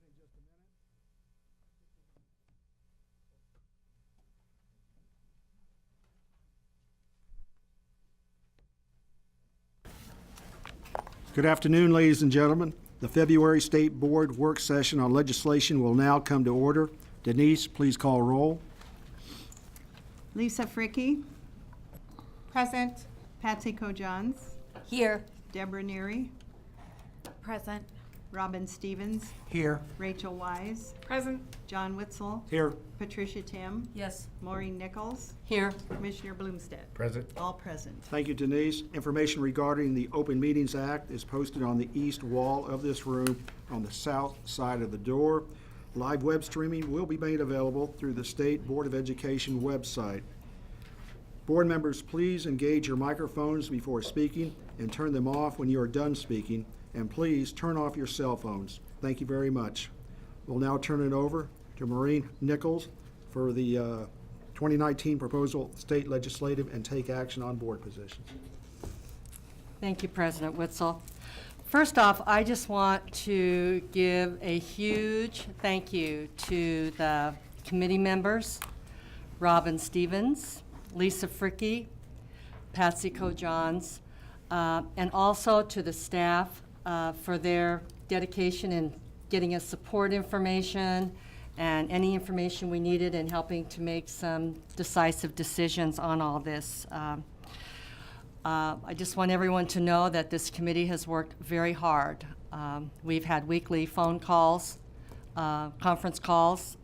begin in just a minute. Good afternoon, ladies and gentlemen. The February State Board work session on legislation will now come to order. Denise, please call roll. Lisa Fricke, Present. Patsy Kojans, Here. Deborah Neary, Present. Robin Stevens, Here. Rachel Wise, Present. John Witzel, Here. Patricia Tim, Yes. Maureen Nichols, Here. Commissioner Bloomstead. Present. All present. Thank you, Denise. Information regarding the Open Meetings Act is posted on the east wall of this room on the south side of the door. Live web streaming will be made available through the State Board of Education website. Board members, please engage your microphones before speaking and turn them off when you are done speaking. And please turn off your cell phones. Thank you very much. We'll now turn it over to Maureen Nichols for the 2019 proposal state legislative and take action on board positions. Thank you, President Witzel. First off, I just want to give a huge thank you to the committee members, Robin Stevens, Lisa Fricke, Patsy Kojans, and also to the staff for their dedication in getting us support information and any information we needed in helping to make some decisive decisions on all this. I just want everyone to know that this committee has worked very hard. We've had weekly phone calls, conference calls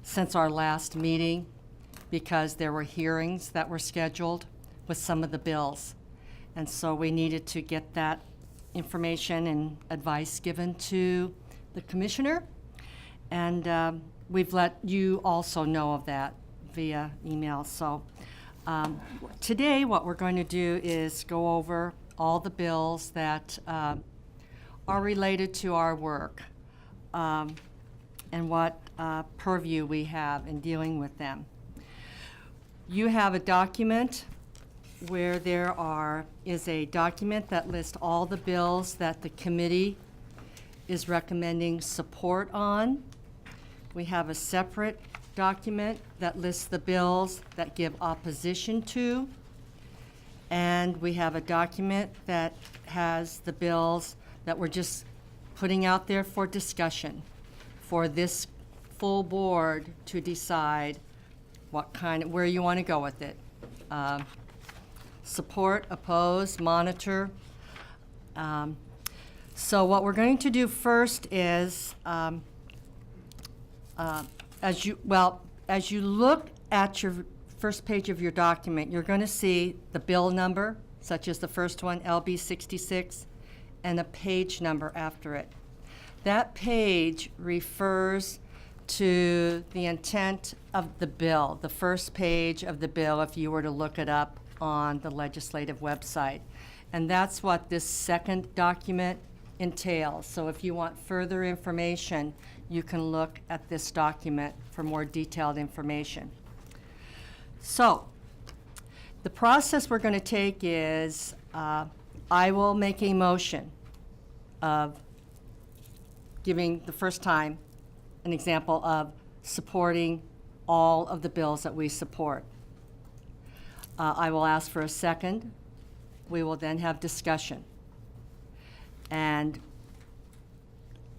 since our last meeting because there were hearings that were scheduled with some of the bills. And so we needed to get that information and advice given to the commissioner. And we've let you also know of that via email. So today what we're going to do is go over all the bills that are related to our work and what purview we have in dealing with them. You have a document where there is a document that lists all the bills that the committee is recommending support on. We have a separate document that lists the bills that give opposition to. And we have a document that has the bills that we're just putting out there for discussion for this full board to decide where you want to go with it. Support, oppose, monitor. So what we're going to do first is, as you look at your first page of your document, you're going to see the bill number, such as the first one, LB 66, and a page number after it. That page refers to the intent of the bill, the first page of the bill, if you were to look it up on the legislative website. And that's what this second document entails. So if you want further information, you can look at this document for more detailed information. So the process we're going to take is I will make a motion of giving the first time an example of supporting all of the bills that we support. I will ask for a second. We will then have discussion. And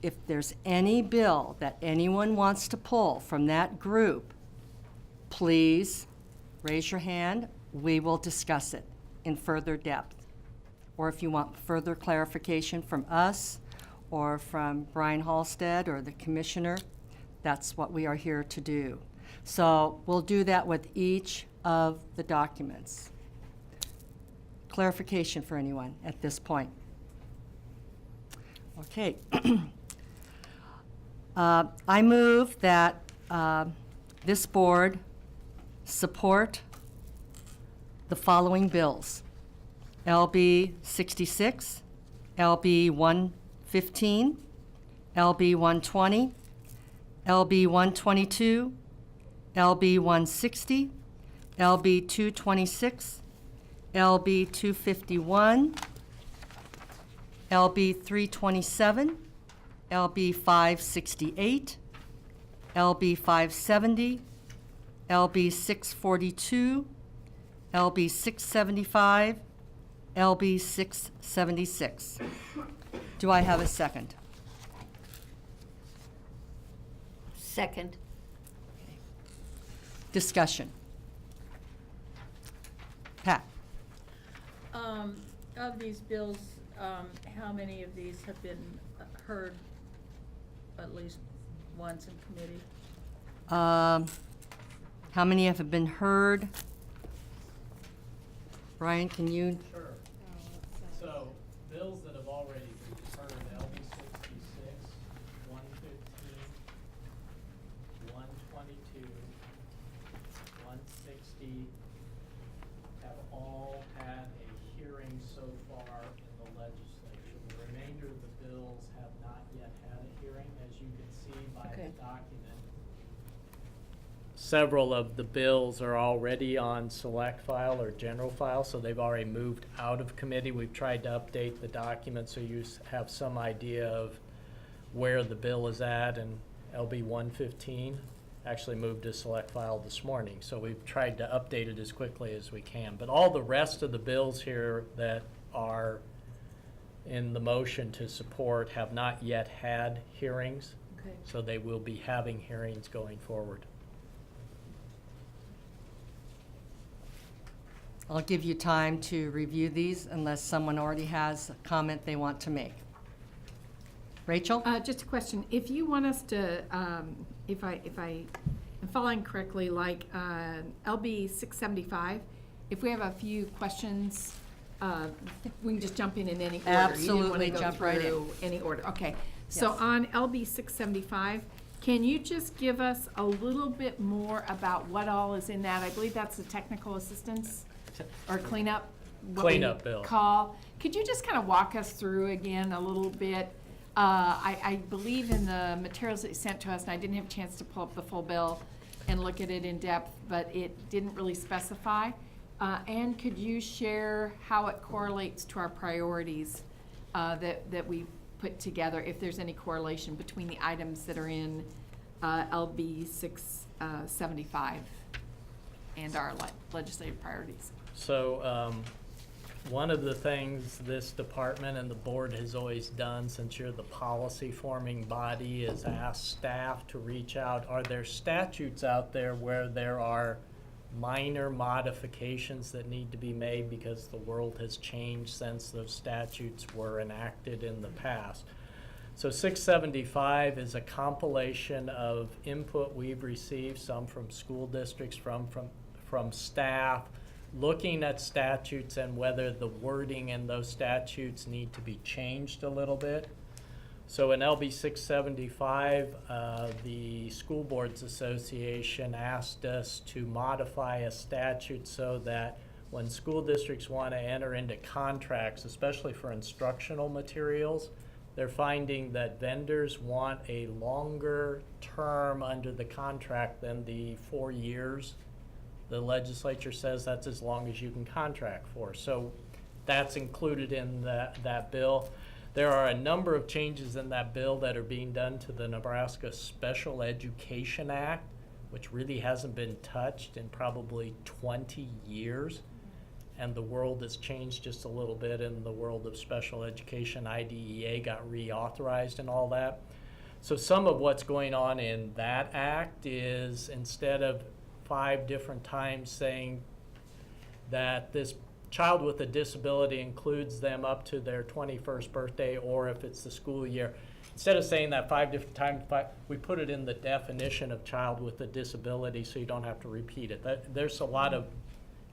if there's any bill that anyone wants to pull from that group, please raise your hand. We will discuss it in further depth. Or if you want further clarification from us or from Brian Halstead or the commissioner, that's what we are here to do. So we'll do that with each of the documents. Clarification for anyone at this point? Okay. I move that this board support the following bills: LB 66, LB 115, LB 120, LB 122, LB 160, LB 226, LB 251, LB 327, LB 568, LB 570, LB 642, LB 675, LB 676. Do I have a second? Second. Discussion. Pat? Of these bills, how many of these have been heard at least once in committee? How many have been heard? Brian, can you? Sure. So, bills that have already been heard, LB 66, 115, 122, 160, have all had a hearing so far in the legislature. The remainder of the bills have not yet had a hearing, as you can see by Okay. the document. Several of the bills are already on select file or general file, so they've already moved out of committee. We've tried to update the document so you have some idea of where the bill is at, and LB 115 actually moved to select file this morning. So we've tried to update it as quickly as we can. But all the rest of the bills here that are in the motion to support have not yet had hearings, Okay. so they will be having hearings going forward. I'll give you time to review these unless someone already has a comment they want to make. Rachel? Just a question. If you want us to, if I am following correctly, like LB 675, if we have a few questions, we can just jump in any order. You didn't wanna Absolutely, go jump right in. through any order. Okay. So Yes. on LB 675, can you just give us a little bit more about what all is in that? I believe that's the technical assistance or cleanup. what we Cleanup bill. Call. Could you just kind of walk us through again a little bit? I believe in the materials that you sent to us, and I didn't have a chance to pull up the full bill and look at it in depth, but it didn't really specify. And could you share how it correlates to our priorities that we put together, if there's any correlation between the items that are in LB 675 and our legislative priorities? So, one of the things this department and the board has always done, since you're the policy forming body, is ask staff to reach out. Are there statutes out there where there are minor modifications that need to be made because the world has changed since those statutes were enacted in the past? So 675 is a compilation of input we've received, some from school districts, from staff, looking at statutes and whether the wording in those statutes need to be changed a little bit. So in LB 675, the School Boards Association asked us to modify a statute so that when school districts want to enter into contracts, especially for instructional materials, they're finding that vendors want a longer term under the contract than the 4 years. The legislature says that's as long as you can contract for. So that's included in that bill. There are a number of changes in that bill that are being done to the Nebraska Special Education Act, which really hasn't been touched in probably 20 years. And the world has changed just a little bit in the world of special education. IDEA got reauthorized and all that. So some of what's going on in that act is, instead of 5 different times saying that this child with a disability includes them up to their 21st birthday, or if it's the school year, instead of saying that 5 different times, we put it in the definition of child with a disability so you don't have to repeat it. There's a lot of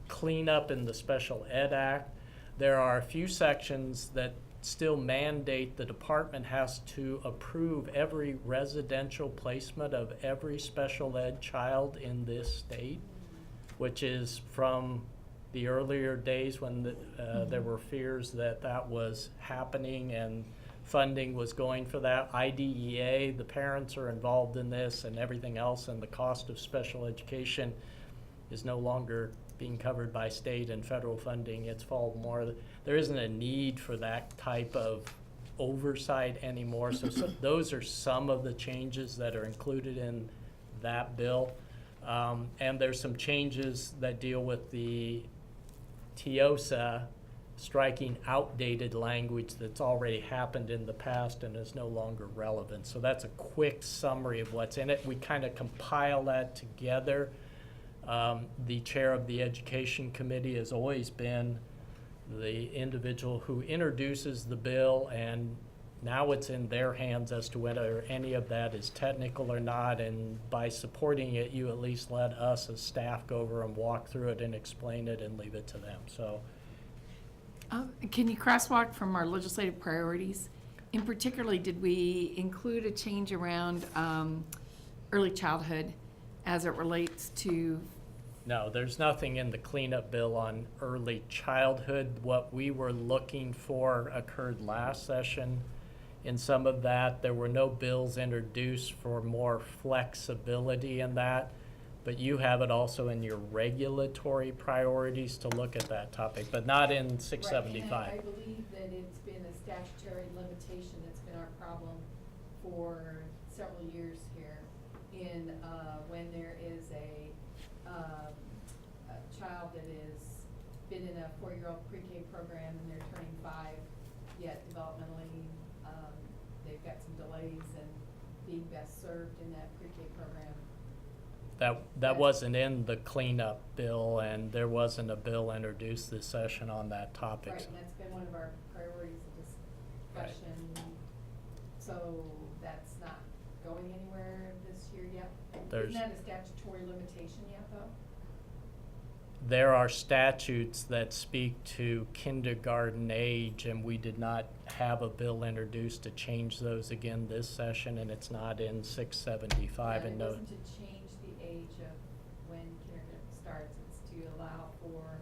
cleanup in the Special Ed Act. There are a few sections that still mandate the department has to approve every residential placement of every special ed child in this state, which is from the earlier days when there were fears that that was happening and funding was going for that. IDEA, the parents are involved in this and everything else, and the cost of special education is no longer being covered by state and federal funding. It's fallen more. There isn't a need for that type of oversight anymore. So those are some of the changes that are included in that bill. And there's some changes that deal with the TIOSA striking outdated language that's already happened in the past and is no longer relevant. So that's a quick summary of what's in it. We kind of compile that together. The chair of the Education Committee has always been the individual who introduces the bill, and now it's in their hands as to whether any of that is technical or not, and by supporting it, you at least let us as staff go over and walk through it and explain it and leave it to them. So Can you crosswalk from our legislative priorities? In particularly, did we include a change around early childhood as it relates to? no, there's nothing in the cleanup bill on early childhood. What we were looking for occurred last session. In some of that, there were no bills introduced for more flexibility in that, but you have it also in your regulatory priorities to look at that topic, but not in 675. Right, and I believe that it's been a statutory limitation that's been our problem for several years here in when there is a child that has been in a 4-year-old pre-K program and they're turning 5, yet developmentally they've got some delays and being best served in that pre-K program. That wasn't in the cleanup bill, and there wasn't a bill introduced this session on that topic. Right, and that's been one of our priorities of discussion. So that's not going anywhere this year yet? There's- Isn't that a statutory limitation yet, though? There are statutes that speak to kindergarten age, and we did not have a bill introduced to change those again this session, and it's not in 675. And And it no, wasn't to change the age of when kindergarten starts, it's to allow for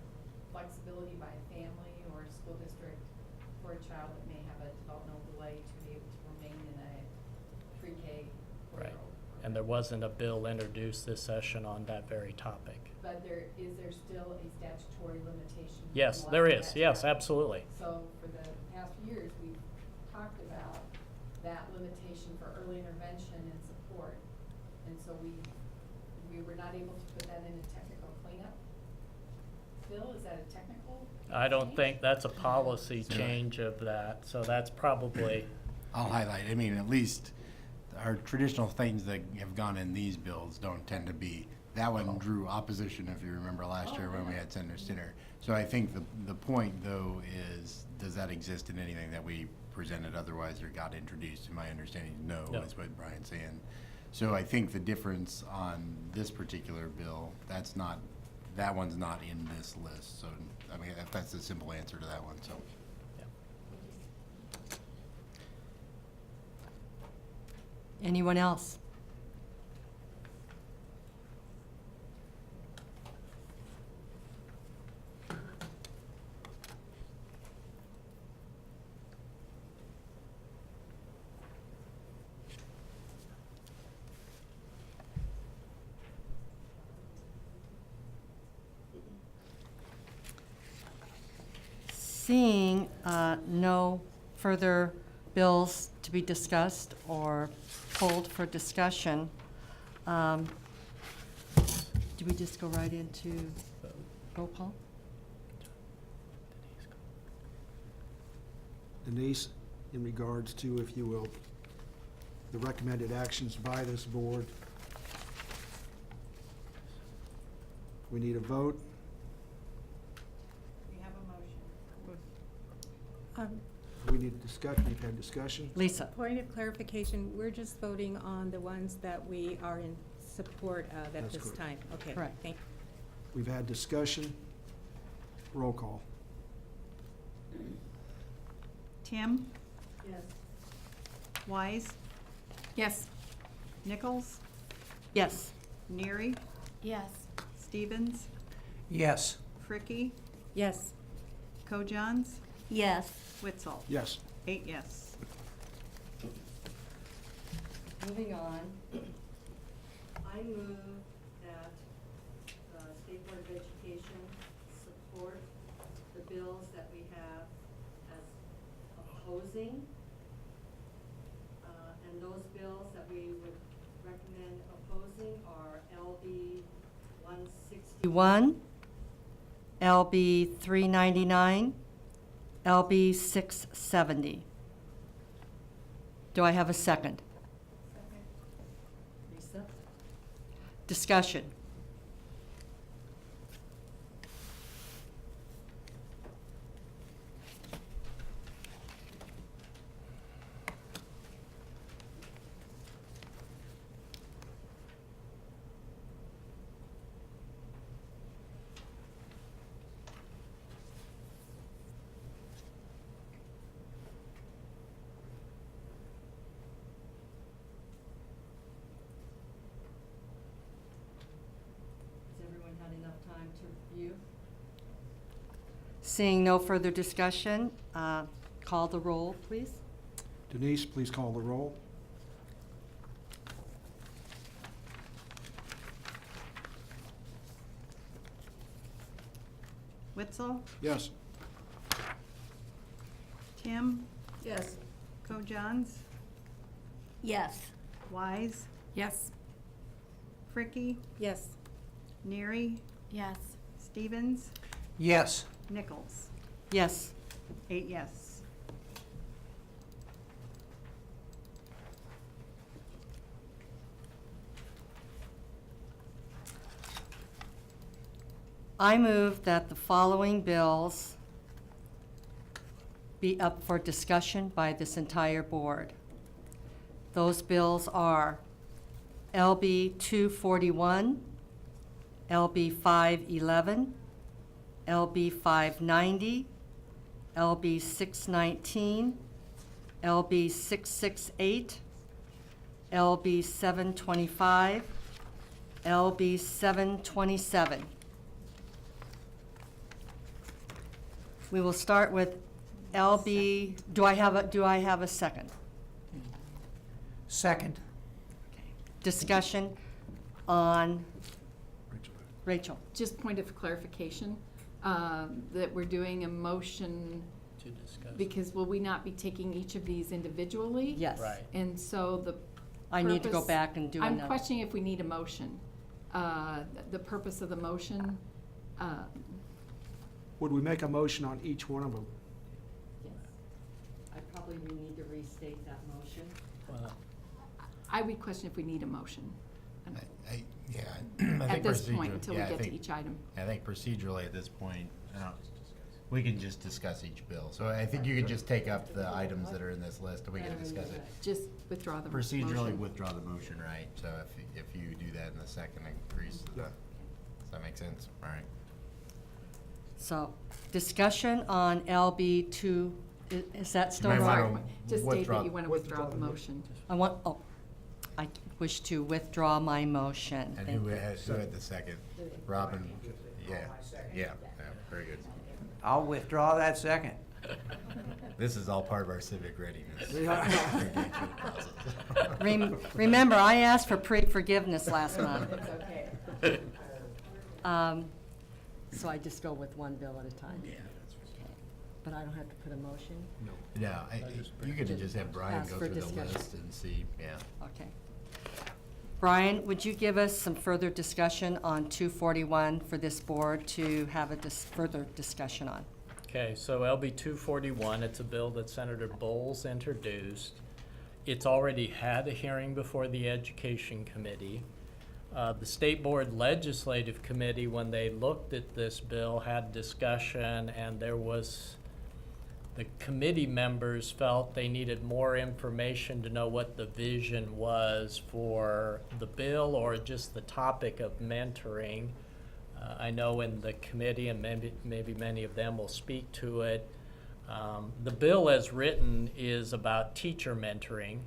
flexibility by a family or a school district for a child that may have a developmental delay to be able to remain in a pre-K right. 4-year-old. And there wasn't a bill introduced this session on that very topic. But is there still a statutory limitation? Yes, for there allowing is. that Yes, child? absolutely. So for the past few years, we've talked about that limitation for early intervention and support. And so we were not able to put that in a technical cleanup. Phil, is that a technical I don't change? think that's a policy change of that, so that's probably, I'll highlight, I mean, at least our traditional things that have gone in these bills don't tend to be, that one drew opposition, if you remember last year when we had Senator Stinner. So I think the point, though, is, does that exist in anything that we presented otherwise or got introduced? To my understanding, no, No. is what Brian's saying. So I think the difference on this particular bill, that one's not in this list. So, I mean, if that's the simple answer to that one, so. Anyone else? Seeing no further bills to be discussed or pulled for discussion, do we just go right into roll call? Denise, in regards to, if you will, the recommended actions by this board, we need a vote. We have a motion. We need a discussion. We've had discussion. Lisa? Point of clarification, we're just voting on the ones that we are in support of at That's this correct. time. Okay, Correct. thank you. We've had discussion. Roll call. Tim, Yes. Wise, Yes. Nichols, Yes. Neary, Yes. Stevens, Yes. Fricky, Yes, Kojans, Yes. Witzel. Yes. 8 yes. Moving on, I move that the State Board of Education support the bills that we have as opposing And those bills that we would recommend opposing are LB 161, LB 399, LB 670. Do I have a second? Lisa? Discussion. Has everyone had enough time to review? Seeing no further discussion, call the roll, please. Denise, please call the roll. Witzel, Yes. Tim, Yes. Co-Johns, Yes. Wise, Yes. Fricky, Yes. Neary, Yes. Stevens, Yes. Nichols. Yes. 8 yes. I move that the following bills be up for discussion by this entire board. Those bills are LB 241, LB 511, LB 590, LB 619, LB 668, LB 725, LB 727. We will start with LB, do I have a second? Second. Discussion on, Rachel. Just point of clarification, that we're doing a motion, To discuss. because will we not be taking each of these individually? Yes. Right. And so the I need to go purpose- back and do I'm another. questioning if we need a motion. The purpose of the motion, Would we make a motion on each one of them? Yes. I probably need to restate that motion. Well, I would question if we need a motion Yeah. I at think this point procedur- until we yeah, I get to think- each item. I think procedurally at this point, we can just discuss each bill. So I think you could just take up the items that are in this list and we can discuss it. Just withdraw the motion. Procedurally withdraw the motion, right? So if you do that in the second, increase, does that make sense? All right. So, discussion on LB 2, is that still might right? wanna Just state withdraw- that you want to withdraw the motion. I wish to withdraw my motion. And Thank who you. had the second? Robin? Yeah, very good. I'll withdraw that second. This is all part of our civic readiness. Remember, I asked for pre-forgiveness last month. It's okay. So I just go with one bill at a time? Yeah. But I don't have to put a motion? No, you could just have Brian Ask go for through the discussion. list and see, yeah. Okay. Brian, would you give us some further discussion on 241 for this board to have a further discussion on? Okay, so LB 241, it's a bill that Senator Bowles introduced. It's already had a hearing before the Education Committee. The State Board Legislative Committee, when they looked at this bill, had discussion, and the committee members felt they needed more information to know what the vision was for the bill or just the topic of mentoring. I know in the committee, and maybe many of them will speak to it, the bill as written is about teacher mentoring.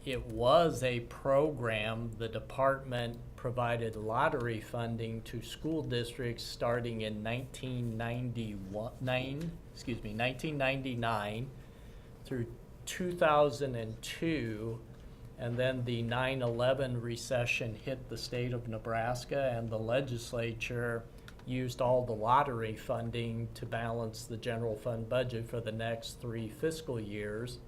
It was a program the department provided lottery funding to school districts starting in 1999 through 2002. And then the 9/11 recession hit the state of Nebraska, and the legislature used all the lottery funding to balance the general fund budget for the next 3 fiscal years.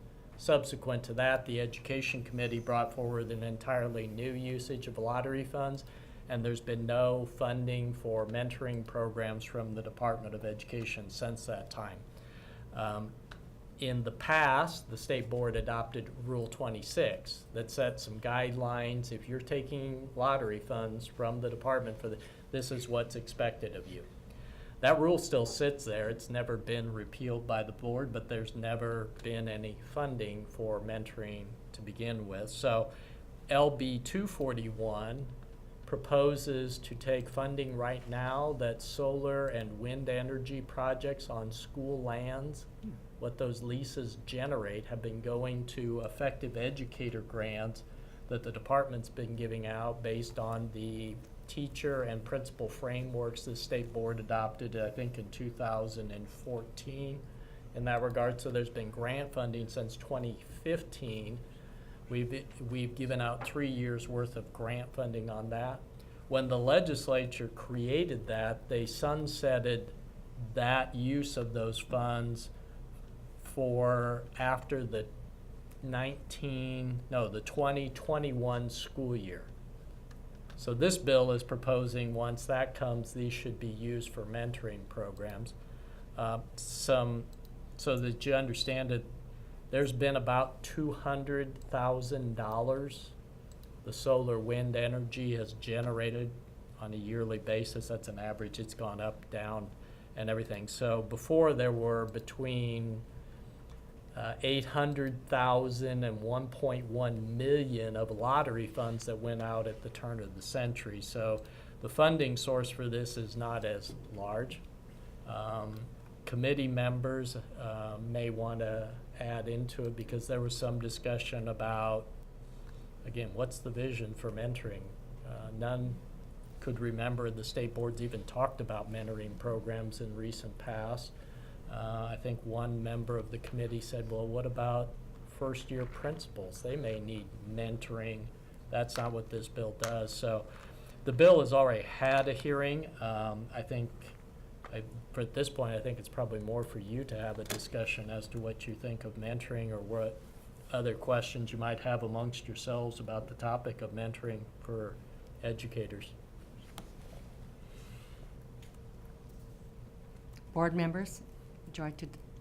Subsequent to that, the Education Committee brought forward an entirely new usage of lottery funds, and there's been no funding for mentoring programs from the Department of Education since that time. In the past, the state board adopted Rule 26 that set some guidelines. If you're taking lottery funds from the department this is what's expected of you. That rule still sits there. It's never been repealed by the board, but there's never been any funding for mentoring to begin with. So LB 241 proposes to take funding right now that solar and wind energy projects on school lands, what those leases generate, have been going to effective educator grants that the department's been giving out based on the teacher and principal frameworks the state board adopted, I think, in 2014 in that regard. So there's been grant funding since 2015. We've given out 3 years worth of grant funding on that. When the legislature created that, they sunsetted that use of those funds for after the 2021 school year. So this bill is proposing once that comes, these should be used for mentoring programs. So that you understand it, there's been about $200,000 the solar wind energy has generated on a yearly basis. That's an average. It's gone up, down, and everything. So before there were between 800,000 and 1.1 million of lottery funds that went out at the turn of the century. So the funding source for this is not as large. Committee members may want to add into it because there was some discussion about, again, what's the vision for mentoring? None could remember the state boards even talked about mentoring programs in recent past. I think one member of the committee said, well, what about first-year principals? They may need mentoring. That's not what this bill does. So the bill has already had a hearing. I think, at this point, I think it's probably more for you to have a discussion as to what you think of mentoring or what other questions you might have amongst yourselves about the topic of mentoring for educators. Board members,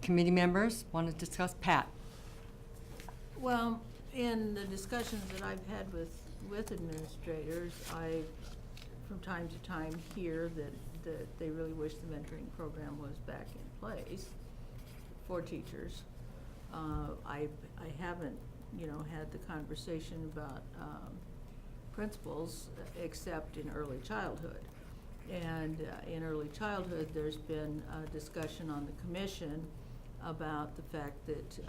committee members want to discuss? Pat? Well, in the discussions that I've had with administrators, I, from time to time, hear that they really wish the mentoring program was back in place for teachers. I haven't, had the conversation about principals except in early childhood. And in early childhood, there's been a discussion on the commission about the fact that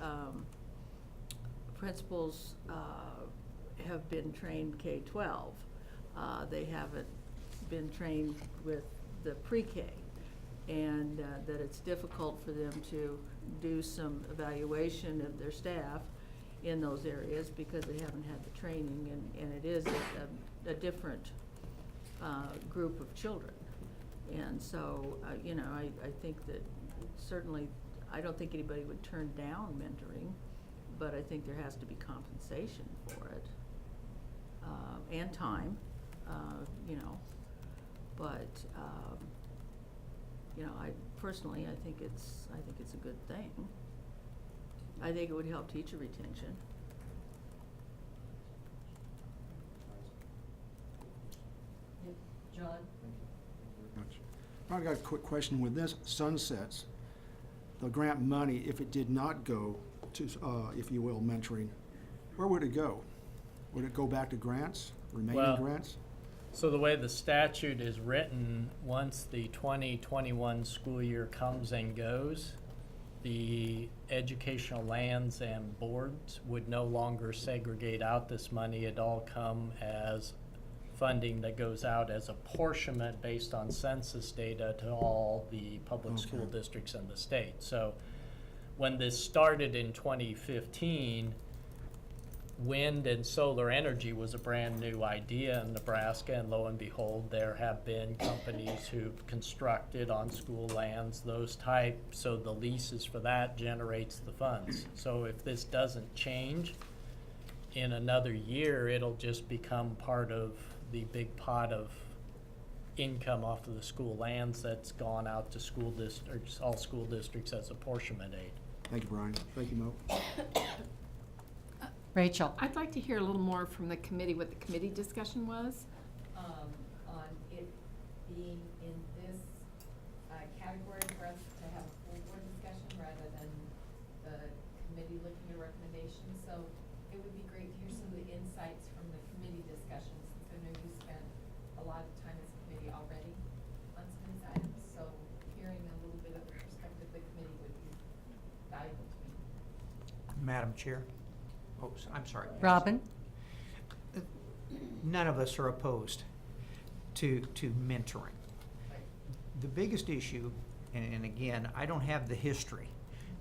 principals have been trained K-12. They haven't been trained with the pre-K, and that it's difficult for them to do some evaluation of their staff in those areas because they haven't had the training, and it is a different group of children. And so, I think that certainly, I don't think anybody would turn down mentoring, but I think there has to be compensation for it, and time, but, I personally, I think it's a good thing. I think it would help teacher retention. John? I've got a quick question. When this sunsets, the grant money, if it did not go to, if you will, mentoring, where would it go? Would it go back to grants, remaining grants? So the way the statute is written, once the 2021 school year comes and goes, the educational lands and boards would no longer segregate out this money. It'd all come as funding that goes out as apportionment based on census data to all the public school districts in the state. So when this started in 2015, wind and solar energy was a brand-new idea in Nebraska, and lo and behold, there have been companies who've constructed on school lands, those type, so the leases for that generates the funds. So if this doesn't change, in another year, it'll just become part of the big pot of income off of the school lands that's gone out to school districts, all school districts as apportionment aid. Thank you, Brian. Thank you, Mo. Rachel? I'd like to hear a little more from the committee, what the committee discussion was. On it being in this category for us to have a full board discussion rather than the committee looking at recommendations. So it would be great to hear some of the insights from the committee discussions, since I know you spent a lot of time as a committee already on some of these items. So hearing a little bit of the perspective of the committee would be valuable to me. Madam Chair. Oh, I'm sorry. Robin? None of us are opposed to mentoring. The biggest issue, and again, I don't have the history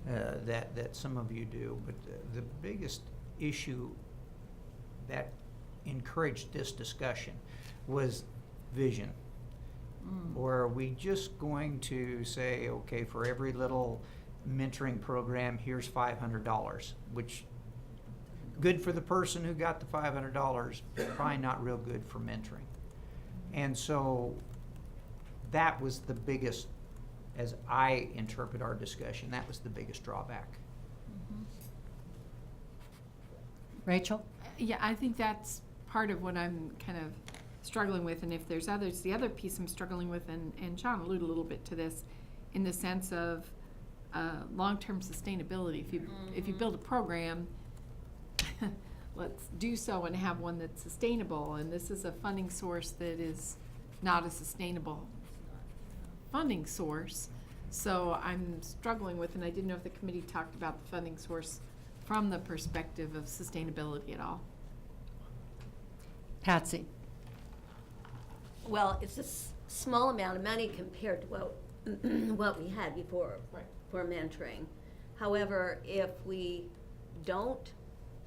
that some of you do, but the biggest issue that encouraged this discussion was vision. Or are we just going to say, okay, for every little mentoring program, here's $500, which good for the person who got the $500, probably not real good for mentoring. And so that was the biggest, as I interpret our discussion, that was the biggest drawback. Rachel? Yeah, I think that's part of what I'm kind of struggling with, and if there's others, the other piece I'm struggling with, and John alluded a little bit to this, in the sense of long-term sustainability. If you build a program, let's do so and have one that's sustainable, and this is a funding source that is not a sustainable funding source. So I'm struggling with, and I didn't know if the committee talked about the funding source from the perspective of sustainability at all. Patsy? Well, it's a small amount of money compared to what we had before for mentoring. However, if we don't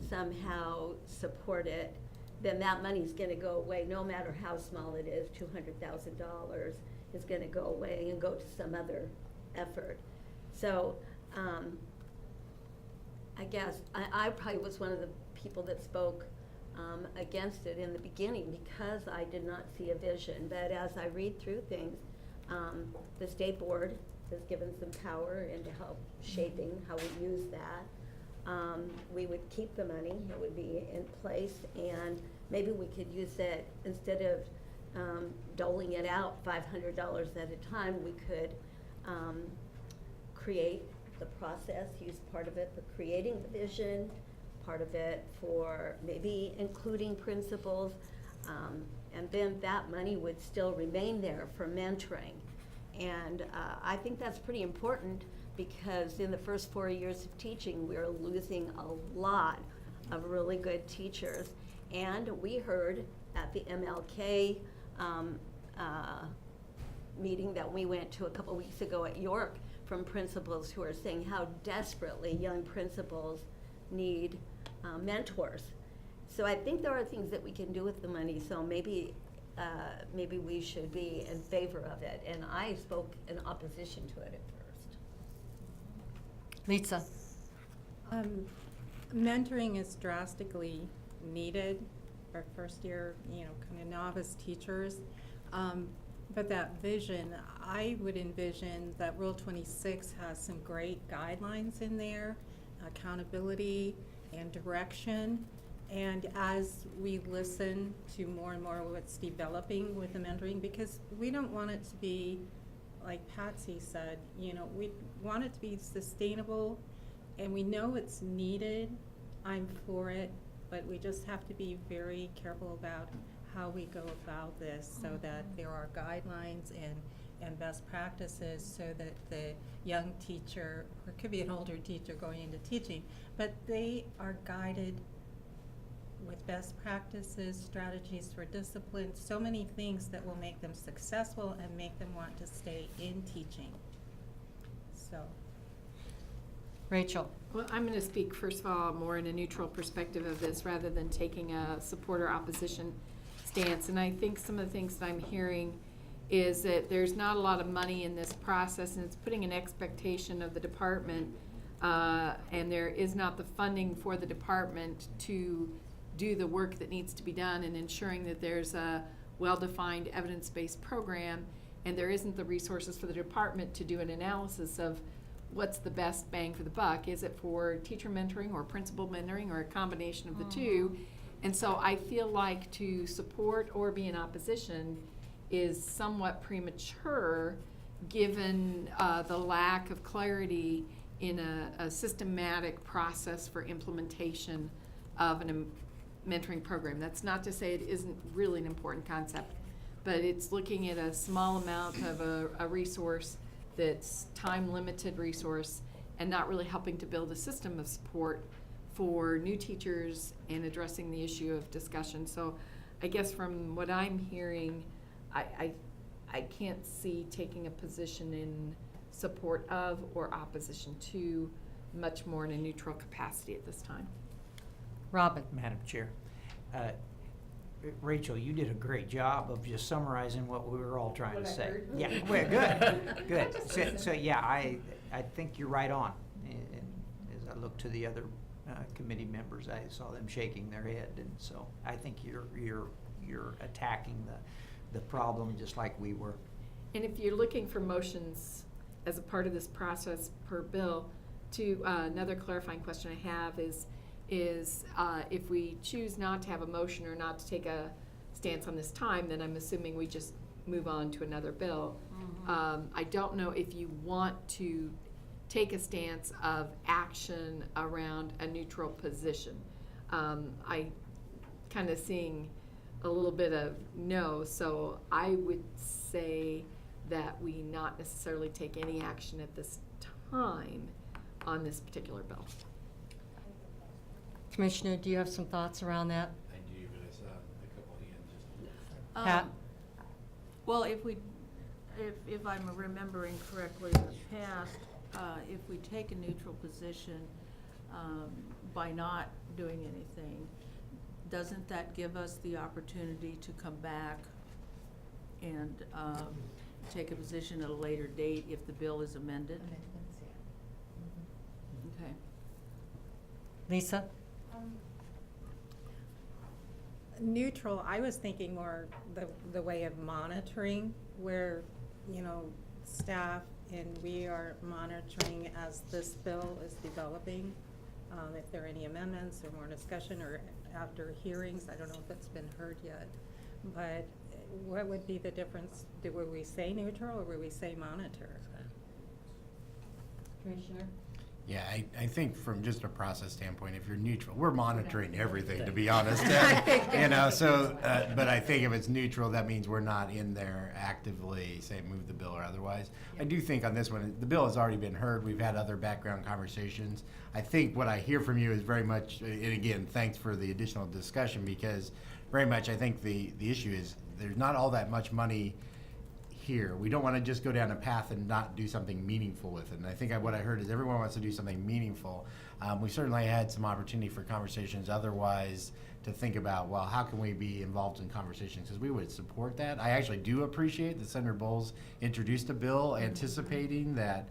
somehow support it, then that money's going to go away, no matter how small it is. $200,000 is going to go away and go to some other effort. So I guess I probably was one of the people that spoke against it in the beginning because I did not see a vision. But as I read through things, the state board has given some power into help shaping how we use that. We would keep the money, it would be in place, and maybe we could use it instead of doling it out $500 at a time. We could create the process, use part of it for creating the vision, part of it for maybe including principals, and then that money would still remain there for mentoring. And I think that's pretty important, because in the first 4 years of teaching, we're losing a lot of really good teachers. And we heard at the MLK meeting that we went to a couple weeks ago at York from principals who are saying how desperately young principals need mentors. So I think there are things that we can do with the money, so maybe we should be in favor of it. And I spoke in opposition to it at first. Lisa? Mentoring is drastically needed for first year, kind of novice teachers. But that vision, I would envision that Rule 26 has some great guidelines in there, accountability and direction. And as we listen to more and more what's developing with the mentoring, because we don't want it to be, like Patsy said, we want it to be sustainable, and we know it's needed. I'm for it, but we just have to be very careful about how we go about this, so that there are guidelines and best practices, so that the young teacher, or it could be an older teacher going into teaching, but they are guided with best practices, strategies for discipline, so many things that will make them successful and make them want to stay in teaching. So. Rachel? Well, I'm going to speak, first of all, more in a neutral perspective of this rather than taking a support or opposition stance. And I think some of the things that I'm hearing is that there's not a lot of money in this process, and it's putting an expectation of the department, and there is not the funding for the department to do the work that needs to be done in ensuring that there's a well-defined evidence-based program, and there isn't the resources for the department to do an analysis of what's the best bang for the buck. Is it for teacher mentoring or principal mentoring or a combination of the two? And so I feel like to support or be in opposition is somewhat premature given the lack of clarity in a systematic process for implementation of an mentoring program. That's not to say it isn't really an important concept, but it's looking at a small amount of a resource that's time-limited resource and not really helping to build a system of support for new teachers and addressing the issue of discussion. So I guess from what I'm hearing, I can't see taking a position in support of or opposition to, much more in a neutral capacity at this time. Robin? Madam Chair, Rachel, you did a great job of just summarizing what we were all trying to say. Yeah, well, good, good. So yeah, I think you're right on. And as I look to the other committee members, I saw them shaking their head, and so I think you're attacking the problem just like we were. And if you're looking for motions as a part of this process per bill, to another clarifying question I have is if we choose not to have a motion or not to take a stance on this time, then I'm assuming we just move on to another bill. I don't know if you want to take a stance of action around a neutral position. I kind of seeing a little bit of no, so I would say that we not necessarily take any action at this time on this particular bill. Commissioner, do you have some thoughts around that? I do, but I saw a couple hands just. Pat? Well, if I'm remembering correctly in the past, if we take a neutral position by not doing anything, doesn't that give us the opportunity to come back and take a position at a later date if the bill is amended? Okay. Lisa? Neutral, I was thinking more the way of monitoring, where, staff and we are monitoring as this bill is developing. If there are any amendments or more discussion or after hearings, I don't know if it's been heard yet. But what would be the difference? Would we say neutral or would we say monitor? Commissioner? Yeah, I think from just a process standpoint, if you're neutral, we're monitoring everything, to be honest. So, but I think if it's neutral, that means we're not in there actively, say, move the bill or otherwise. I do think on this one, the bill has already been heard. We've had other background conversations. I think what I hear from you is very much, and again, thanks for the additional discussion, because very much I think the issue is there's not all that much money here. We don't want to just go down a path and not do something meaningful with it. And I think what I heard is everyone wants to do something meaningful. We certainly had some opportunity for conversations otherwise to think about, well, how can we be involved in conversations? Because we would support that. I actually do appreciate that Senator Bowles introduced a bill anticipating that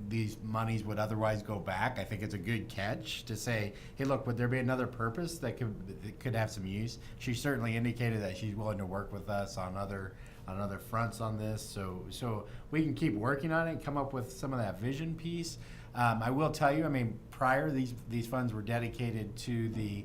these monies would otherwise go back. I think it's a good catch to say, hey, look, would there be another purpose that could have some use? She certainly indicated that she's willing to work with us on other fronts on this, so we can keep working on it and come up with some of that vision piece. I will tell you, prior these funds were dedicated to the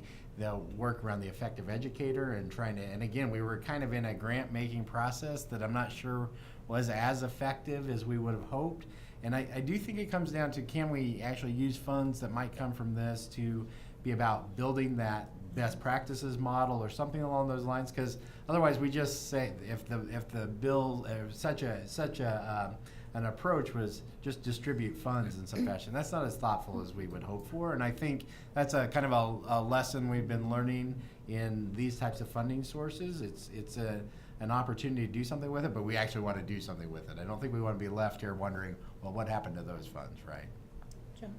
work around the effective educator and again, we were kind of in a grant making process that I'm not sure was as effective as we would have hoped. And I do think it comes down to, can we actually use funds that might come from this to be about building that best practices model or something along those lines? Because otherwise we just say, if the bill, such an approach was just distribute funds in some fashion, that's not as thoughtful as we would hope for. And I think that's a kind of a lesson we've been learning in these types of funding sources. It's an opportunity to do something with it, but we actually want to do something with it. I don't think we want to be left here wondering, well, what happened to those funds, right? John?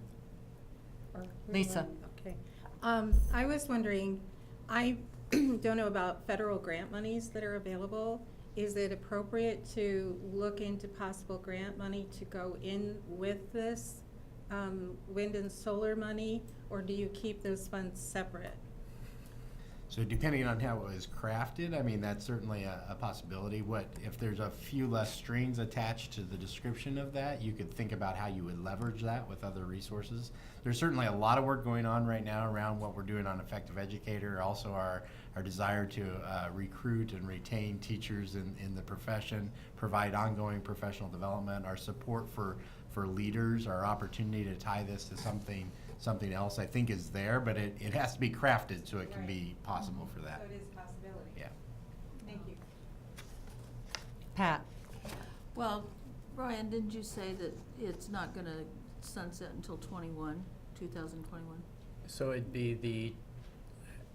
Or Lisa. Okay. I was wondering, I don't know about federal grant monies that are available. Is it appropriate to look into possible grant money to go in with this wind and solar money, or do you keep those funds separate? So depending on how it was crafted, I mean, that's certainly a possibility. What, if there's a few less strings attached to the description of that, you could think about how you would leverage that with other resources. There's certainly a lot of work going on right now around what we're doing on Effective Educator, also our desire to recruit and retain teachers in the profession, provide ongoing professional development, our support for leaders, our opportunity to tie this to something else, I think is there, but it has to be crafted so it can be possible for that. So it is a possibility. Yeah. Thank you. Pat? Well, Brian, didn't you say that it's not gonna sunset until 2021? So it'd be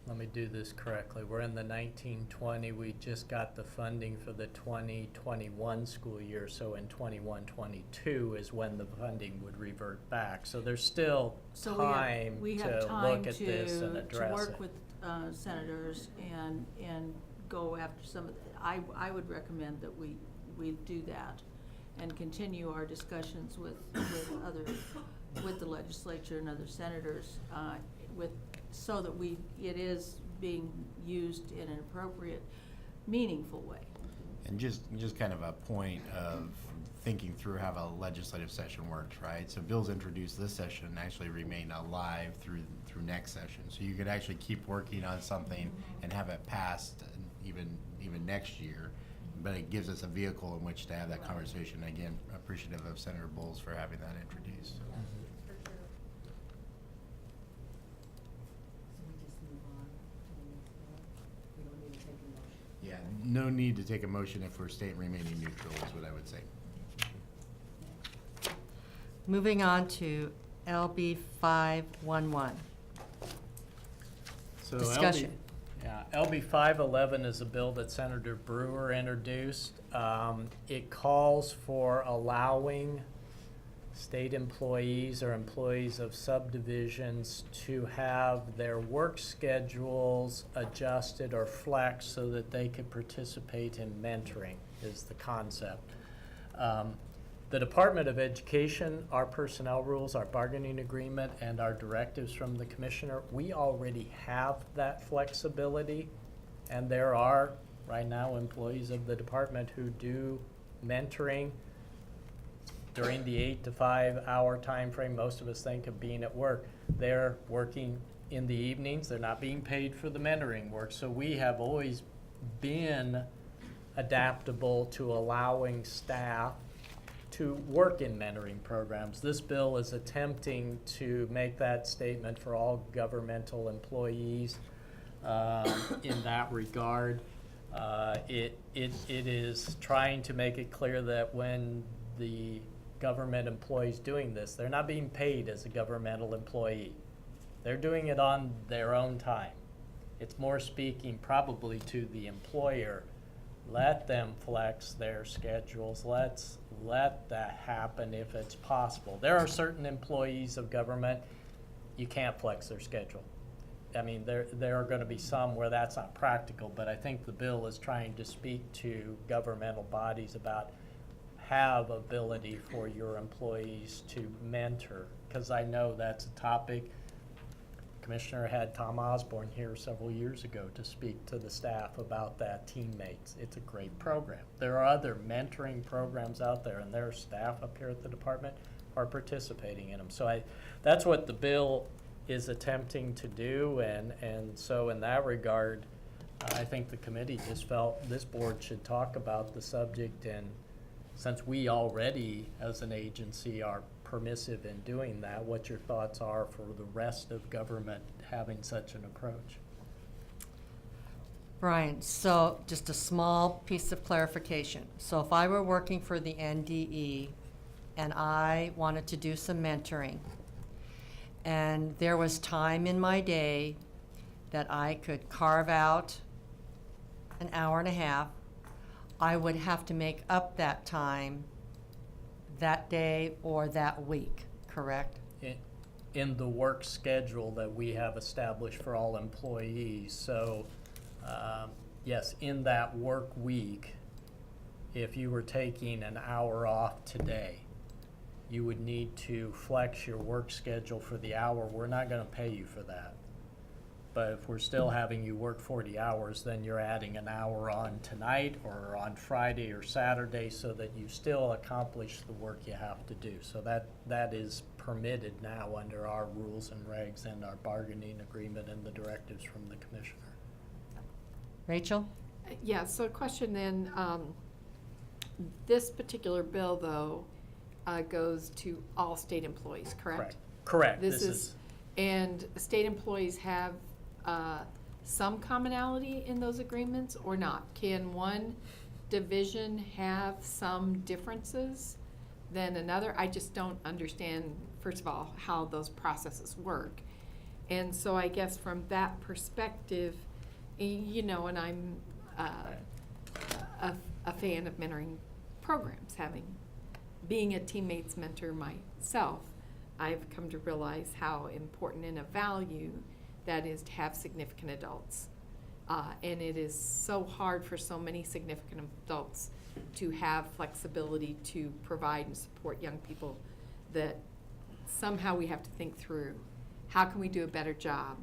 let me do this correctly. We're in the 1920, we just got the funding for the 2021 school year, so in 21-22 is when the funding would revert back. So there's still So time we to have time look at this and to address work it. with senators and go after some of I would recommend that we do that and continue our discussions with the legislature and other senators so that it is being used in an appropriate, meaningful way. And just kind of a point of thinking through how a legislative session works, right? So bills introduced this session actually remain alive through next session. So you could actually keep working on something and have it passed even next year. But it gives us a vehicle in which to have that conversation. Again, appreciative of Senator Bowles for having that introduced. Yeah, no need to take a motion if we're staying remaining neutral is what I would say. Moving on to LB 511. So Discussion. LB 511 is a bill that Senator Brewer introduced. It calls for allowing state employees or employees of subdivisions to have their work schedules adjusted or flexed so that they could participate in mentoring, is the concept. The Department of Education, our personnel rules, our bargaining agreement, and our directives from the commissioner, we already have that flexibility. And there are, right now, employees of the department who do mentoring during the 8 to 5 hour time frame. Most of us think of being at work. They're working in the evenings. They're not being paid for the mentoring work. So we have always been adaptable to allowing staff to work in mentoring programs. This bill is attempting to make that statement for all governmental employees in that regard. It is trying to make it clear that when the government employees doing this, they're not being paid as a governmental employee. They're doing it on their own time. It's more speaking probably to the employer. Let them flex their schedules. Let's let that happen if it's possible. There are certain employees of government, you can't flex their schedule. I mean, there are going to be some where that's not practical, but I think the bill is trying to speak to governmental bodies about have ability for your employees to mentor, because I know that's a topic. Commissioner had Tom Osborne here several years ago to speak to the staff about that, teammates. It's a great program. There are other mentoring programs out there, and their staff up here at the department are participating in them. So that's what the bill is attempting to do, and so in that regard, I think the committee just felt this board should talk about the subject, and since we already, as an agency, are permissive in doing that, what your thoughts are for the rest of government having such an approach. Brian, so just a small piece of clarification. So if I were working for the NDE and I wanted to do some mentoring, and there was time in my day that I could carve out an hour and a half, I would have to make up that time that day or that week, correct? in the work schedule that we have established for all employees. So, yes, in that work week, if you were taking an hour off today, you would need to flex your work schedule for the hour. We're not gonna pay you for that. But if we're still having you work 40 hours, then you're adding an hour on tonight or on Friday or Saturday so that you still accomplish the work you have to do. So that is permitted now under our rules and regs and our bargaining agreement and the directives from the commissioner. Rachel? Yeah, so a question then, this particular bill, though, goes to all state employees, correct? Correct. This is, and state employees have some commonality in those agreements or not? Can one division have some differences than another? I just don't understand, first of all, how those processes work. And so I guess from that perspective, you know, and I'm a fan of mentoring programs, being a teammate's mentor myself, I've come to realize how important and a value that is to have significant adults. And it is so hard for so many significant adults to have flexibility to provide and support young people that somehow we have to think through, how can we do a better job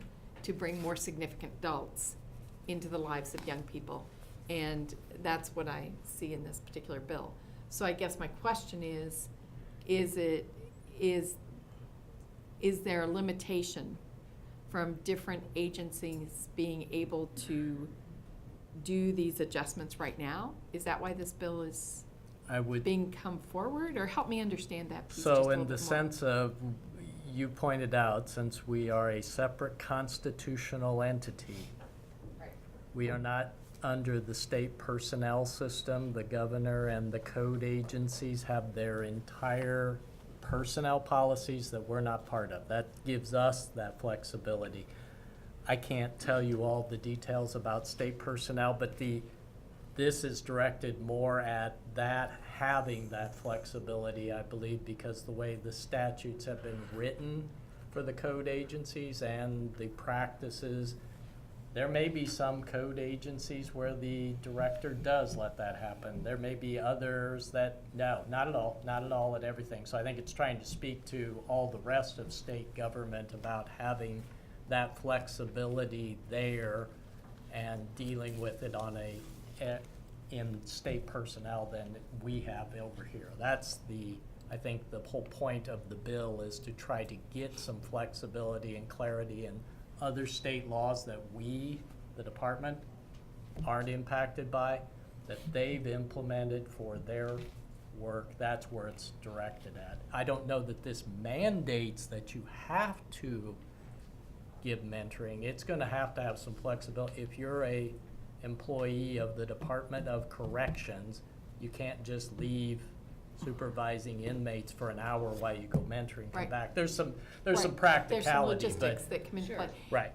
to bring more significant adults into the lives of young people? And that's what I see in this particular bill. So I guess my question is there a limitation from different agencies being able to do these adjustments right now? Is that why this bill is being come forward? Or help me understand that piece just a So little in bit the more. sense of, you pointed out, since we are a separate constitutional entity, we are not under the state personnel system. The governor and the code agencies have their entire personnel policies that we're not part of. That gives us that flexibility. I can't tell you all the details about state personnel, but this is directed more at that, having that flexibility, I believe, because the way the statutes have been written for the code agencies and the practices, there may be some code agencies where the director does let that happen. There may be others that, no, not at all at everything. So I think it's trying to speak to all the rest of state government about having that flexibility there and dealing with it on in state personnel than we have over here. That's I think the whole point of the bill is to try to get some flexibility and clarity in other state laws that we, the department, aren't impacted by, that they've implemented for their work. That's where it's directed at. I don't know that this mandates that you have to give mentoring. It's gonna have to have some flexibility. If you're a employee of the Department of Corrections, you can't just leave supervising inmates for an hour while you go mentoring, come Right. back. There's some Right. practicality, There's some logistics but, that come into play. right.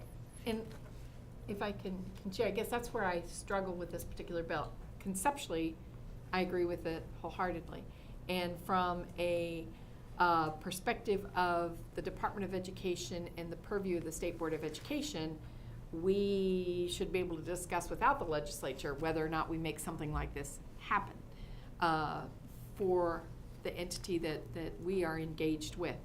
And if I can share, I guess that's where I struggle with this particular bill. Conceptually, I agree with it wholeheartedly. And from a perspective of the Department of Education and the purview of the State Board of Education, we should be able to discuss without the legislature whether or not we make something like this happen for the entity that we are engaged with.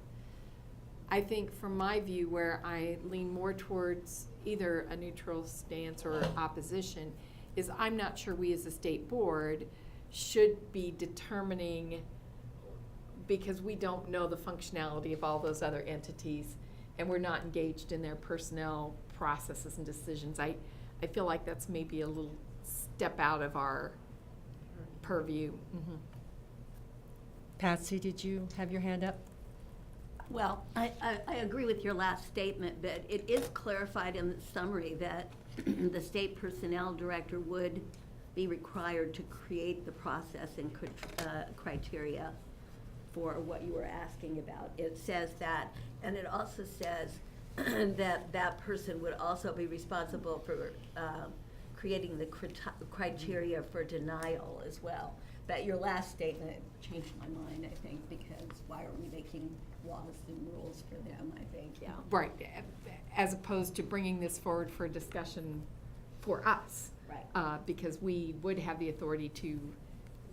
I think from my view, where I lean more towards either a neutral stance or opposition, is I'm not sure we as a state board should be determining, because we don't know the functionality of all those other entities and we're not engaged in their personnel processes and decisions. I feel like that's maybe a little step out of our purview. Mm-hmm. Patsy, did you have your hand up? Well, I agree with your last statement, but it is clarified in the summary that the state personnel director would be required to create the process and criteria for what you were asking about. It says that, and it also says that that person would also be responsible for creating the criteria for denial as well. But your last statement changed my mind, I think, because why are we making laws and rules for them, I think, yeah. Right, as opposed to bringing this forward for discussion for us. Right. Because we would have the authority to You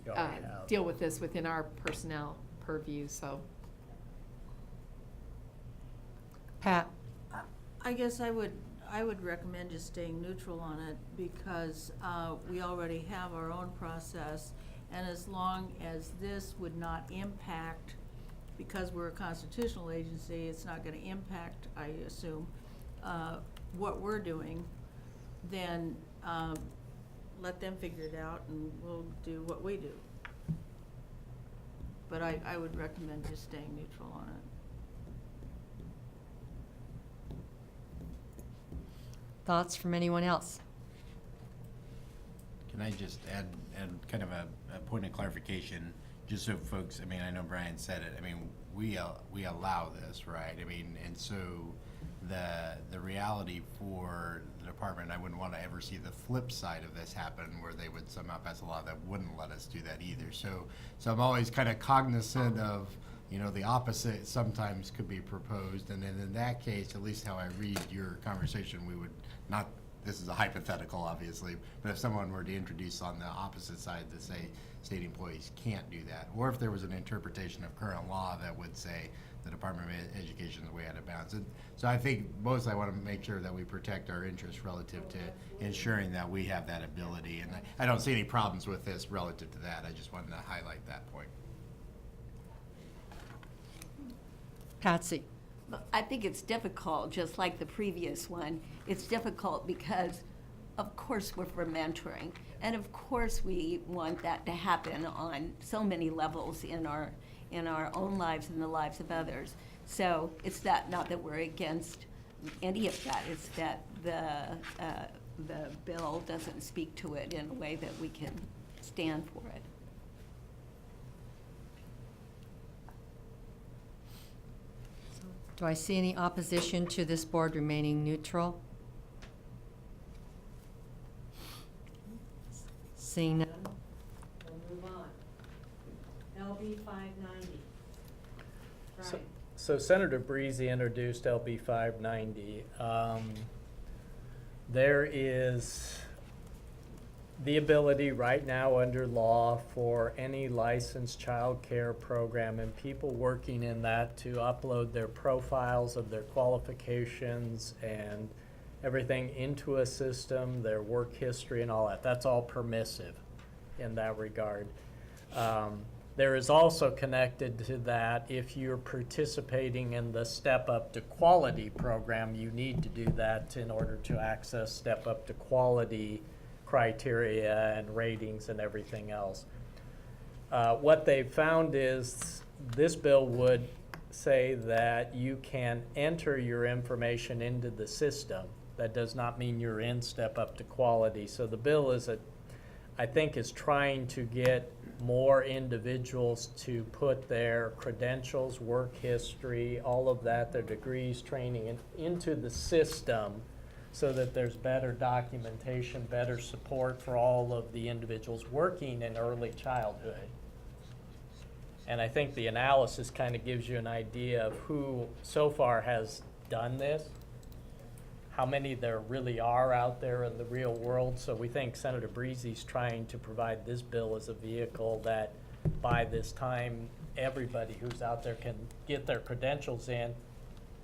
already have. deal with this within our personnel purview, so. Pat? I guess I would recommend just staying neutral on it because we already have our own process. And as long as this would not impact, because we're a constitutional agency, it's not gonna impact, I assume, what we're doing, then let them figure it out and we'll do what we do. But I would recommend just staying neutral on it. Thoughts from anyone else? Can I just add kind of a point of clarification, just so folks, I mean, I know Brian said it, I mean, we allow this, right? I mean, and so the reality for the department, I wouldn't want to ever see the flip side of this happen where they would somehow pass a law that wouldn't let us do that either. So I'm always kind of cognizant of, you know, the opposite sometimes could be proposed, and then in that case, at least how I read your conversation, we would not, this is a hypothetical obviously, but if someone were to introduce on the opposite side to say state employees can't do that, or if there was an interpretation of current law that would say the Department of Education is way out of bounds. And so I think most I want to make sure that we protect our interests relative to ensuring that we have that ability, and I don't see any problems with this relative to that. I just wanted to highlight that point. Patsy? I think it's difficult, just like the previous one. It's difficult because, of course, we're for mentoring. And of course, we want that to happen on so many levels in our own lives and the lives of others. So it's not that we're against any of that. It's that the bill doesn't speak to it in a way that we can stand for it. Do I see any opposition to this board remaining neutral? Seeing none, we'll move on. LB 590. Brian? So Senator Breezy introduced LB 590. There is the ability right now under law for any licensed child care program and people working in that to upload their profiles of their qualifications and everything into a system, their work history and all that. That's all permissive in that regard. There is also connected to that, if you're participating in the Step Up to Quality program, you need to do that in order to access Step Up to Quality criteria and ratings and everything else. What they've found is this bill would say that you can enter your information into the system. That does not mean you're in Step Up to Quality. So the bill is, I think, is trying to get more individuals to put their credentials, work history, all of that, their degrees, training, into the system so that there's better documentation, better support for all of the individuals working in early childhood. And I think the analysis kind of gives you an idea of who so far has done this, how many there really are out there in the real world. So we think Senator Breezy's trying to provide this bill as a vehicle that by this time, everybody who's out there can get their credentials in.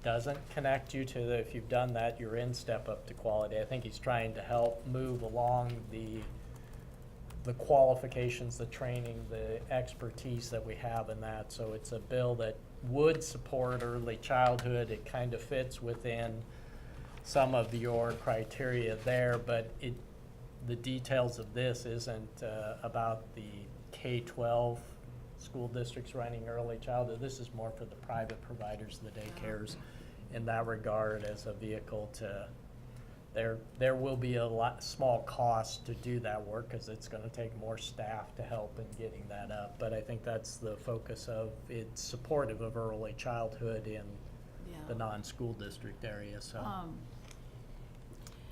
Doesn't connect you to if you've done that, you're in Step Up to Quality. I think he's trying to help move along the qualifications, the training, the expertise that we have in that. So it's a bill that would support early childhood. It kind of fits within some of your criteria there, but the details of this isn't about the K-12 school districts running early childhood. This is more for the private providers, the daycares, in that regard as a vehicle to, there will be a small cost to do that work because it's going to take more staff to help in getting that up. But I think that's the focus of, it's supportive of early childhood in the non-school district area, so.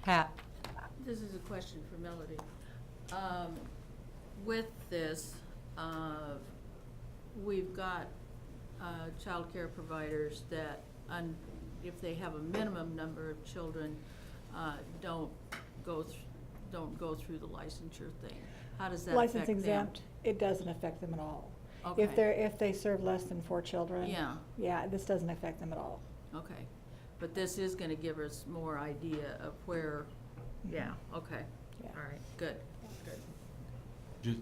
Pat? This is a question for Melody. With this, we've got childcare providers that, if they have a minimum number of children, don't go through the licensure thing. How does that affect them? License exempt, it doesn't affect them at all. Okay. If they serve less than 4 children. Yeah. Yeah, this doesn't affect them at all. Okay, but this is gonna give us more idea of where, yeah, okay, Yeah. all right, good.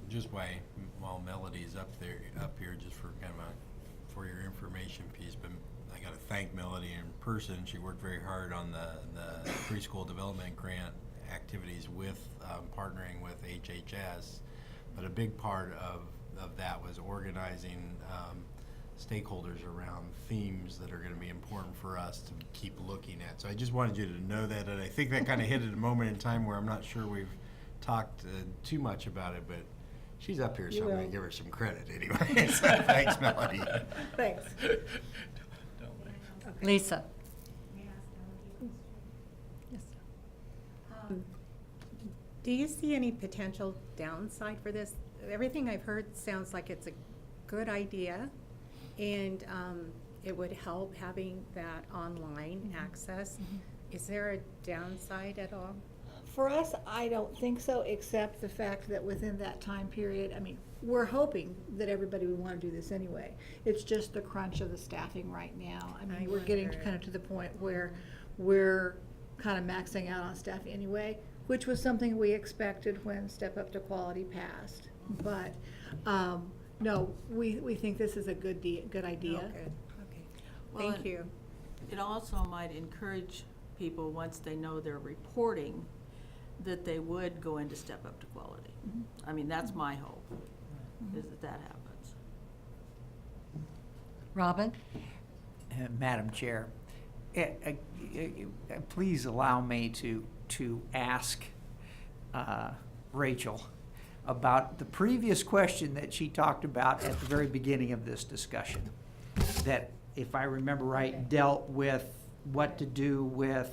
Just while Melody's up here, just for kind of for your information piece, but I gotta thank Melody in person. She worked very hard on the preschool development grant activities with, partnering with HHS. But a big part of that was organizing, stakeholders around themes that are gonna be important for us to keep looking at. So I just wanted you to know that, and I think that kind of hit at a moment in time where I'm not sure we've talked too much about it, but she's up here, so I'm gonna give her some credit anyway. So thanks, Melody. Thanks. Lisa? Do you see any potential downside for this? Everything I've heard sounds like it's a good idea, and it would help having that online access. Is there a downside at all? For us, I don't think so, except the fact that within that time period, I mean, we're hoping that everybody would want to do this anyway. It's just the crunch of the staffing right now. I mean, we're getting wonder. kind of to the point where we're kind of maxing out on staff anyway, which was something we expected when Step Up to Quality passed. But, no, we think this is a good idea. Oh, good. Okay. Well, Thank you. It also might encourage people, once they know they're reporting, that they would go into Step Up to Quality. I mean, that's my hope, is that happens. Robin? Madam Chair, please allow me to ask Rachel about the previous question that she talked about at the very beginning of this discussion. That, if I remember right, dealt with what to do with,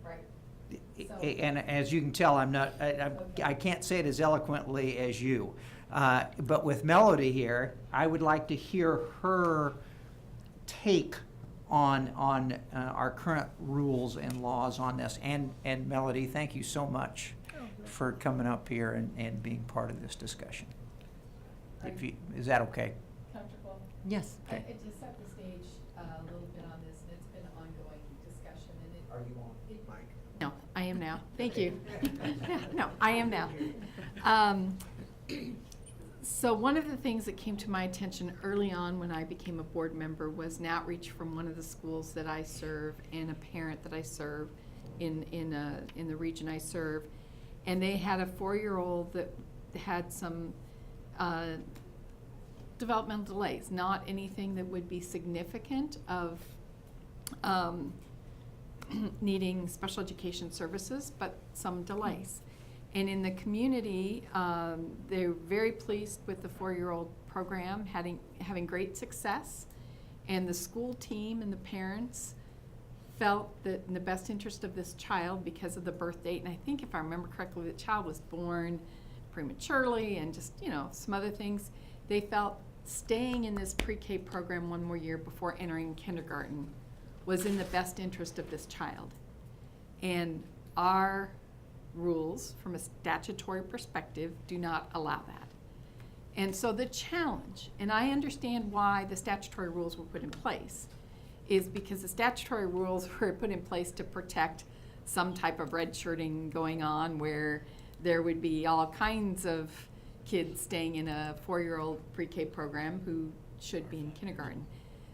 Right. and as you can tell, I can't say it as eloquently as you. But with Melody here, I would like to hear her take on our current rules and laws on this. And Melody, thank you so much for coming up here and being part of this discussion. Is that okay? Comfortable? Yes. Okay. To set the stage a little bit on this, and it's been an ongoing discussion, and it. Are you on, Mike? No, I am now. Thank you. No, I am now. So one of the things that came to my attention early on when I became a board member was an outreach from one of the schools that I serve and a parent that I serve in the region I serve. And they had a 4-year-old that had some developmental delays, not anything that would be significant of needing special education services, but some delays. And in the community, they're very pleased with the 4-year-old program, having great success. And the school team and the parents felt that in the best interest of this child, because of the birth date, and I think if I remember correctly, the child was born prematurely and just, some other things, they felt staying in this pre-K program one more year before entering kindergarten was in the best interest of this child. And our rules, from a statutory perspective, do not allow that. And so the challenge, and I understand why the statutory rules were put in place, is because the statutory rules were put in place to protect some type of redshirting going on where there would be all kinds of kids staying in a 4-year-old pre-K program who should be in kindergarten.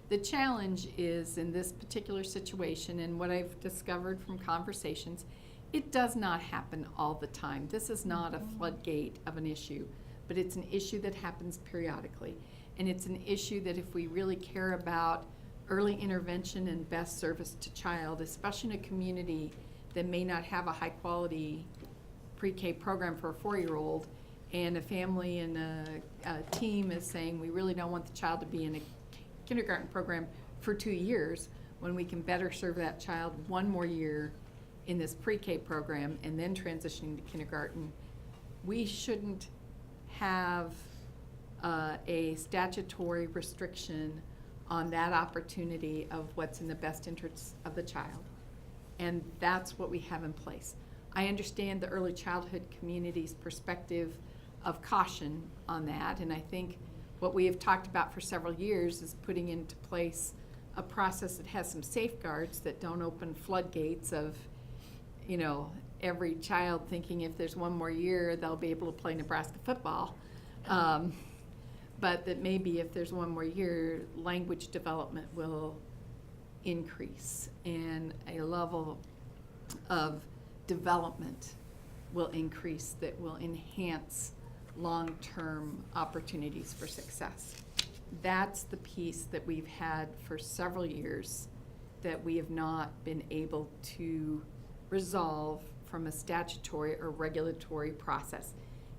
The challenge is in this particular situation, and what I've discovered from conversations, it does not happen all the time. This is not a floodgate of an issue, but it's an issue that happens periodically. And it's an issue that if we really care about early intervention and best service to child, especially in a community that may not have a high quality pre-K program for a 4-year-old, and a family and a team is saying we really don't want the child to be in a kindergarten program for 2 years, when we can better serve that child one more year in this pre-K program and then transitioning to kindergarten. We shouldn't have a statutory restriction on that opportunity of what's in the best interests of the child. And that's what we have in place. I understand the early childhood community's perspective of caution on that, and I think what we have talked about for several years is putting into place a process that has some safeguards that don't open floodgates of, you know, every child thinking if there's one more year, they'll be able to play Nebraska football. But that maybe if there's one more year, language development will increase and a level of development will increase that will enhance long-term opportunities for success. That's the piece that we've had for several years that we have not been able to resolve from a statutory or regulatory process.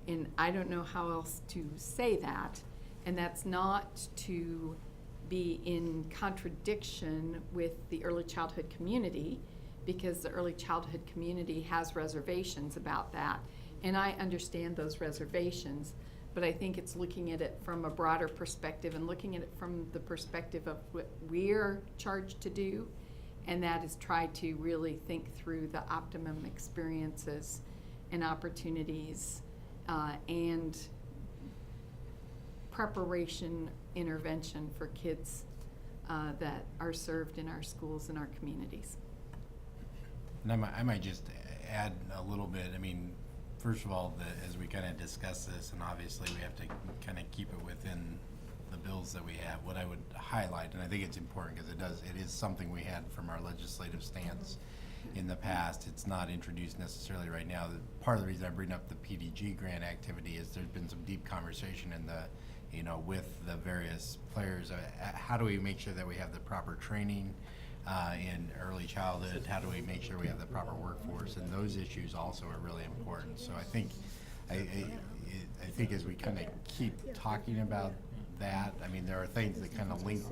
And I don't know how else to say that. And that's not to be in contradiction with the early childhood community, because the early childhood community has reservations about that. And I understand those reservations, but I think it's looking at it from a broader perspective and looking at it from the perspective of what we're charged to do, and that is try to really think through the optimum experiences and opportunities and preparation intervention for kids that are served in our schools and our communities. And I might just add a little bit. I mean, first of all, as we kind of discuss this, and obviously we have to kind of keep it within the bills that we have, what I would highlight, and I think it's important because it is something we had from our legislative stance in the past. It's not introduced necessarily right now. Part of the reason I bring up the PDG grant activity is there's been some deep conversation in the, you know, with the various players. How do we make sure that we have the proper training in early childhood? How do we make sure we have the proper workforce? And those issues also are really important. So I think as we kind of keep talking about that, I mean, there are things that kind of link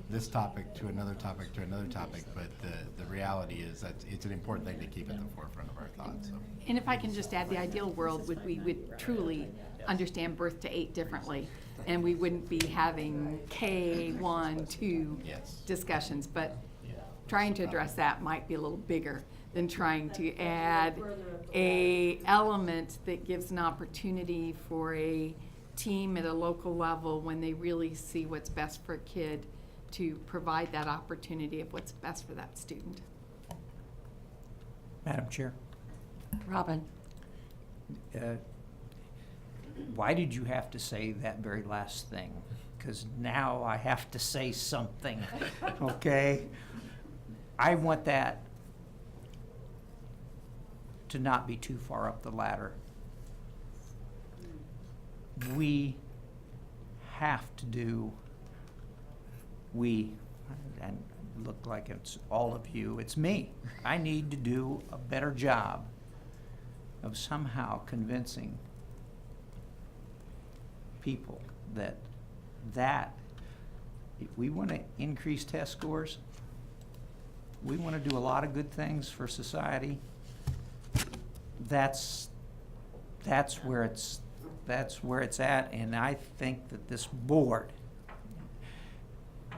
this topic to another topic to another topic, but the reality is that it's an important thing to keep at the forefront of our thoughts. So. And if I can just add, the ideal world we would truly understand birth to 8 differently, and we wouldn't be having K1, 2 discussions, but trying to address that might be a little bigger than trying to add a element that gives an opportunity for a team at a local level when they really see what's best for a kid to provide that opportunity of what's best for that student. Madam Chair, Robin? why did you have to say that very last thing? Because now I have to say something, okay? I want that to not be too far up the ladder. We have to do, and look like it's all of you, it's me. I need to do a better job of somehow convincing people that if we want to increase test scores, we want to do a lot of good things for society. That's where it's at, and I think that this board,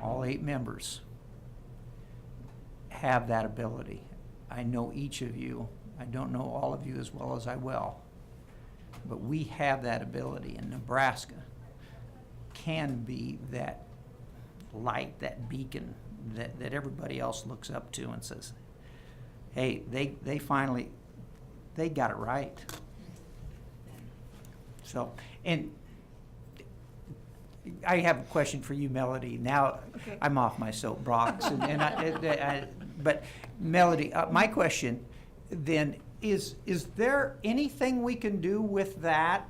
all 8 members, have that ability. I know each of you. I don't know all of you as well as I will, but we have that ability, and Nebraska can be that light, that beacon that everybody else looks up to and says, hey, they finally, they got it right. So, and I have a question for you, Melody. Now, Okay. I'm off my soapbox, but Melody, my question then is there anything we can do with that?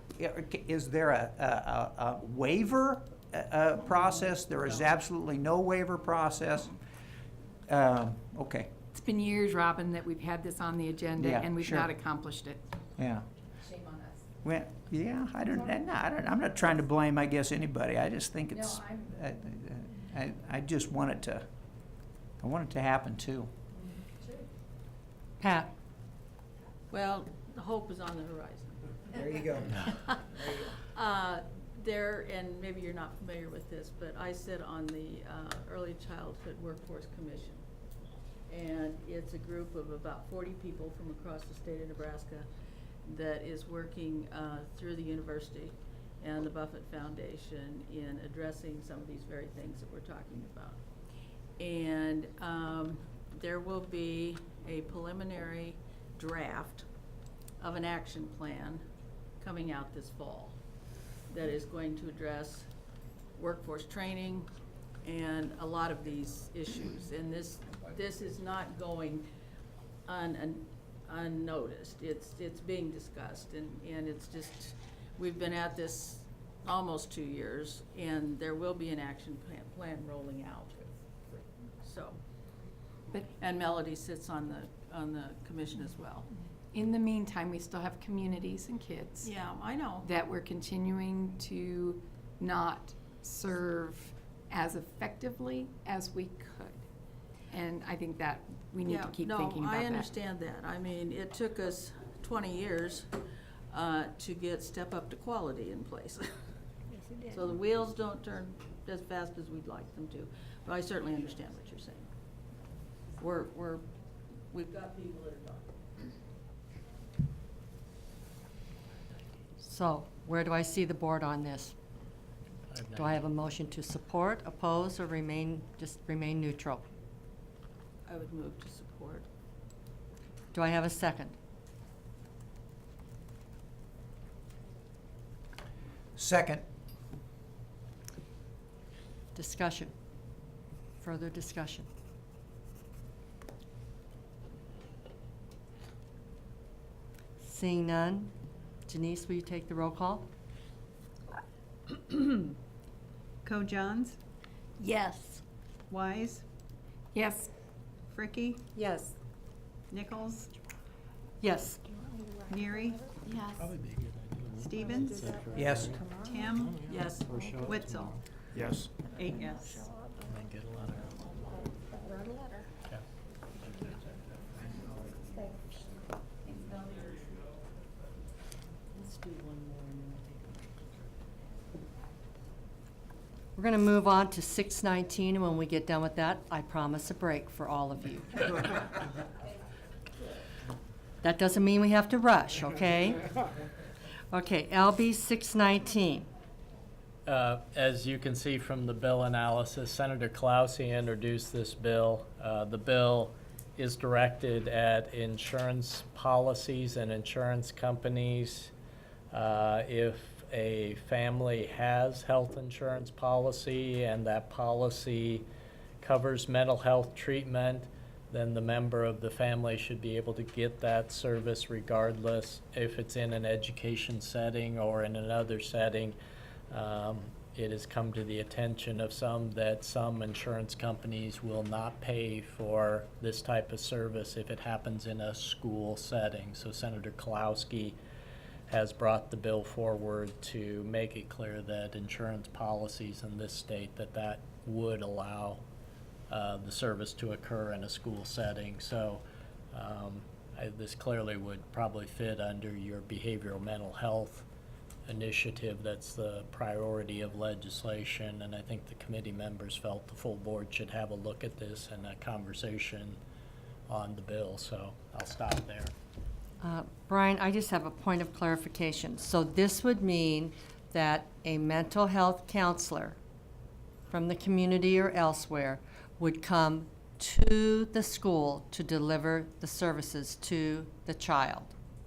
Is there a waiver process? There is absolutely no waiver process. Okay. It's been years, Robin, that we've had this on the agenda, Yeah, and we've sure. not accomplished it. Yeah. Shame on us. Well, yeah, I'm not trying to blame, I guess, anybody. I just think it's, I just want it to, I want it to happen too. Pat? Well, the hope is on the horizon. There you go. there, and maybe you're not familiar with this, but I sit on the Early Childhood Workforce Commission. And it's a group of about 40 people from across the state of Nebraska that is working through the university and the Buffett Foundation in addressing some of these very things that we're talking about. And there will be a preliminary draft of an action plan coming out this fall that is going to address workforce training and a lot of these issues. And this is not going unnoticed. It's being discussed, and it's just, we've been at this almost 2 years, and there will be an action plan rolling out. So, and Melody sits on the commission as well. In the meantime, we still have communities and kids Yeah, I know. that we're continuing to not serve as effectively as we could. And I think that we need to keep thinking about that. No, I understand that. I mean, it took us 20 years to get Step Up to Quality in place. So the wheels don't turn as fast as we'd like them to. But I certainly understand what you're saying. We've got people that are talking. So where do I see the board on this? Do I have a motion to support, oppose, or remain neutral? I would move to support. Do I have a second? Second. Discussion. Further discussion. Seeing none, Denise, will you take the roll call? Co-Johns, Yes. Wise, Yes. Fricky, Yes. Nichols, Yes. Neary, Yes. Stevens, Yes. Tim, Yes. Witzel. Yes. 8 yes. And get a letter. Yeah. Let's do one more and then we'll take We're going to move on to 6:19, and when we get done with that, I promise a break for all of you. That doesn't mean we have to rush, okay? Okay, LB 619. As you can see from the bill analysis, Senator Clousey introduced this bill. The bill is directed at insurance policies and insurance companies. If a family has health insurance policy and that policy covers mental health treatment, then the member of the family should be able to get that service regardless if it's in an education setting or in another setting. It has come to the attention of some that some insurance companies will not pay for this type of service if it happens in a school setting. So Senator Clousey has brought the bill forward to make it clear that insurance policies in this state that would allow the service to occur in a school setting. So this clearly would probably fit under your behavioral mental health initiative. That's the priority of legislation, and I think the committee members felt the full board should have a look at this and a conversation on the bill. So I'll stop there. Brian, I just have a point of clarification. So this would mean that a mental health counselor from the community or elsewhere would come to the school to deliver the services to the child,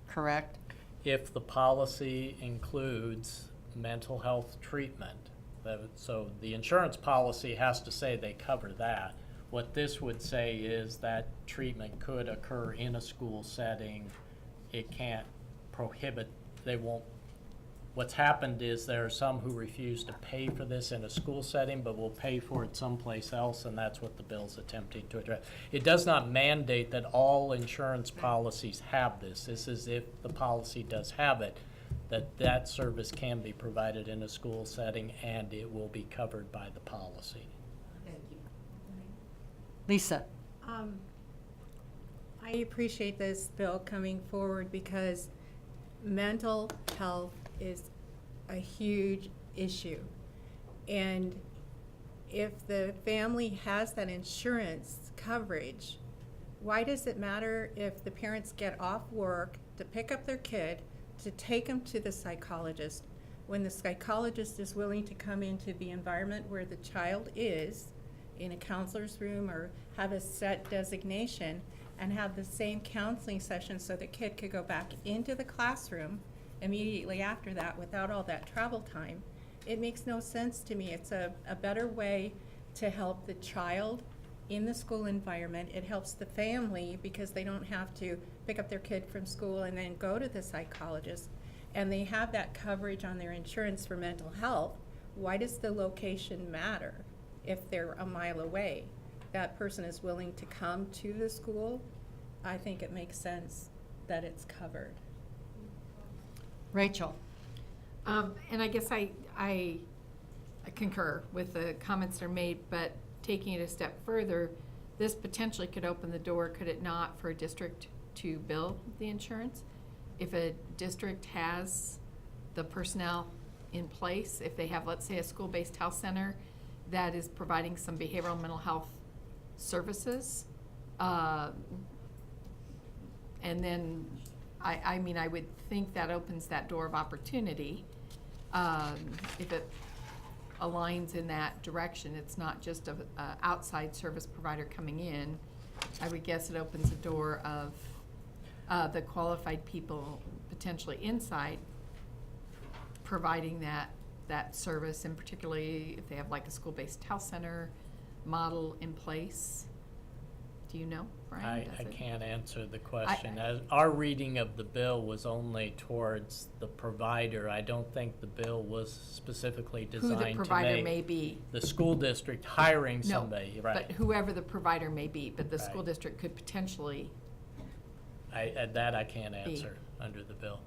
correct? If the policy includes mental health treatment, so the insurance policy has to say they cover that. What this would say is that treatment could occur in a school setting. It can't prohibit, they won't. What's happened is there are some who refuse to pay for this in a school setting, but will pay for it someplace else, and that's what the bill's attempting to address. It does not mandate that all insurance policies have this. This is if the policy does have it, that service can be provided in a school setting, and it will be covered by the policy. Thank you. Lisa? I appreciate this bill coming forward because mental health is a huge issue. And if the family has that insurance coverage, why does it matter if the parents get off work to pick up their kid, to take them to the psychologist, when the psychologist is willing to come into the environment where the child is, in a counselor's room, or have a set designation, and have the same counseling session so the kid could go back into the classroom immediately after that without all that travel time? It makes no sense to me. It's a better way to help the child in the school environment. It helps the family because they don't have to pick up their kid from school and then go to the psychologist. And they have that coverage on their insurance for mental health. Why does the location matter if they're a mile away? That person is willing to come to the school. I think it makes sense that it's covered. Rachel? And I guess I concur with the comments that are made, but taking it a step further, this potentially could open the door, could it not, for a district to bill the insurance? If a district has the personnel in place, if they have, let's say, a school-based health center that is providing some behavioral mental health services, and then, I mean, I would think that opens that door of opportunity. If it aligns in that direction, it's not just an outside service provider coming in. I would guess it opens the door of the qualified people potentially inside providing that service, and particularly if they have like a school-based health center model in place. Do you know, Brian? I can't answer the question. Our reading of the bill was only towards the provider. I don't think the bill was specifically designed to make. Who the provider may be. The school district hiring No, somebody, right. but whoever the provider may be, but the school district could potentially. That I can't answer under the bill.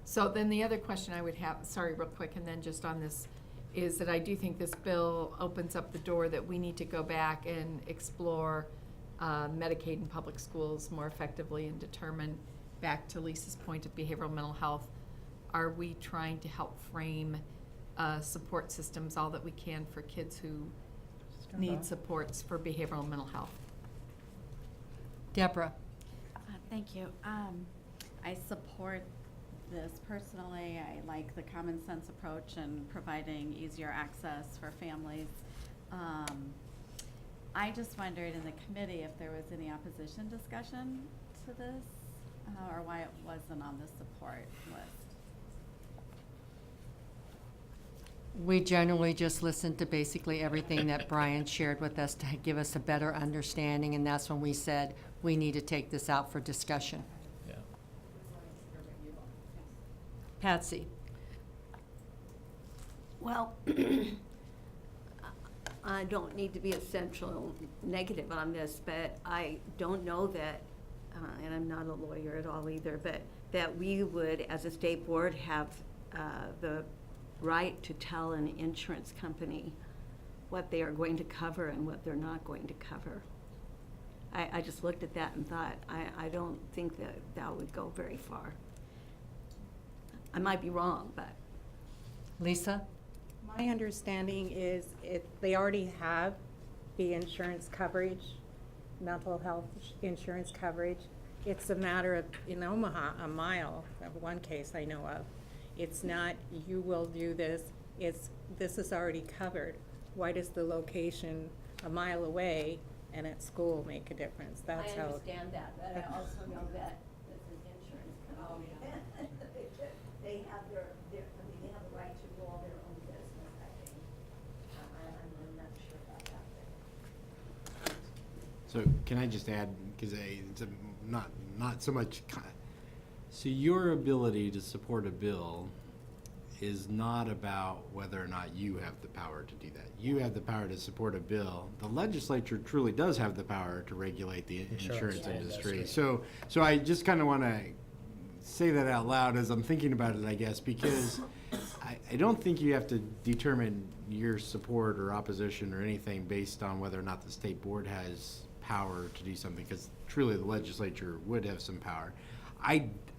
So then the other question I would have, sorry, real quick, and then just on this, is that I do think this bill opens up the door that we need to go back and explore Medicaid in public schools more effectively and determine, back to Lisa's point of behavioral mental health, are we trying to help frame support systems all that we can for kids who need supports for behavioral mental health? Deborah? Thank you. I support this personally. I like the common sense approach and providing easier access for families. I just wondered in the committee if there was any opposition discussion to this, or why it wasn't on the support list. We generally just listened to basically everything that Brian shared with us to give us a better understanding, and that's when we said we need to take this out for discussion. Yeah. Patsy? Well, I don't need to be a central negative on this, but I don't know that, and I'm not a lawyer at all either, but that we would, as a state board, have the right to tell an insurance company what they are going to cover and what they're not going to cover. I just looked at that and thought, I don't think that that would go very far. I might be wrong, but. Lisa? My understanding is they already have the insurance coverage, mental health insurance coverage. It's a matter of, in Omaha, a mile of one case I know of. It's not, you will do this, this is already covered. Why does the location a mile away and at school make a difference? That's how. I understand that, but I also know that this is insurance company. They have I mean, they have a right to do all their own business, I think. I'm not sure about that. So can I just add, because it's not so much, so your ability to support a bill is not about whether or not you have the power to do that. You have the power to support a bill. The legislature truly does have the power to regulate the insurance industry. So I just kind of want to say that out loud as I'm thinking about it, I guess, because I don't think you have to determine your support or opposition or anything based on whether or not the state board has power to do something, because truly the legislature would have some power.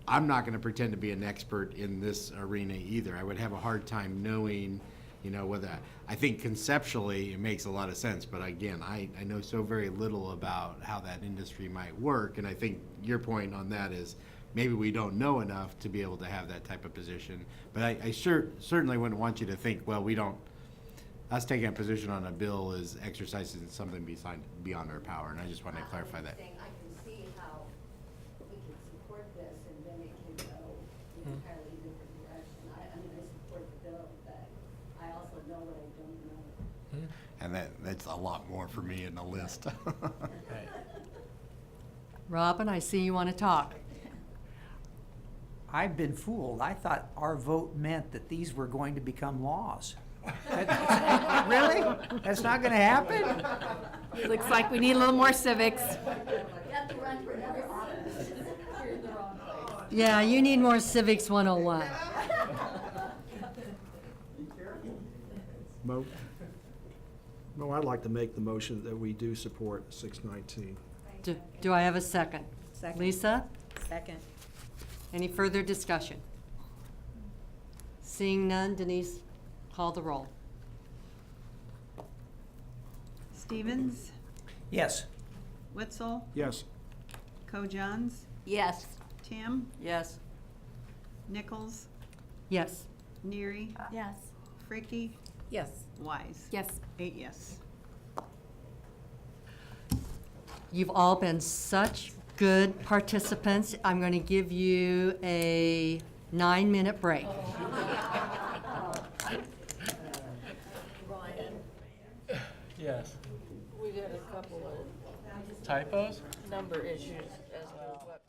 I'm not going to pretend to be an expert in this arena either. I would have a hard time knowing You know, whether, I think conceptually it makes a lot of sense, but again, I know so very little about how that industry might work, and I think your point on that is maybe we don't know enough to be able to have that type of position. But I certainly wouldn't want you to think, well, we don't, us taking a position on a bill is exercising something beyond our power, and I just want to clarify that. I can see how we can support this and then it can go in an entirely different direction. I mean, I support the bill, but I also know what I don't know. And that's a lot more for me in the list. Right. Robin, I see you want to talk. I've been fooled. I thought our vote meant that these were going to become laws. Really? That's not gonna happen? Looks like we need a little more civics. You have to run for another office. You're in the wrong place. Yeah, you need more Civics 101. Mo? Mo, I'd like to make the motion that we do support 619. Do I have a second? Second. Lisa? Second. Any further discussion? Seeing none, Denise, call the roll. Stevens, Yes. Witzel, Yes. Co-Johns, Yes. Tim, Yes. Nichols, Yes. Neary, Yes. Fricky, Yes. Wise. Yes. 8 yes. You've all been such good participants. I'm going to give you a 9-minute break. Yes. We did a couple of Typos? number issues as to what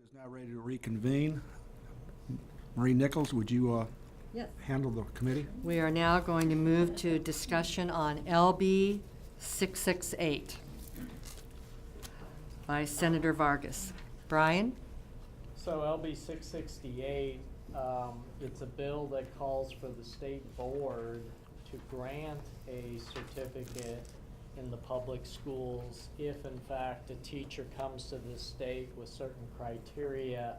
is now ready to reconvene. Marie Nichols, would you Yes. handle the committee? We are now going to move to discussion on LB 668 by Senator Vargas. Brian? So LB 668, it's a bill that calls for the state board to grant a certificate in the public schools if in fact a teacher comes to the state with certain criteria.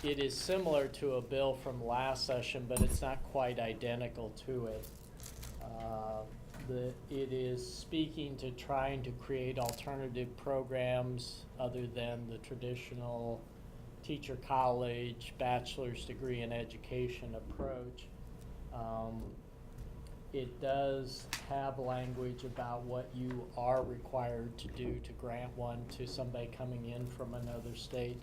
It is similar to a bill from last session, but it's not quite identical to it. It is speaking to trying to create alternative programs other than the traditional teacher college, bachelor's degree in education approach. It does have language about what you are required to do to grant one to somebody coming in from another state.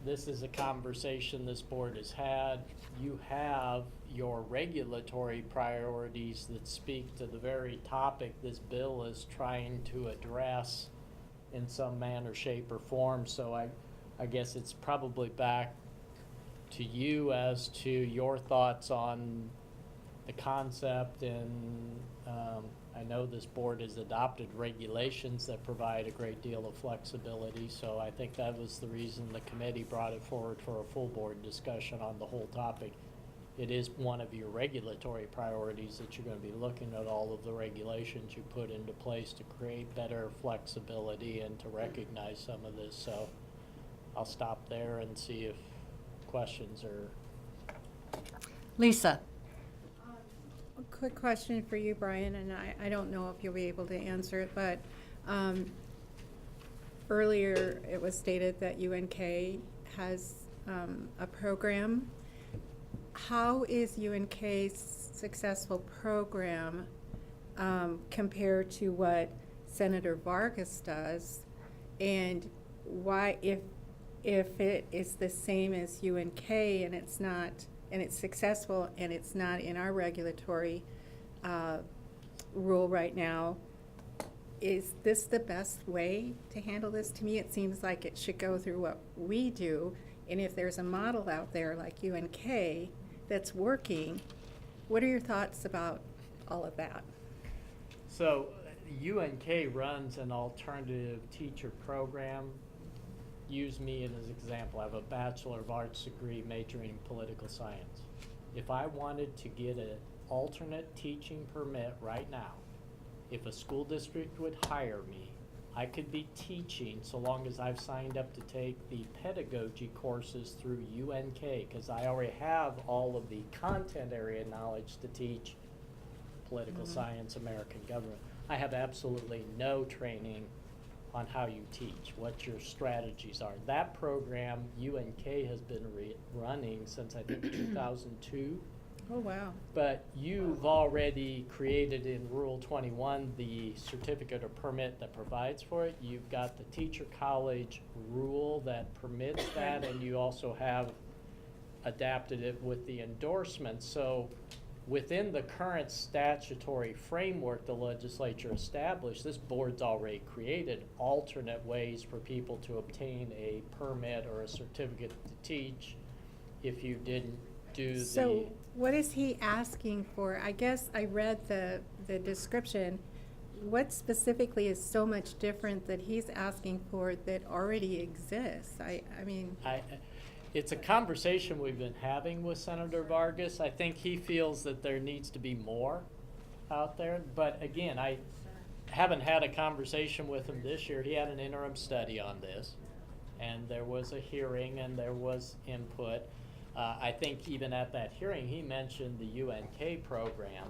This is a conversation this board has had. You have your regulatory priorities that speak to the very topic this bill is trying to address in some manner, shape, or form. So I guess it's probably back to you as to your thoughts on the concept, and I know this board has adopted regulations that provide a great deal of flexibility, so I think that was the reason the committee brought it forward for a full board discussion on the whole topic. It is one of your regulatory priorities that you're going to be looking at all of the regulations you put into place to create better flexibility and to recognize some of this. So I'll stop there and see if questions are. Lisa? A quick question for you, Brian, and I don't know if you'll be able to answer it, but earlier it was stated that UNK has a program. How is UNK's successful program compared to what Senator Vargas does? And why, if it is the same as UNK and it's not, and it's successful and it's not in our regulatory rule right now, is this the best way to handle this? To me, it seems like it should go through what we do, and if there's a model out there like UNK that's working, what are your thoughts about all of that? So UNK runs an alternative teacher program. Use me as an example. I have a Bachelor of Arts degree majoring in political science. If I wanted to get an alternate teaching permit right now, if a school district would hire me, I could be teaching so long as I've signed up to take the pedagogy courses through UNK, because I already have all of the content area knowledge to teach political science, American government. I have absolutely no training on how you teach, what your strategies are. That program, UNK has been running since I think 2002. Oh, wow. But you've already created in Rule 21 the certificate or permit that provides for it. You've got the teacher college rule that permits that, and you also have adapted it with the endorsement. So within the current statutory framework the legislature established, this board's already created alternate ways for people to obtain a permit or a certificate to teach if you didn't do the. So what is he asking for? I guess I read the description. What specifically is so much different that he's asking for that already exists? I mean. It's a conversation we've been having with Senator Vargas. I think he feels that there needs to be more out there. But again, I haven't had a conversation with him this year. He had an interim study on this, and there was a hearing and there was input. I think even at that hearing, he mentioned the UNK program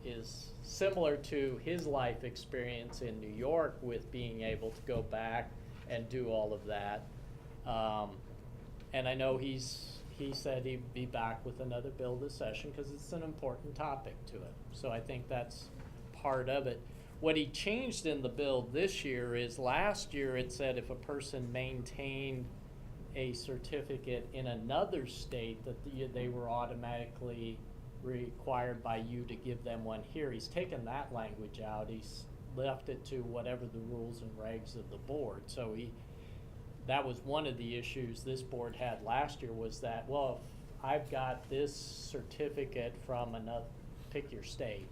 is similar to his life experience in New York with being able to go back and do all of that. And I know he said he'd be back with another bill this session because it's an important topic to it. So I think that's part of it. What he changed in the bill this year is last year it said if a person maintained a certificate in another state that they were automatically required by you to give them one here. He's taken that language out. He's left it to whatever the rules and regs of the board. So that was one of the issues this board had last year, was that, well, if I've got this certificate from another, pick your state,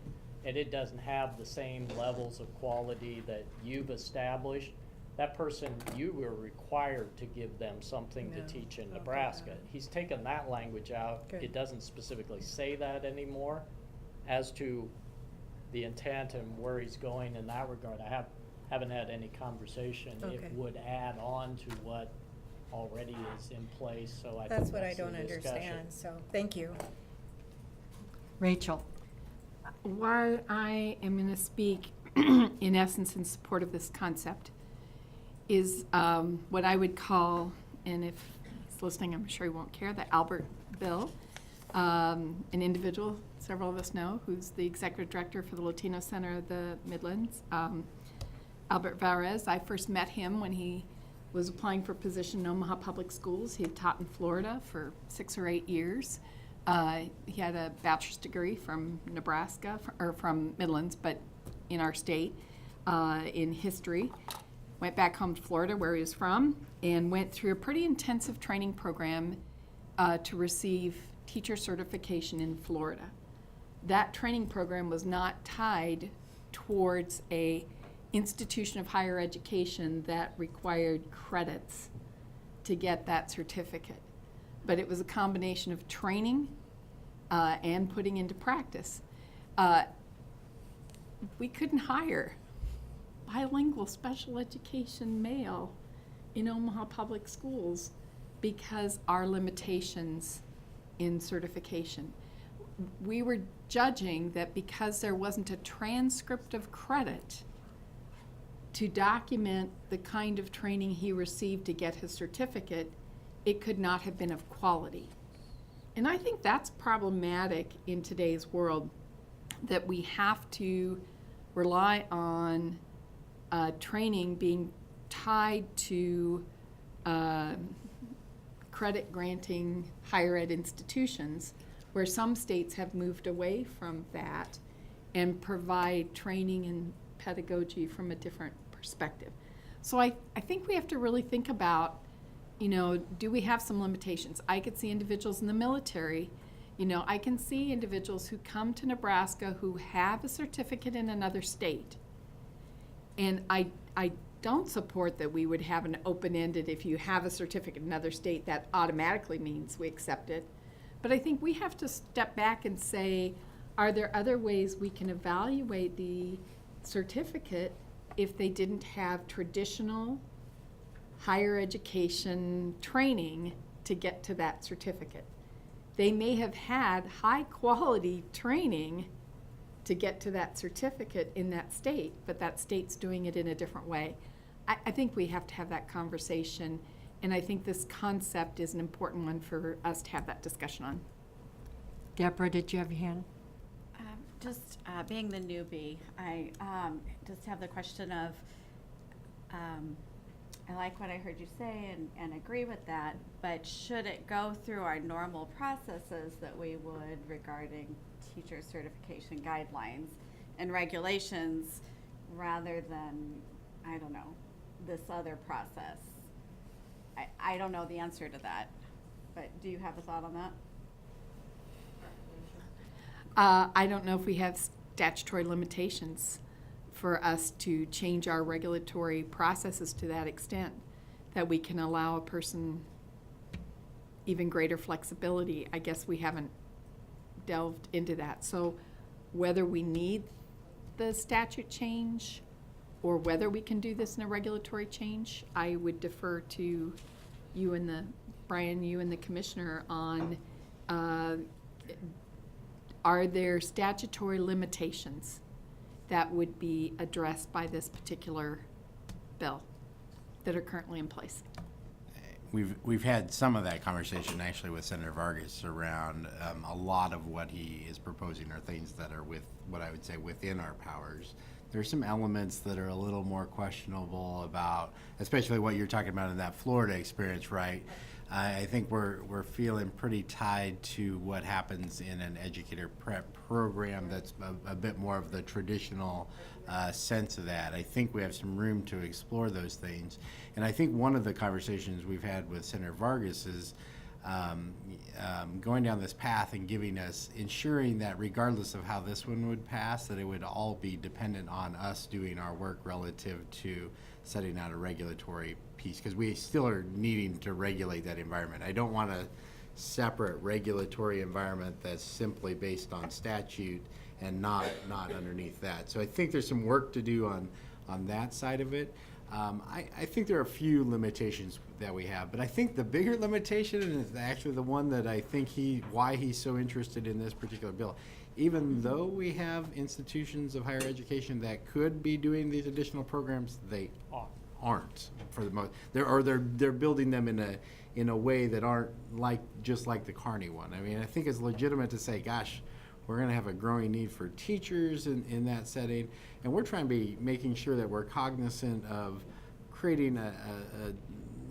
and it doesn't have the same levels of quality that you've established, that person, you were required to give them something to No. teach in Okay. Nebraska. He's taken that language out. Good. It doesn't specifically say that anymore. As to the intent and where he's going in that regard, I haven't had any conversation. Okay. It would add on to what already is in place, so I think That's what I the don't discussion. understand, so, thank you. Rachel? Why I am going to speak, in essence, in support of this concept is what I would call, and if he's listening, I'm sure he won't care, the Albert Bill. An individual, several of us know, who's the executive director for the Latino Center of the Midlands, Albert Varez. I first met him when he was applying for a position in Omaha Public Schools. He had taught in Florida for 6 or 8 years. He had a bachelor's degree from Nebraska, or from Midlands, but in our state, in history. Went back home to Florida, where he was from, and went through a pretty intensive training program to receive teacher certification in Florida. That training program was not tied towards a institution of higher education that required credits to get that certificate. But it was a combination of training and putting into practice. We couldn't hire bilingual special education male in Omaha Public Schools because our limitations in certification. We were judging that because there wasn't a transcript of credit to document the kind of training he received to get his certificate, it could not have been of quality. And I think that's problematic in today's world, that we have to rely on training being tied to credit granting higher ed institutions, where some states have moved away from that and provide training and pedagogy from a different perspective. So I think we have to really think about, do we have some limitations? I could see individuals in the military, I can see individuals who come to Nebraska who have a certificate in another state. And I don't support that we would have an open-ended, if you have a certificate in another state, that automatically means we accept it. But I think we have to step back and say, are there other ways we can evaluate the certificate if they didn't have traditional higher education training to get to that certificate? They may have had high-quality training to get to that certificate in that state, but that state's doing it in a different way. I think we have to have that conversation, and I think this concept is an important one for us to have that discussion on. Deborah, did you have your hand? Just being the newbie, I just have the question of, I like what I heard you say and agree with that, but should it go through our normal processes that we would regarding teacher certification guidelines and regulations rather than, I don't know, this other process? I don't know the answer to that, but do you have a thought on that? I don't know if we have statutory limitations for us to change our regulatory processes to that extent, that we can allow a person even greater flexibility. I guess we haven't delved into that. So whether we need the statute change or whether we can do this in a regulatory change, I would defer to you and Brian, you and the commissioner on, are there statutory limitations that would be addressed by this particular bill that are currently in place? We've had some of that conversation actually with Senator Vargas around a lot of what he is proposing are things that are with what I would say within our powers. There's some elements that are a little more questionable about, especially what you're talking about in that Florida experience, right? I think we're feeling pretty tied to what happens in an educator prep program that's a bit more of the traditional sense of that. I think we have some room to explore those things. And I think one of the conversations we've had with Senator Vargas is going down this path and ensuring that regardless of how this one would pass, that it would all be dependent on us doing our work relative to setting out a regulatory piece, because we still are needing to regulate that environment. I don't want a separate regulatory environment that's simply based on statute and not underneath that. So I think there's some work to do on that side of it. I think there are a few limitations that we have, but I think the bigger limitation is actually the one that I think why he's so interested in this particular bill. Even though we have institutions of higher education that could be doing these additional programs, they aren't for the most. They're building them in a way that aren't just like the Kearney one. I mean, I think it's legitimate to say, gosh, we're going to have a growing need for teachers in that setting, and we're trying to be making sure that we're cognizant of creating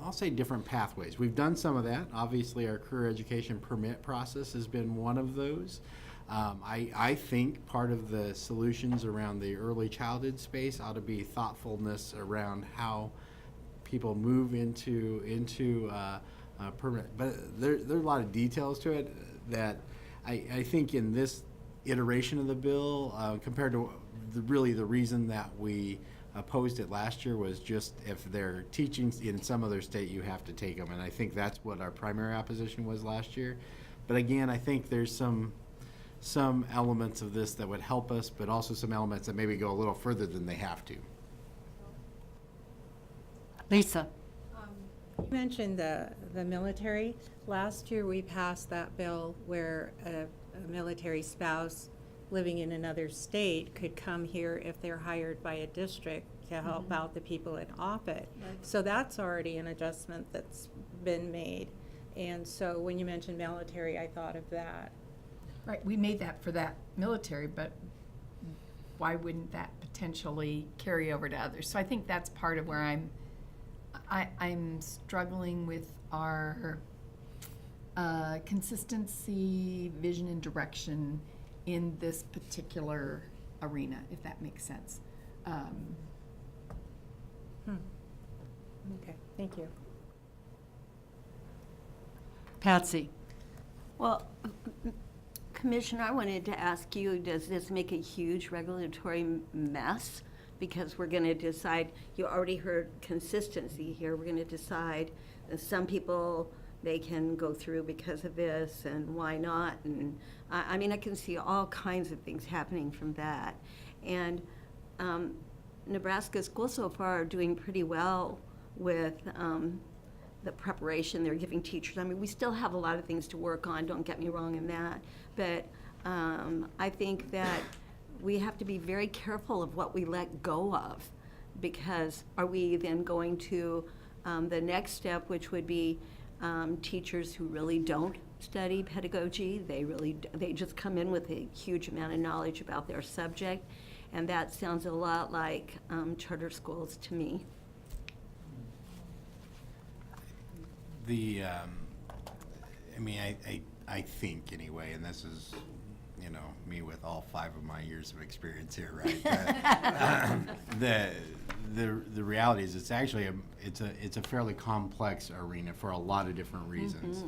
I'll say different pathways. We've done some of that. Obviously, our career education permit process has been one of those. I think part of the solutions around the early childhood space ought to be thoughtfulness around how people move into permanent. But there's a lot of details to it that I think in this iteration of the bill, compared to the reason that we opposed it last year was just if they're teaching in some other state, you have to take them. And I think that's what our primary opposition was last year. But again, I think there's some elements of this that would help us, but also some elements that maybe go a little further than they have to. Lisa? You mentioned the military. Last year, we passed that bill where a military spouse living in another state could come here if they're hired by a district to help out the people in Offutt. So that's already an adjustment that's been made. And so when you mentioned military, I thought of that. Right, we made that for that military, but why wouldn't that potentially carry over to others? So I think that's part of where I'm struggling with our consistency, vision, and direction in this particular arena, if that makes sense. Okay, thank you. Patsy? Well, Commissioner, I wanted to ask you, does this make a huge regulatory mess? Because we're going to decide, you already heard consistency here, we're going to decide some people, they can go through because of this, and why not? And I mean, I can see all kinds of things happening from that. And Nebraska schools so far are doing pretty well with the preparation they're giving teachers. I mean, we still have a lot of things to work on, don't get me wrong in that. But I think that we have to be very careful of what we let go of, because are we then going to the next step, which would be teachers who really don't study pedagogy. They just come in with a huge amount of knowledge about their subject, and that sounds a lot like charter schools to me. I think anyway, and this is, me with all 5 of my years of experience here, right? The reality is it's actually it's a fairly complex arena for a lot of different reasons. Mm-hmm.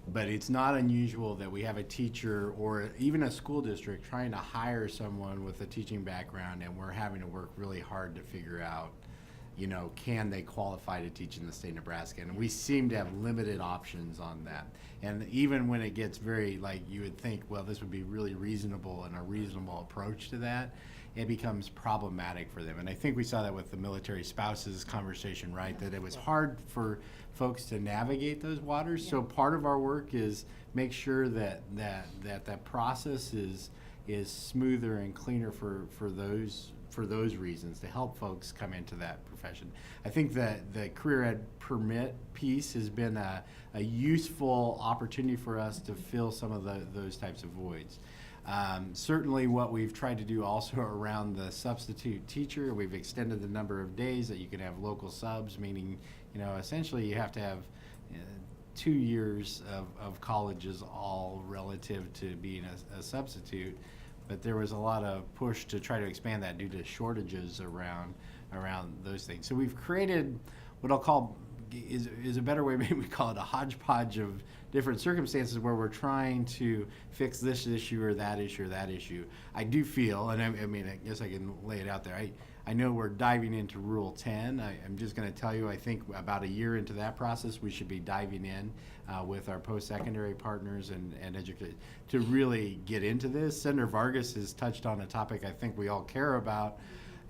But it's not unusual that we have a teacher or even a school district trying to hire someone with a teaching background, and we're having to work really hard to figure out, can they qualify to teach in the state of Nebraska? And we seem to have limited options on that. And even when it gets very, you would think, well, this would be really reasonable and a reasonable approach to that, it becomes problematic for them. And I think we saw that with the military spouses conversation, right? That it was hard for folks to navigate those waters. Yeah. So part of our work is make sure that process is smoother and cleaner for those reasons, to help folks come into that profession. I think that the career ed permit piece has been a useful opportunity for us to fill some of those types of voids. Certainly what we've tried to do also around the substitute teacher, we've extended the number of days that you can have local subs, meaning, essentially you have to have 2 years of colleges all relative to being a substitute, but there was a lot of push to try to expand that due to shortages around those things. So we've created what I'll call is a better way, maybe we call it a hodgepodge of different circumstances where we're trying to fix this issue or that issue or that issue. I do feel, and I mean, I guess I can lay it out there. I know we're diving into Rule 10. I'm just going to tell you, I think about a year into that process, we should be diving in with our post-secondary partners and educators to really get into this. Senator Vargas has touched on a topic I think we all care about,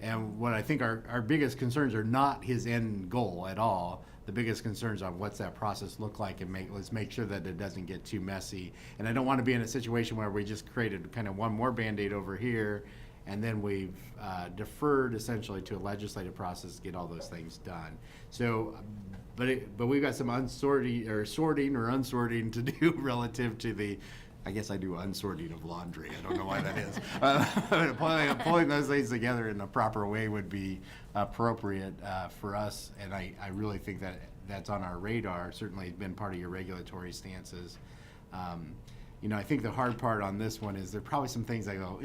and what I think our biggest concerns are not his end goal at all. The biggest concerns on what's that process look like, and let's make sure that it doesn't get too messy. And I don't want to be in a situation where we just created kind of one more Band-Aid over here, and then we've deferred essentially to a legislative process to get all those things done. So, but we've got some sorting or unsorting to do relative to the, I guess I do unsorting of laundry. I don't know why that is. Pulling those things together in a proper way would be appropriate for us, and I really think that that's on our radar. Certainly it's been part of your regulatory stances. I think the hard part on this one is there are probably some things I go,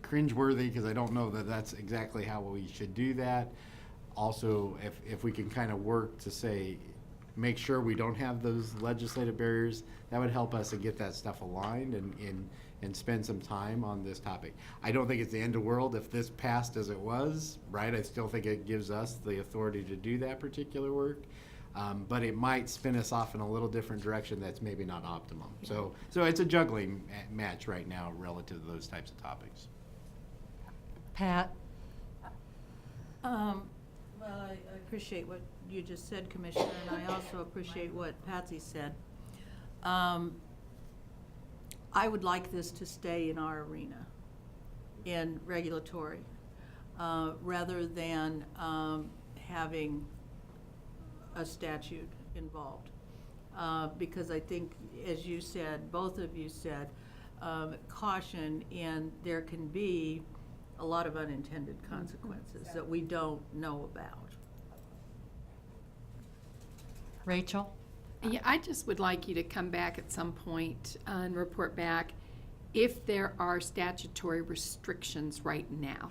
cringeworthy, because I don't know that that's exactly how we should do that. Also, if we can kind of work to say, make sure we don't have those legislative barriers, that would help us to get that stuff aligned and spend some time on this topic. I don't think it's the end of the world if this passed as it was, right? I still think it gives us the authority to do that particular work. But it might spin us off in a little different direction that's maybe not optimum. So it's a juggling match right now relative to those types of topics. Pat? Well, I appreciate what you just said, Commissioner, and I also appreciate what Patsy said. I would like this to stay in our arena, in regulatory, rather than having a statute involved. Because I think, as you said, both of you said, caution, and there can be a lot of unintended consequences that we don't know about. Rachel? Yeah, I just would like you to come back at some point and report back if there are statutory restrictions right now.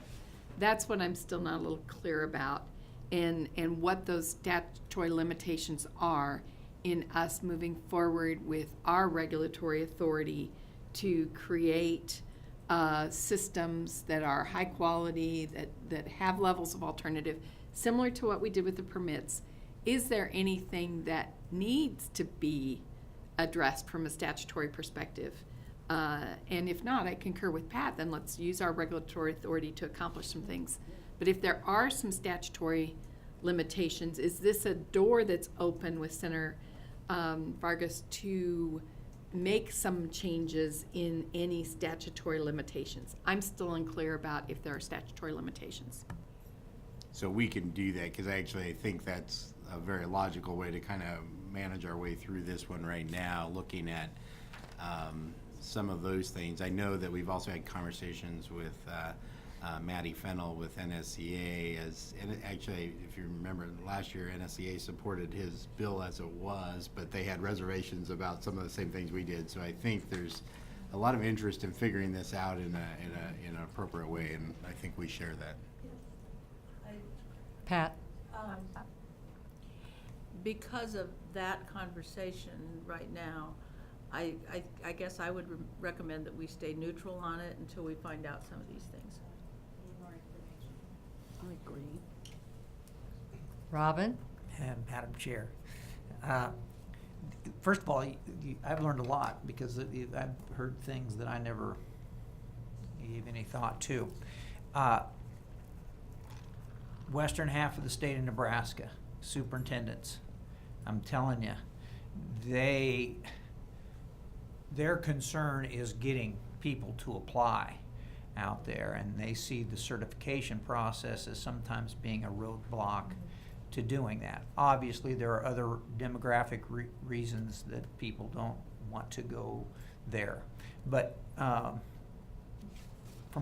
That's what I'm still not a little clear about, and what those statutory limitations are in us moving forward with our regulatory authority to create systems that are high quality, that have levels of alternative, similar to what we did with the permits. Is there anything that needs to be addressed from a statutory perspective? And if not, I concur with Pat, then let's use our regulatory authority to accomplish some things. But if there are some statutory limitations, is this a door that's open with Senator Vargas to make some changes in any statutory limitations? I'm still unclear about if there are statutory limitations. So we can do that, because I actually think that's a very logical way to kind of manage our way through this one right now, looking at some of those things. I know that we've also had conversations with Maddie Fennell with NSCA, and actually, if you remember, last year NSCA supported his bill as it was, but they had reservations about some of the same things we did. So I think there's a lot of interest in figuring this out in an appropriate way, and I think we share that. Pat? Because of that conversation right now, I guess I would recommend that we stay neutral on it until we find out some of these things. I agree. Robin? And Madam Chair, first of all, I've learned a lot, because I've heard things that I never gave any thought to. Western half of the state of Nebraska, superintendents, I'm telling you, their concern is getting people to apply out there, and they see the certification process as sometimes being a roadblock to doing that. Obviously, there are other demographic reasons that people don't want to go there. But from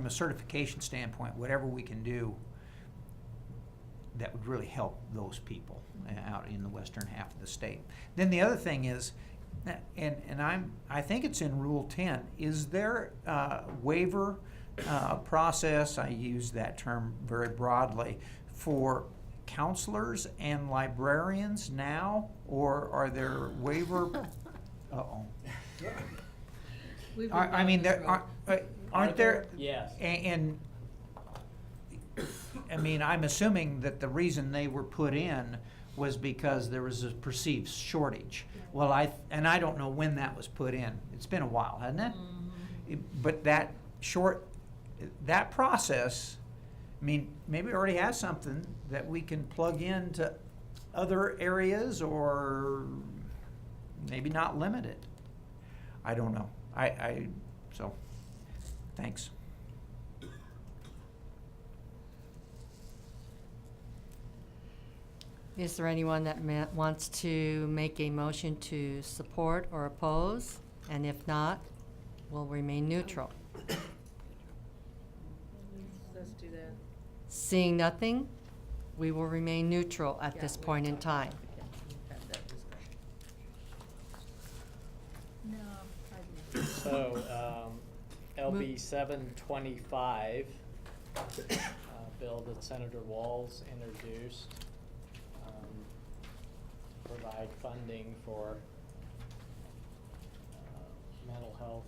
a certification standpoint, whatever we can do that would really help those people out in the western half of the state. Then the other thing is, I think it's in Rule 10, is there a waiver process, I use that term very broadly, for counselors and librarians now, or are there waiver? Uh-oh. I mean, there aren't there? Yes. And I mean, I'm assuming that the reason they were put in was because there was a perceived shortage. Well, I don't know when that was put in. It's been a while, hasn't it? But that process, I mean, maybe it already has something that we can plug into other areas, or maybe not limit it. I don't know. So, thanks. Is there anyone that wants to make a motion to support or oppose? And if not, we'll remain neutral. Let's do that. Seeing nothing, we will remain neutral at this point in time. Have that discussion. So, LB 725, bill that Senator Walls introduced, to provide funding for mental health.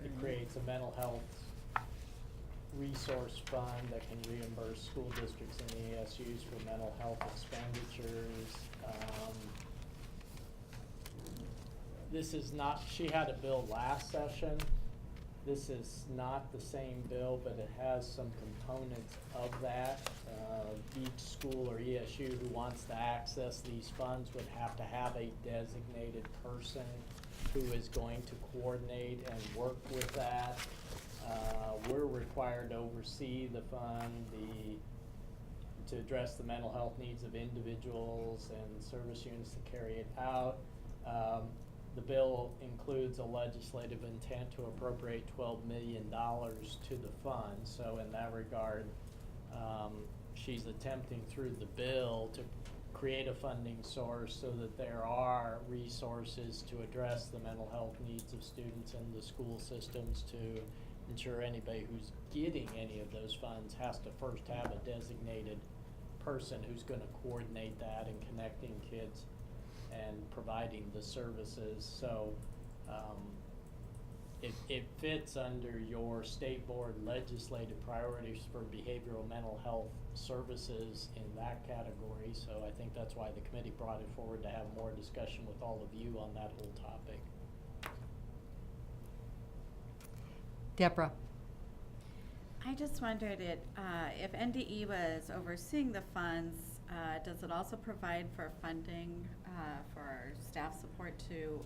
It creates a mental health resource fund that can reimburse school districts and ESUs for mental health expenditures. This is not, she had a bill last session. This is not the same bill, but it has some components of that. Each school or ESU who wants to access these funds would have to have a designated person who is going to coordinate and work with that. We're required to oversee the fund, to address the mental health needs of individuals and service units to carry it out. The bill includes a legislative intent to appropriate $12 million to the fund. So in that regard, she's attempting through the bill to create a funding source so that there are resources to address the mental health needs of students in the school systems, to ensure anybody who's getting any of those funds has to first have a designated person who's going to coordinate that and connecting kids and providing the services. So it fits under your state board legislative priorities for behavioral mental health services in that category. So I think that's why the committee brought it forward, to have more discussion with all of you on that whole topic. Deborah? I just wondered if NDE was overseeing the funds, does it also provide for funding for staff support to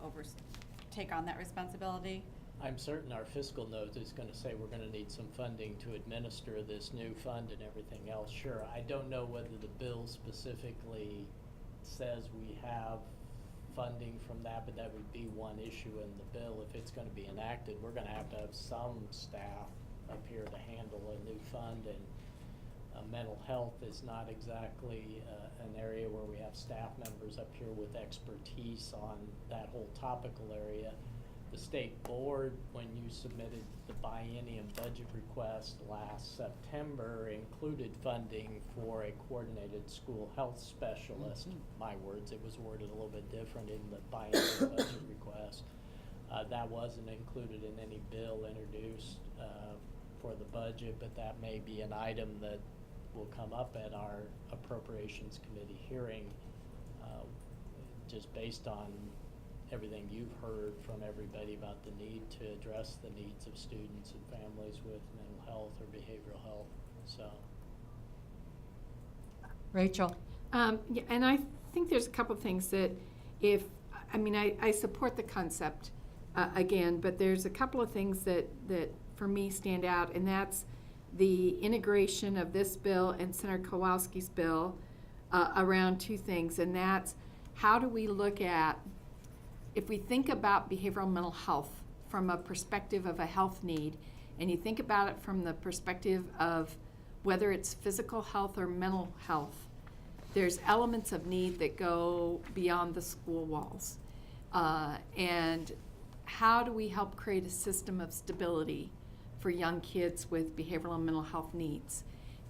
take on that responsibility? I'm certain our fiscal note is going to say we're going to need some funding to administer this new fund and everything else. Sure, I don't know whether the bill specifically says we have funding from that, but that would be one issue in the bill. If it's going to be enacted, we're going to have some staff up here to handle a new fund, and mental health is not exactly an area where we have staff members up here with expertise on that whole topical area. The state board, when you submitted the biennium budget request last September, included funding for a coordinated school health specialist. My words, it was worded a little bit different in the biennium budget request. That wasn't included in any bill introduced for the budget, but that may be an item that will come up at our appropriations committee hearing, just based on everything you've heard from everybody about the need to address the needs of students and families with mental health or behavioral health. So, Rachel? Yeah, and I think there's a couple things that I support the concept again, but there's a couple of things that for me stand out, and that's the integration of this bill and Senator Kowalski's bill around two things, and that's how do we look at, if we think about behavioral mental health from a perspective of a health need, and you think about it from the perspective of whether it's physical health or mental health, there's elements of need that go beyond the school walls. And how do we help create a system of stability for young kids with behavioral and mental health needs?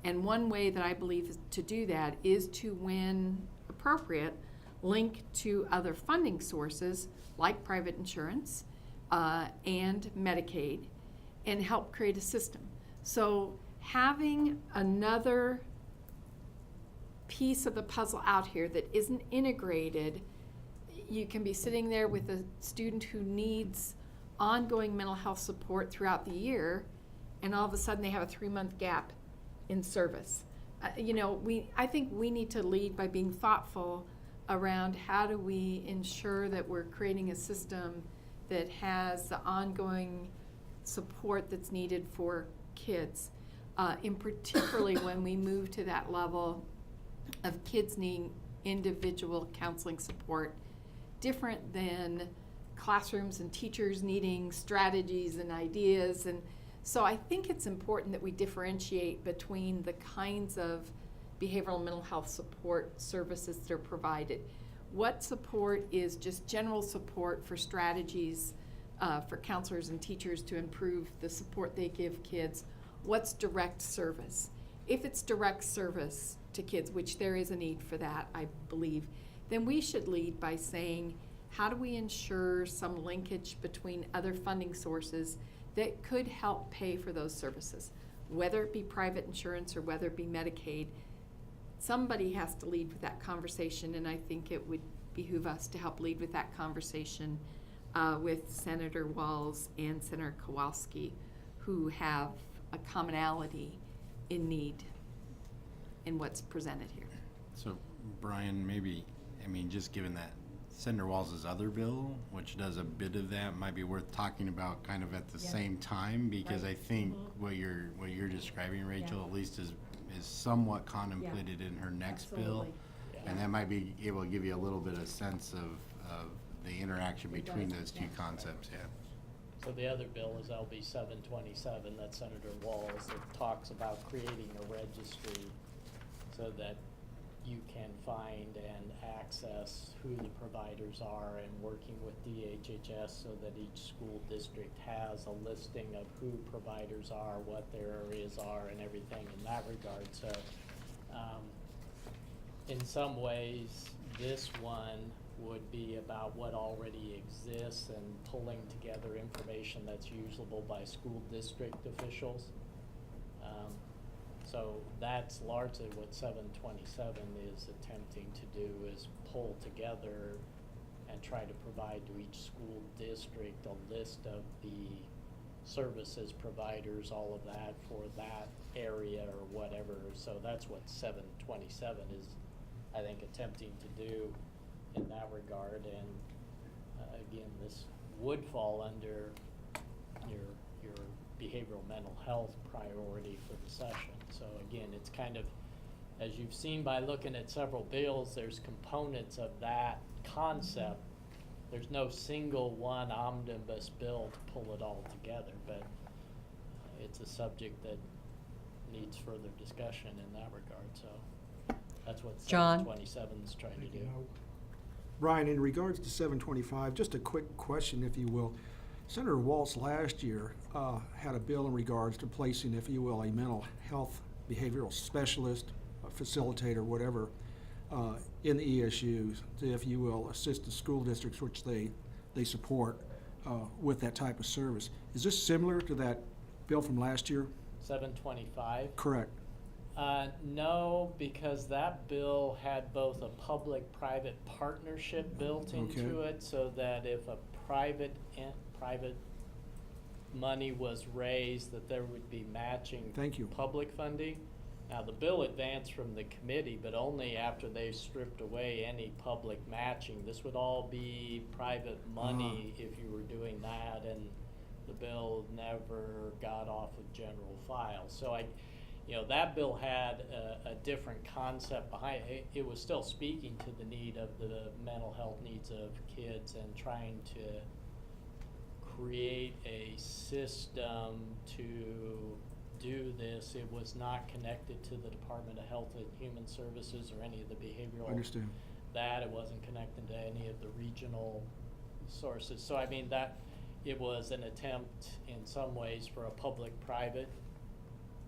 And one way that I believe to do that is to, when appropriate, link to other funding sources like private insurance and Medicaid, and help create a system. So having another piece of the puzzle out here that isn't integrated, you can be sitting there with a student who needs ongoing mental health support throughout the year, and all of a sudden they have a 3-month gap in service. I think we need to lead by being thoughtful around how do we ensure that we're creating a system that has the ongoing support that's needed for kids, in particularly when we move to that level of kids needing individual counseling support, different than classrooms and teachers needing strategies and ideas. And so I think it's important that we differentiate between the kinds of behavioral and mental health support services that are provided. What support is just general support for strategies for counselors and teachers to improve the support they give kids? What's direct service? If it's direct service to kids, which there is a need for that, I believe, then we should lead by saying, how do we ensure some linkage between other funding sources that could help pay for those services, whether it be private insurance or whether it be Medicaid? Somebody has to lead with that conversation, and I think it would behoove us to help lead with that conversation with Senator Walz and Senator Kowalski, who have a commonality in need in what's presented here. So, Brian, just given that Senator Walz's other bill, which does a bit of that, might be worth talking about kind of at the same time, because I think what you're describing, Rachel, at least is somewhat contemplated in her next bill. And that might be able to give you a little bit of sense of the interaction between those two concepts, So the other bill is LB 727, that's Senator Walz, that talks about creating a registry so that you can find and access who the providers are, and working with DHHS so that each school district has a listing of who providers are, what their areas are, and everything in that regard. So in some ways, this one would be about what already exists and pulling together information that's usable by school district officials. So that's largely what 727 is attempting to do, is pull together and try to provide to each school district a list of the services, providers, all of that for that area or whatever. So that's what 727 is, I think, attempting to do in that regard. And again, this would fall under your behavioral mental health priority for the session. So again, it's kind of, as you've seen by looking at several bills, there's components of that concept. There's no single one omnibus bill to pull it all together, but it's a subject that needs further discussion in that regard. So that's what John? 727 is trying to do. Brian, in regards to 725, just a quick question, if you will. Senator Walz last year had a bill in regards to placing, if you will, a mental health behavioral specialist, a facilitator, whatever, in the ESUs to, if you will, assist the school districts which they support with that type of service. Is this similar to that bill from last year? 725? Correct. No, because that bill had both a public-private partnership built into it, so that if a private money was raised, that there would be matching public funding. Now, the bill advanced from the committee, but only after they stripped away any public matching. This would all be private money if you were doing that, and the bill never got off of general file. So that bill had a different concept behind it. It was still speaking to the need of the mental health needs of kids and trying to create a system to do this. It was not connected to the Department of Health and Human Services or any of the behavioral. Understand. That, it wasn't connected to any of the regional sources. So I mean, that, it was an attempt in some ways for a public-private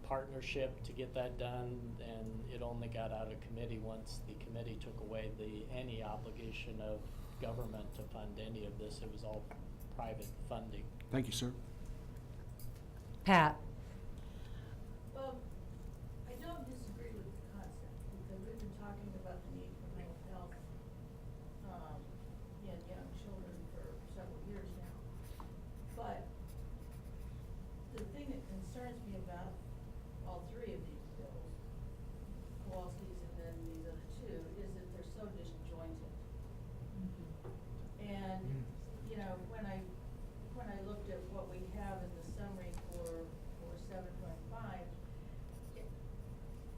partnership to get that done, and it only got out of committee once the committee took away any obligation of government to fund any of this. It was all private funding. Thank you, sir. Pat? Well, I don't disagree with the concept, because we've been talking about the need for mental health, in young children for several years now. But the thing that concerns me about all three of these bills, Kowalski's and then these other two, is that they're so disjointed. And, you know, when I looked at what we have in the summary for 7.5,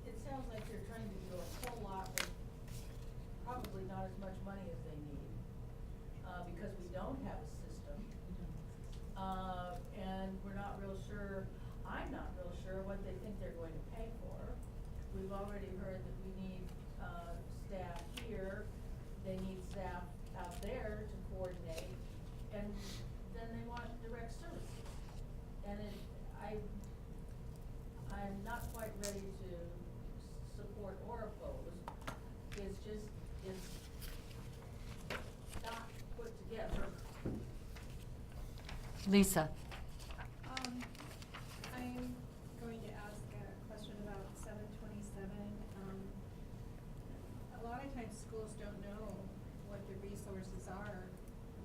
it sounds like they're trying to do a whole lot with probably not as much money as they need, because we don't have a system. And we're not real sure, I'm not real sure what they think they're going to pay for. We've already heard that we need, staff here, they need staff out there to coordinate, and then they want direct services. And I'm not quite ready to support or oppose. It's not put together. Lisa? I'm going to ask a question about 727. A lot of times schools don't know what the resources are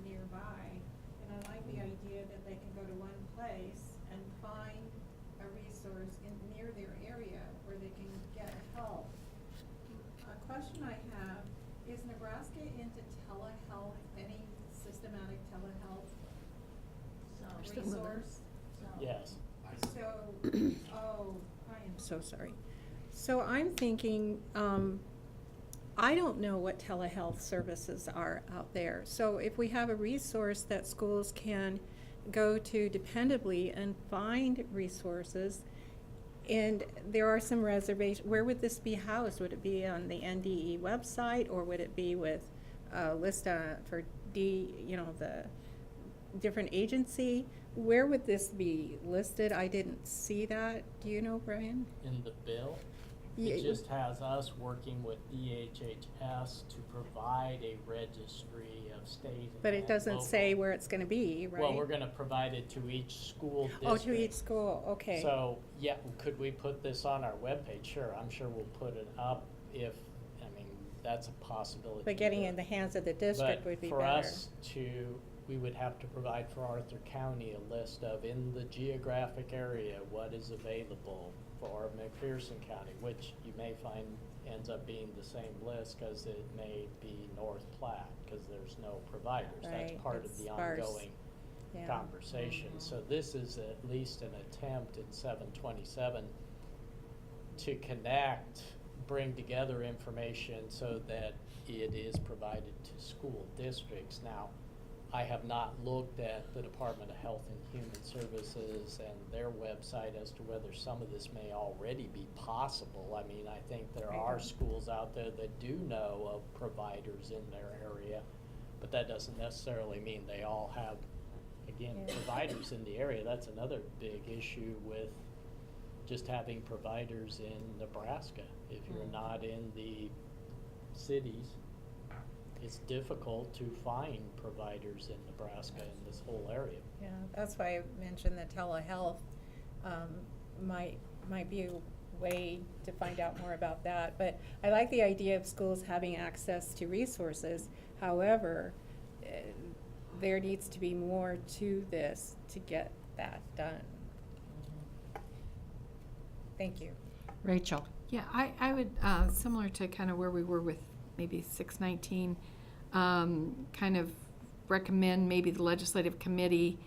nearby, and I like the idea that they can go to one place and find a resource near their area where they can get help. A question I have, is Nebraska into telehealth, any systematic telehealth resource? Yes. So, oh, I am so sorry. So I'm thinking, I don't know what telehealth services are out there. So if we have a resource that schools can go to dependably and find resources, and there are some reservations, where would this be housed? Would it be on the NDE website, or would it be with a list for the different agency? Where would this be listed? I didn't see that. Do you know, Brian? In the bill, Yeah, it just has us working with DHHS to provide a registry of state But and it doesn't say local. where it's gonna be, right? Well, we're gonna provide it to each school district. Oh, to each school, okay. So, yeah, could we put this on our webpage? Sure, I'm sure we'll put it up if, I mean, that's a possibility. But getting in the hands of the district would be better. But for us we would have to provide for Arthur County a list of, in the geographic area, what is available for McPherson County, which you may find ends up being the same list, because it may be North Platte, because there's no providers. That's Right, part of it's the sparse. ongoing Yeah. conversation. So this is at least an attempt in 727 to connect, bring together information so that it is provided to school districts. Now, I have not looked at the Department of Health and Human Services and their website as to whether some of this may already be possible. I mean, I think there are schools out there that do know of providers in their area, but that doesn't necessarily mean they all have, again, providers in the area. That's another big issue with just having providers in Nebraska. If you're not in the cities, it's difficult to find providers in Nebraska in this whole area. Yeah, that's why I mentioned that telehealth might be a way to find out more about that. But I like the idea of schools having access to resources. However, there needs to be more to this to get that done. Thank you. Rachel? Yeah, I would, similar to kind of where we were with maybe 619, kind of recommend maybe the legislative committee,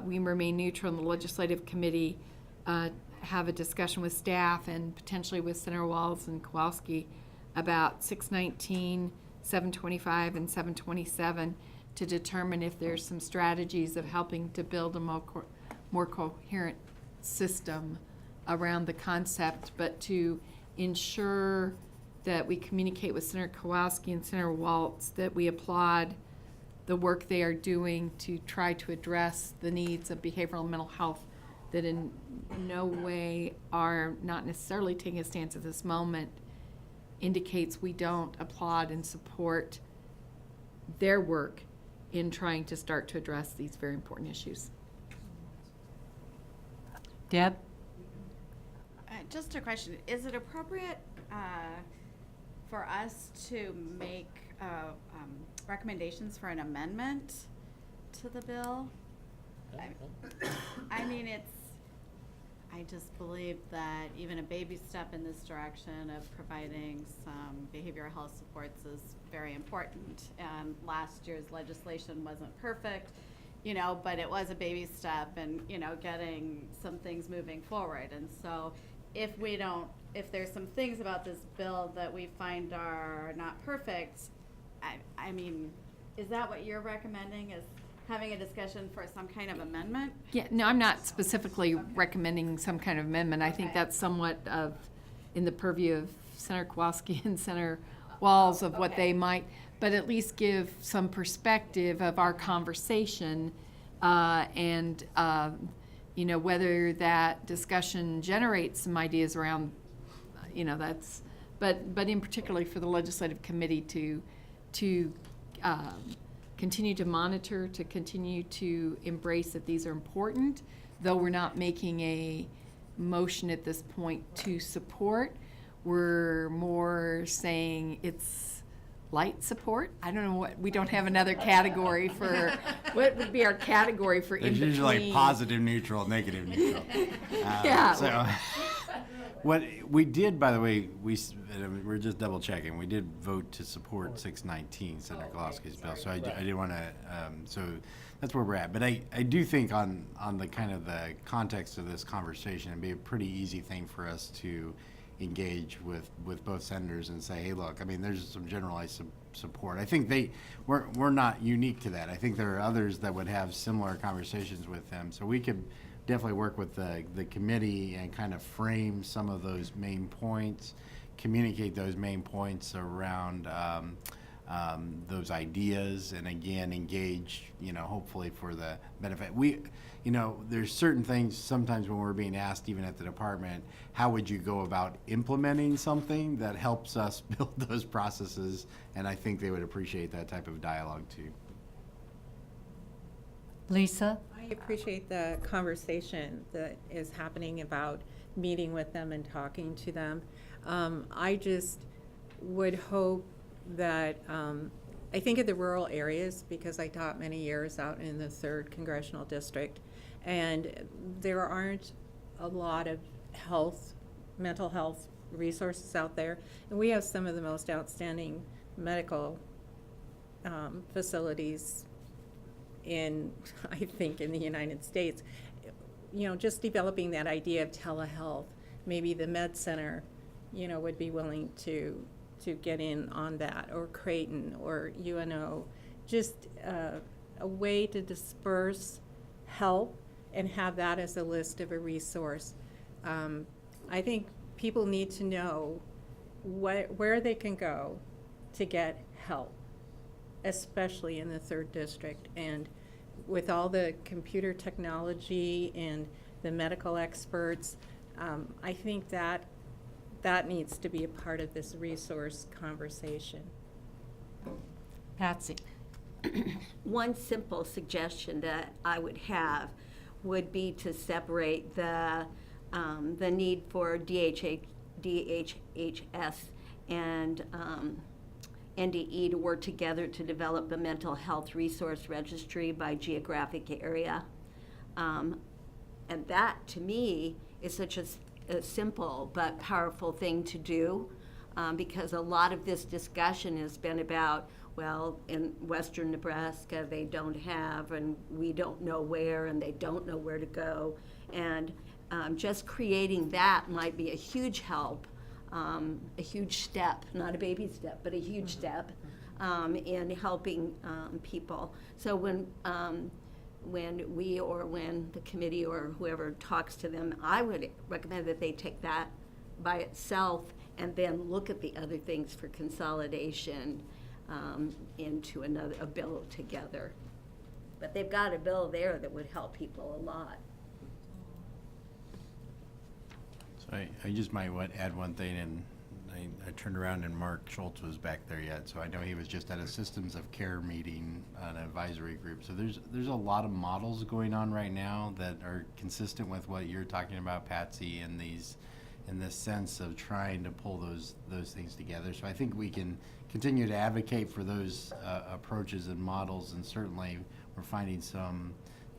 we remain neutral, and the legislative committee have a discussion with staff and potentially with Senator Walz and Kowalski about 619, 725, and 727 to determine if there's some strategies of helping to build a more coherent system around the concept, but to ensure that we communicate with Senator Kowalski and Senator Waltz, that we applaud the work they are doing to try to address the needs of behavioral and mental health, that in no way are not necessarily taking a stance at this moment, indicates we don't applaud and support their work in trying to start to address these very important issues. Deb? Just a question, is it appropriate for us to make recommendations for an amendment to the bill? I mean, I just believe that even a baby step in this direction of providing some behavioral health supports is very important. And last year's legislation wasn't perfect, you know, but it was a baby step and, you know, getting some things moving forward. And so if there's some things about this bill that we find are not perfect, I mean, is that what you're recommending, is having a discussion for some kind of amendment? Yeah, no, I'm not specifically recommending some kind of amendment. I think that's somewhat of in the purview of Senator Kowalski and Senator Walls of what they might, but at least give some perspective of our conversation and you know, whether that discussion generates some ideas around, you know, that's, but in particular for the legislative committee to continue to monitor, to continue to embrace that these are important, though we're not making a motion at this point to support. We're more saying it's light support. I don't know what, we don't have another category for, what would be our category for in There's between? usually positive, neutral, negative, neutral. Yeah. So, what we did, by the way, we're just double checking. We did vote to support 619, Senator Kowalski's bill. So I did want to. So that's where we're at. But I do think on the kind of the context of this conversation, it'd be a pretty easy thing for us to engage with both senators and say, hey, look, I mean, there's some generalized support. I think we're not unique to that. I think there are others that would have similar conversations with them. So we could definitely work with the committee and kind of frame some of those main points, communicate those main points around those ideas, and again, engage, you know, hopefully for the benefit. You know, there's certain things sometimes when we're being asked, even at the department, how would you go about implementing something that helps us build those processes, and I think they would appreciate that type of dialogue too. Lisa? I appreciate the conversation that is happening about meeting with them and talking to them. I just would hope that, I think of the rural areas because I taught many years out in the 3rd Congressional District, and there aren't a lot of mental health resources out there, and we have some of the most outstanding medical facilities I think in the United States. You know, just developing that idea of telehealth, maybe the Med Center, you know, would be willing to get in on that, or Creighton or UNO, just a way to disperse help and have that as a list of a resource. I think people need to know where they can go to get help, especially in the 3rd District. And with all the computer technology and the medical experts, I think that needs to be a part of this resource conversation. Patsy? One simple suggestion that I would have would be to separate the need for DHHS and NDE to work together to develop a mental health resource registry by geographic area. And that, to me, is such a simple but powerful thing to do, because a lot of this discussion has been about, well, in western Nebraska they don't have, and we don't know where, and they don't know where to go. And just creating that might be a huge help, a huge step, not a baby step, but a huge step in helping people. So when we or when the committee or whoever talks to them, I would recommend that they take that by itself and then look at the other things for consolidation into a bill together. But they've got a bill there that would help people a lot. So I just might add one thing, and I turned around and Mark Schultz was back there yet, so I know he was just at a Systems of Care meeting, an advisory group. So there's a lot of models going on right now that are consistent with what you're talking about, Patsy, and in this sense of trying to pull those things together. So I think we can continue to advocate for those approaches and models, and certainly we're finding some,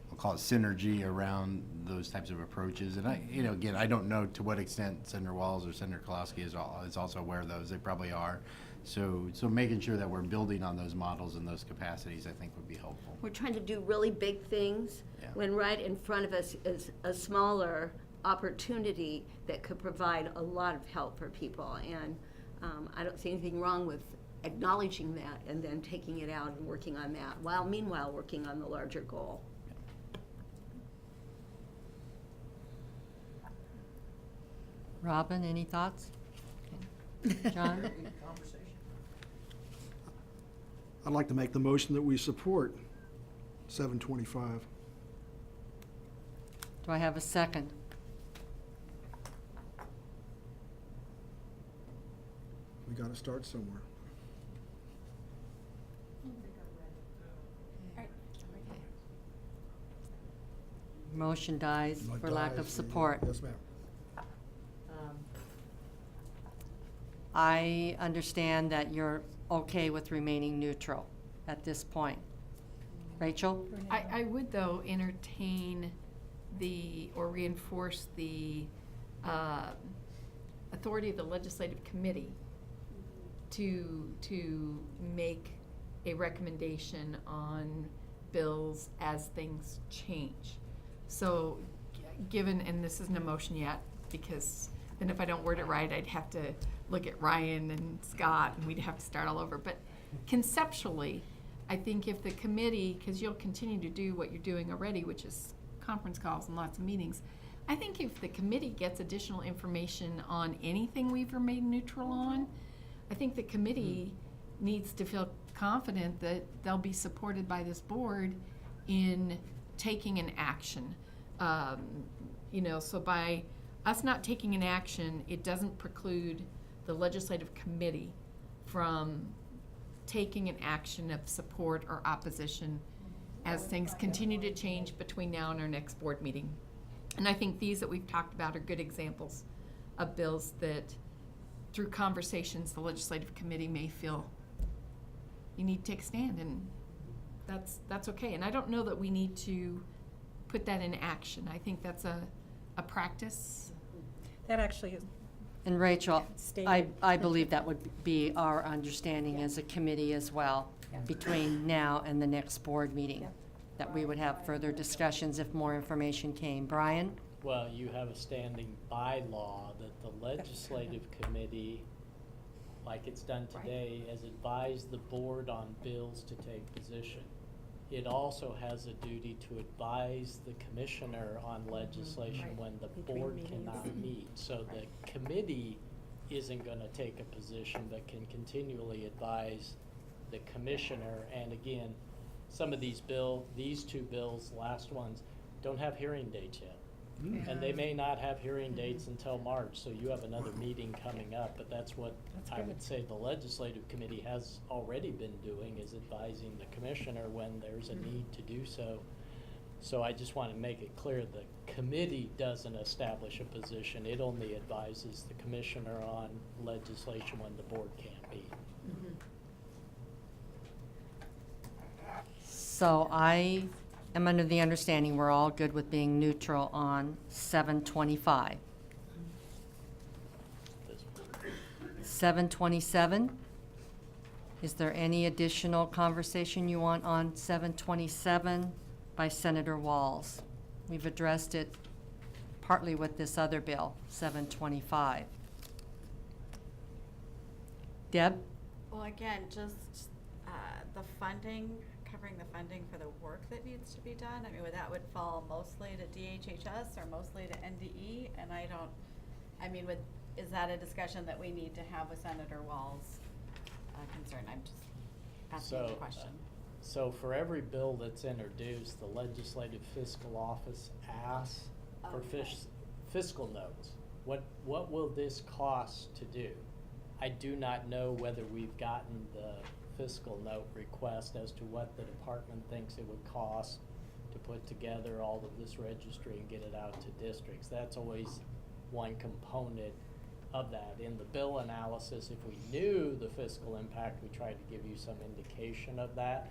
we'll call it synergy around those types of approaches. And again, I don't know to what extent Senator Walls or Senator Kolowski is also aware of those. They probably are. So making sure that we're building on those models and those capacities, I think, would be helpful. We're trying to do really big things when right in front of us is a smaller opportunity that could provide a lot of help for people. And I don't see anything wrong with acknowledging that and then taking it out and working on that, while meanwhile working on the larger goal. Robin, any thoughts? Okay. John? I'd like to make the motion that we support 725. Do I have a second? We got to start somewhere. Motion dies Like for lack of dies, support. Yes, ma'am. I understand that you're okay with remaining neutral at this point. Rachel? I would, though, entertain or reinforce the authority of the legislative committee to make a recommendation on bills as things change. So, given, and this isn't a motion yet, because then if I don't word it right, I'd have to look at Ryan and Scott, and we'd have to start all over. But conceptually, I think if the committee, because you'll continue to do what you're doing already, which is conference calls and lots of meetings, I think if the committee gets additional information on anything we've remained neutral on, I think the committee needs to feel confident that they'll be supported by this board in taking an action. So by us not taking an action, it doesn't preclude the legislative committee from taking an action of support or opposition as things continue to change between now and our next board meeting. And I think these that we've talked about are good examples of bills that, through conversations, the legislative committee may feel you need to take a stand, and that's okay. And I don't know that we need to put that in action. I think that's a practice. That actually is And Rachel, stated. I believe that would be our understanding as a committee as well, between now and the next board meeting, that we would have further discussions if more information came. Brian? Well, you have a standing bylaw that the legislative committee, like it's done today, has advised the board on bills to take position. It also has a duty to advise the commissioner on legislation when the board cannot meet. So the committee isn't gonna take a position, but can continually advise the commissioner. And again, some of these two bills, last ones, don't have hearing dates yet. And they may not have hearing dates until March, so you have another meeting coming up, but that's what I would say the legislative committee has already been doing, is advising the commissioner when there's a need to do so. So I just want to make it clear, the committee doesn't establish a position, it only advises the commissioner on legislation when the board can't meet. So I am under the understanding we're all good with being neutral on 725. 727, is there any additional conversation you want on 727 by Senator Walls? We've addressed it partly with this other bill, 725. Deb? Well, again, just the funding, covering the funding for the work that needs to be done? I mean, that would fall mostly to DHHS or mostly to NDE? And is that a discussion that we need to have with Senator Wall's concern? I'm just asking the question. So for every bill that's introduced, the Legislative Fiscal Office asks for Okay. fiscal notes. What will this cost to do? I do not know whether we've gotten the fiscal note request as to what the department thinks it would cost to put together all of this registry and get it out to districts. That's always one component of that. In the bill analysis, if we knew the fiscal impact, we tried to give you some indication of that.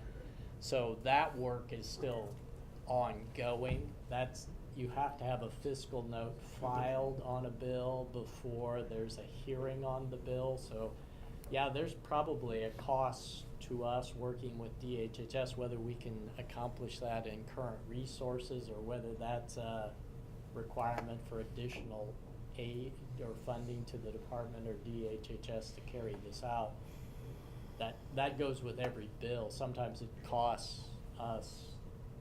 So that work is still ongoing. You have to have a fiscal note filed on a bill before there's a hearing on the bill. So yeah, there's probably a cost to us working with DHHS, whether we can accomplish that in current resources or whether that's a requirement for additional aid or funding to the department or DHHS to carry this out. That goes with every bill. Sometimes it costs us,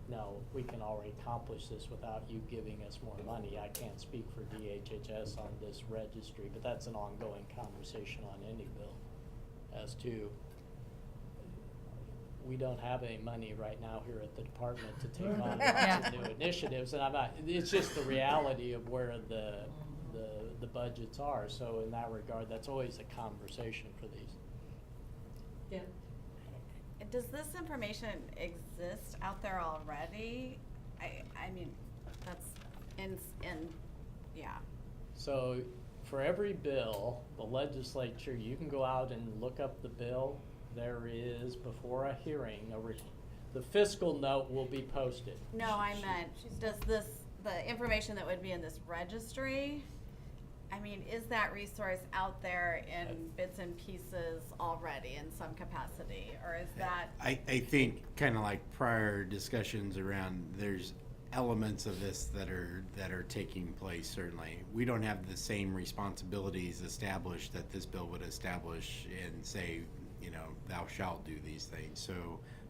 no, we can already accomplish this without you giving us more money. I can't speak for DHHS on this registry, but that's an ongoing conversation on any bill as to we don't have any money right now here at the department to take on lots of new initiatives, and it's just the reality of where the budgets are. So in that regard, that's always a conversation for these. Yeah. Does this information exist out there already? I mean, that's yeah. So for every bill, the legislature, you can go out and look up the bill. There is, before a hearing, the fiscal note will be posted. No, I meant, the information that would be in this registry, I mean, is that resource out there in bits and pieces already in some capacity, or is that? I think kind of like prior discussions around, there's elements of this that are taking place. Certainly, we don't have the same responsibilities established that this bill would establish and say, thou shalt do these things. So,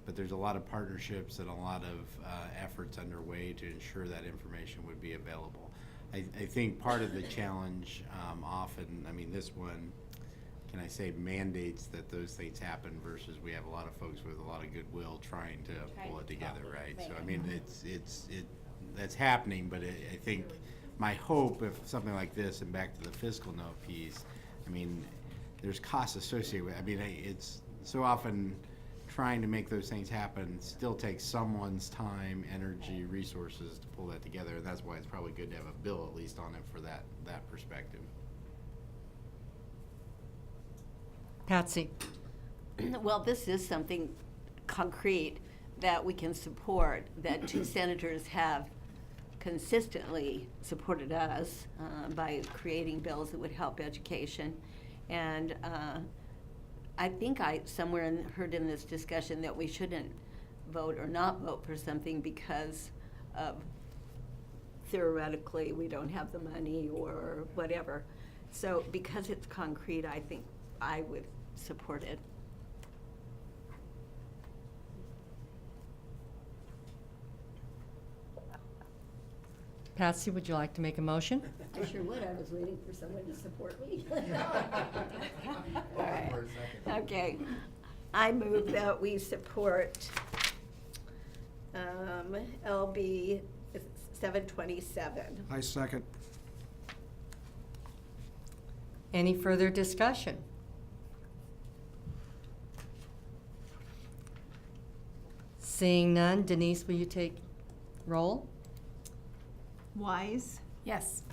but there's a lot of partnerships and a lot of efforts underway to ensure that information would be available. I think part of the challenge often, this one, can I say, mandates that those things happen versus we have a lot of folks with a lot of goodwill trying to pull it together, right? So that's happening, but I think my hope, if something like this, and back to the fiscal note piece, there's costs associated with it. It's so often trying to make those things happen still takes someone's time, energy, resources to pull that together, and that's why it's probably good to have a bill at least on it for that perspective. Patsy? Well, this is something concrete that we can support, that two senators have consistently supported us by creating bills that would help education. And I think I somewhere heard in this discussion that we shouldn't vote or not vote for something because of theoretically we don't have the money or whatever. So because it's concrete, I think I would support it. Patsy, would you like to make a motion? I sure would. I was waiting for someone to support me. All right. Okay. I move that we support LB 727. I second. Any further discussion? Seeing none, Denise, will you take roll? Wise, Yes.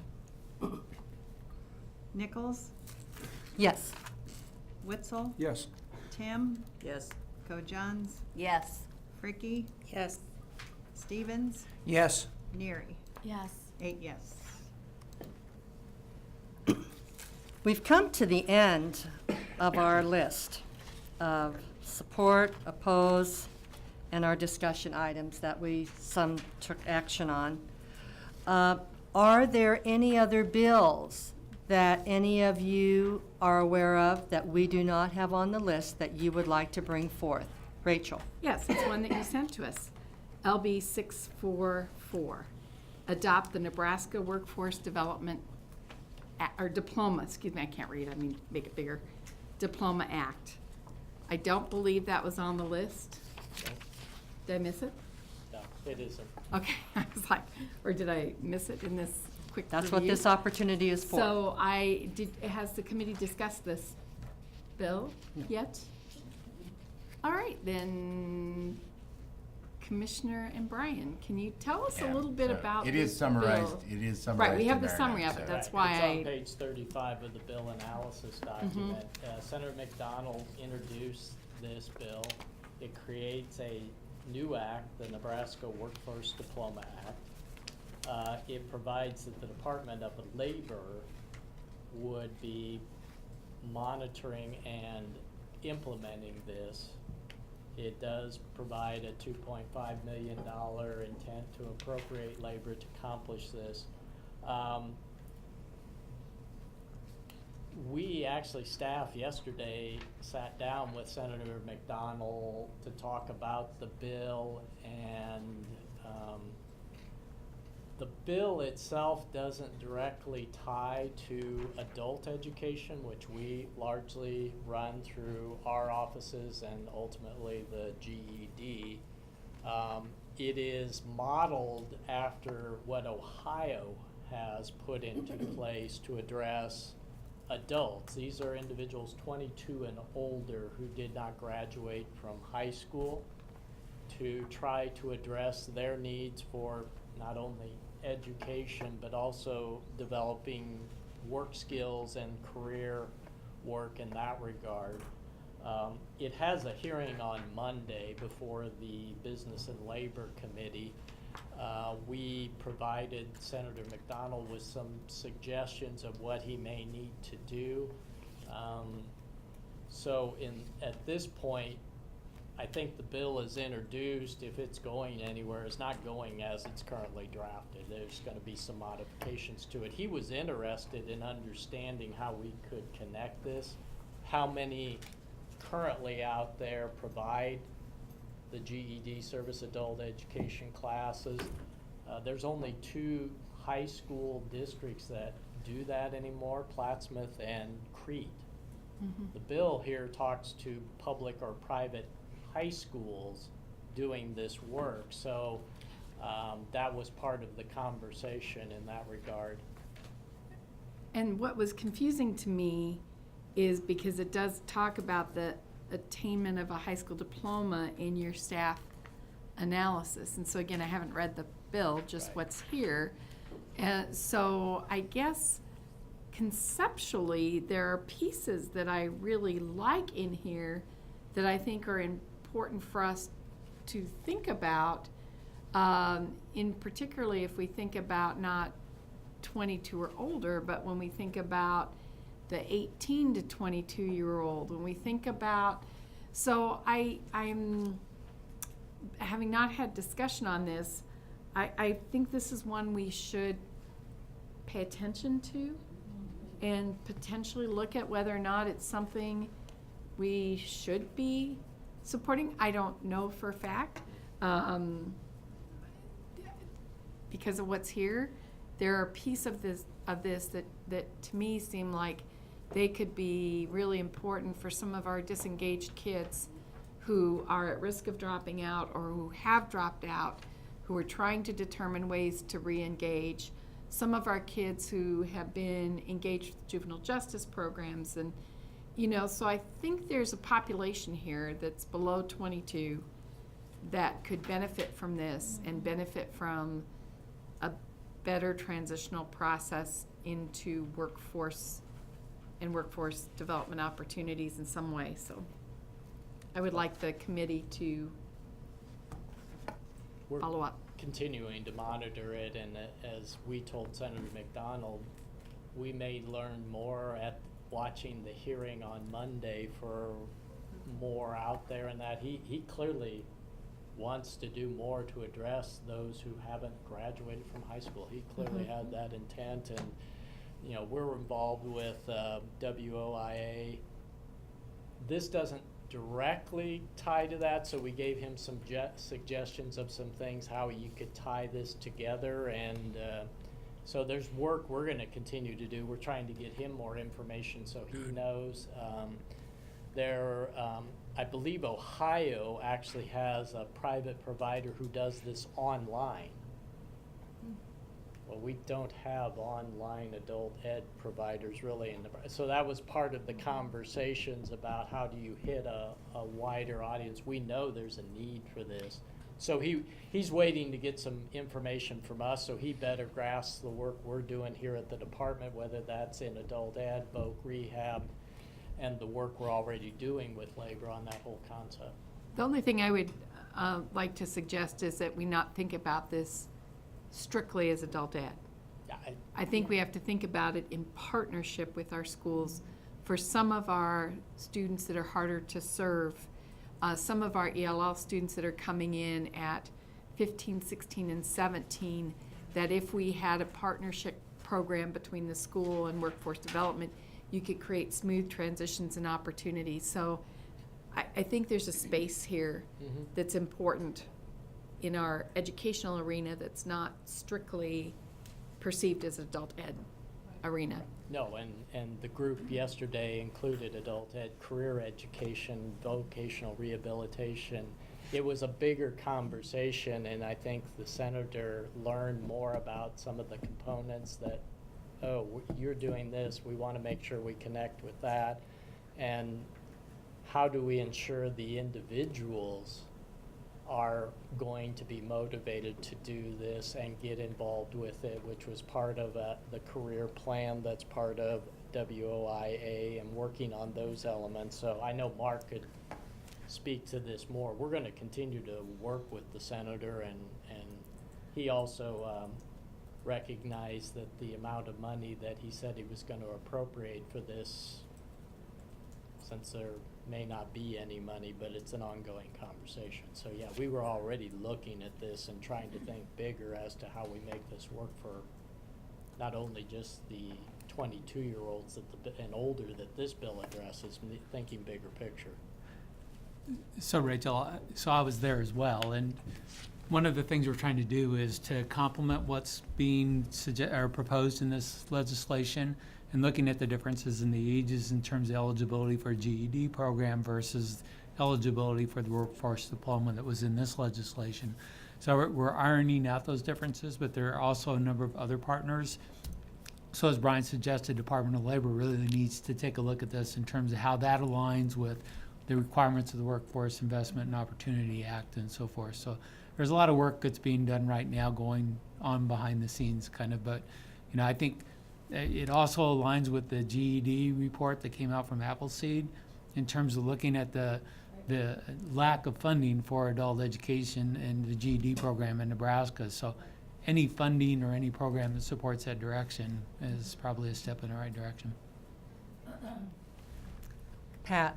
Nichols, Yes. Witzel, Yes. Tim, Yes. Ko-Johns, Yes. Fricky, Yes. Stevens, Yes. Neary. Yes. 8 yes. We've come to the end of our list of support, oppose, and our discussion items that some took action on. Are there any other bills that any of you are aware of that we do not have on the list that you would like to bring forth? Rachel? Yes, it's one that you sent to us. LB 644, adopt the Nebraska Workforce Development, or Diploma, excuse me, I can't read, I mean, make it bigger. Diploma Act. I don't believe that was on the list. Did I miss it? No, it isn't. Okay, I was like, or did I miss it in this quick That's what review? this opportunity is for. So has the committee discussed this bill yet? All right, then Commissioner and Brian, can you tell us a Yeah, little bit so about it this is summarized. bill? It is summarized. Right, we have in the there summary now, of it, so- that's Right, why it's I. on page 35 of the bill analysis document. Senator McDonald introduced this bill. It creates a new act, the Nebraska Workforce Diploma Act. It provides that the Department of Labor would be monitoring and implementing this. It does provide a $2.5 million intent to appropriate labor to accomplish this. We actually, staff yesterday sat down with Senator McDonald to talk about the bill, and the bill itself doesn't directly tie to adult education, which we largely run through our offices and ultimately the GED. It is modeled after what Ohio has put into place to address adults. These are individuals 22 and older who did not graduate from high school, to try to address their needs for not only education but also developing work skills and career work in that regard. It has a hearing on Monday before the Business and Labor Committee. We provided Senator McDonald with some suggestions of what he may need to do. So at this point, I think the bill is introduced. If it's going anywhere, it's not going as it's currently drafted. There's going to be some modifications to it. He was interested in understanding how we could connect this, how many currently out there provide the GED service adult education classes. There's only 2 high school districts that do that anymore, Plattsmouth and Crete. The bill here talks to public or private high schools doing this work, so that was part of the conversation in that regard. And what was confusing to me is because it does talk about the attainment of a high school diploma in your staff analysis. And so again, I haven't read the bill, just Right. what's here. So I guess conceptually, there are pieces that I really like in here that I think are important for us to think about, in particularly if we think about not 22 or older, but when we think about the 18 to 22-year-old, when we think about, so I'm having not had discussion on this, I think this is one we should pay attention to and potentially look at whether or not it's something we should be supporting. I don't know for a fact, because of what's here. There are pieces of this that to me seem like they could be really important for some of our disengaged kids who are at risk of dropping out or who have dropped out, who are trying to determine ways to re-engage. Some of our kids who have been engaged with juvenile justice programs, and so I think there's a population here that's below 22 that could benefit from this and benefit from a better transitional process into workforce and workforce development opportunities in some way. So I would like the committee to We're follow up. continuing to monitor it, and as we told Senator McDonald, we may learn more at watching the hearing on Monday for more out there, and that he clearly wants to do more to address those who haven't graduated from high school. He clearly had that intent, and we're involved with WOIA. This doesn't directly tie to that, so we gave him some suggestions of some things, how you could tie this together, and so there's work we're gonna continue to do. We're trying to get him more information so he knows. I believe Ohio actually has a private provider who does this online. Well, we don't have online adult ed providers really in Nebraska. So that was part of the conversations about how do you hit a wider audience. We know there's a need for this. So he's waiting to get some information from us so he better grasps the work we're doing here at the department, whether that's in adult ed, voc rehab, and the work we're already doing with labor on that whole concept. The only thing I would like to suggest is that we not think about this strictly as adult ed. I think we have to think about it in partnership with our schools. For some of our students that are harder to serve, some of our ELL students that are coming in at 15, 16, and 17, that if we had a partnership program between the school and workforce development, you could create smooth transitions and opportunities. So I think there's a space here that's important in our educational arena that's not strictly perceived as adult ed arena. No, and the group yesterday included adult ed, career education, vocational rehabilitation. It was a bigger conversation, and I think the senator learned more about some of the components that, oh, you're doing this, we want to make sure we connect with that. And how do we ensure the individuals are going to be motivated to do this and get involved with it, which was part of the career plan that's part of WOIA and working on those elements. So I know Mark could speak to this more. We're going to continue to work with the senator, and he also recognized that the amount of money that he said he was going to appropriate for this, since there may not be any money, but it's an ongoing conversation. So yeah, we were already looking at this and trying to think bigger as to how we make this work for not only just the 22-year-olds and older that this bill addresses, thinking bigger picture. So Rachel, so I was there as well, and one of the things we're trying to do is to complement what's being proposed in this legislation, and looking at the differences in the ages in terms of eligibility for a GED program versus eligibility for the workforce diploma that was in this legislation. So we're ironing out those differences, but there are also a number of other partners. So as Brian suggested, Department of Labor really needs to take a look at this in terms of how that aligns with the requirements of the Workforce Investment and Opportunity Act and so forth. So there's a lot of work that's being done right now going on behind the scenes kind of, but you know, I think it also aligns with the GED report that came out from Appleseed in terms of looking at the lack of funding for adult education and the GED program in Nebraska. So any funding or any program that supports that direction is probably a step in the right direction. Pat?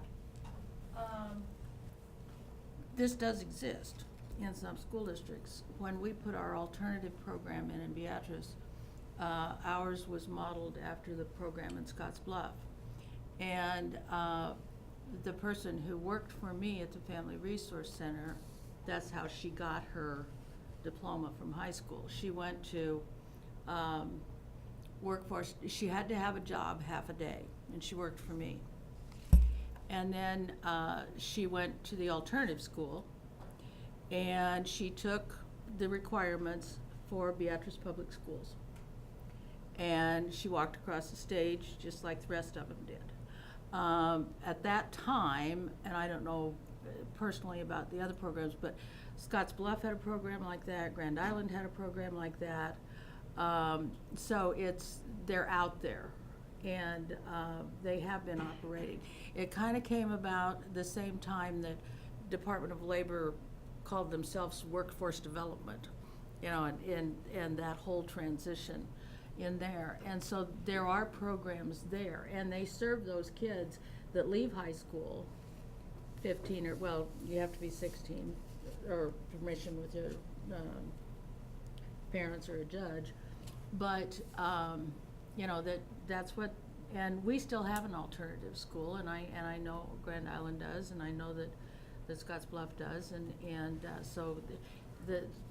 This does exist in some school districts. When we put our alternative program in Beatrice, ours was modeled after the program in Scotts Bluff. And the person who worked for me at the Family Resource Center, that's how she got her diploma from high school. She went to workforce, she had to have a job half a day, and she worked for me. And then she went to the alternative school, and she took the requirements for Beatrice Public Schools. And she walked across the stage just like the rest of them did. At that time, and I don't know personally about the other programs, but Scotts Bluff had a program like that, Grand Island had a program like that. So they're out there, and they have been operating. It kind of came about the same time that Department of Labor called themselves Workforce Development, you know, and that whole transition in there. And so there are programs there, and they serve those kids that leave high school 15 or, well, you have to be 16 or permission with your parents or a judge. But, you know, that's what And we still have an alternative school, and I know Grand Island does, and I know that Scottsbluff does, and so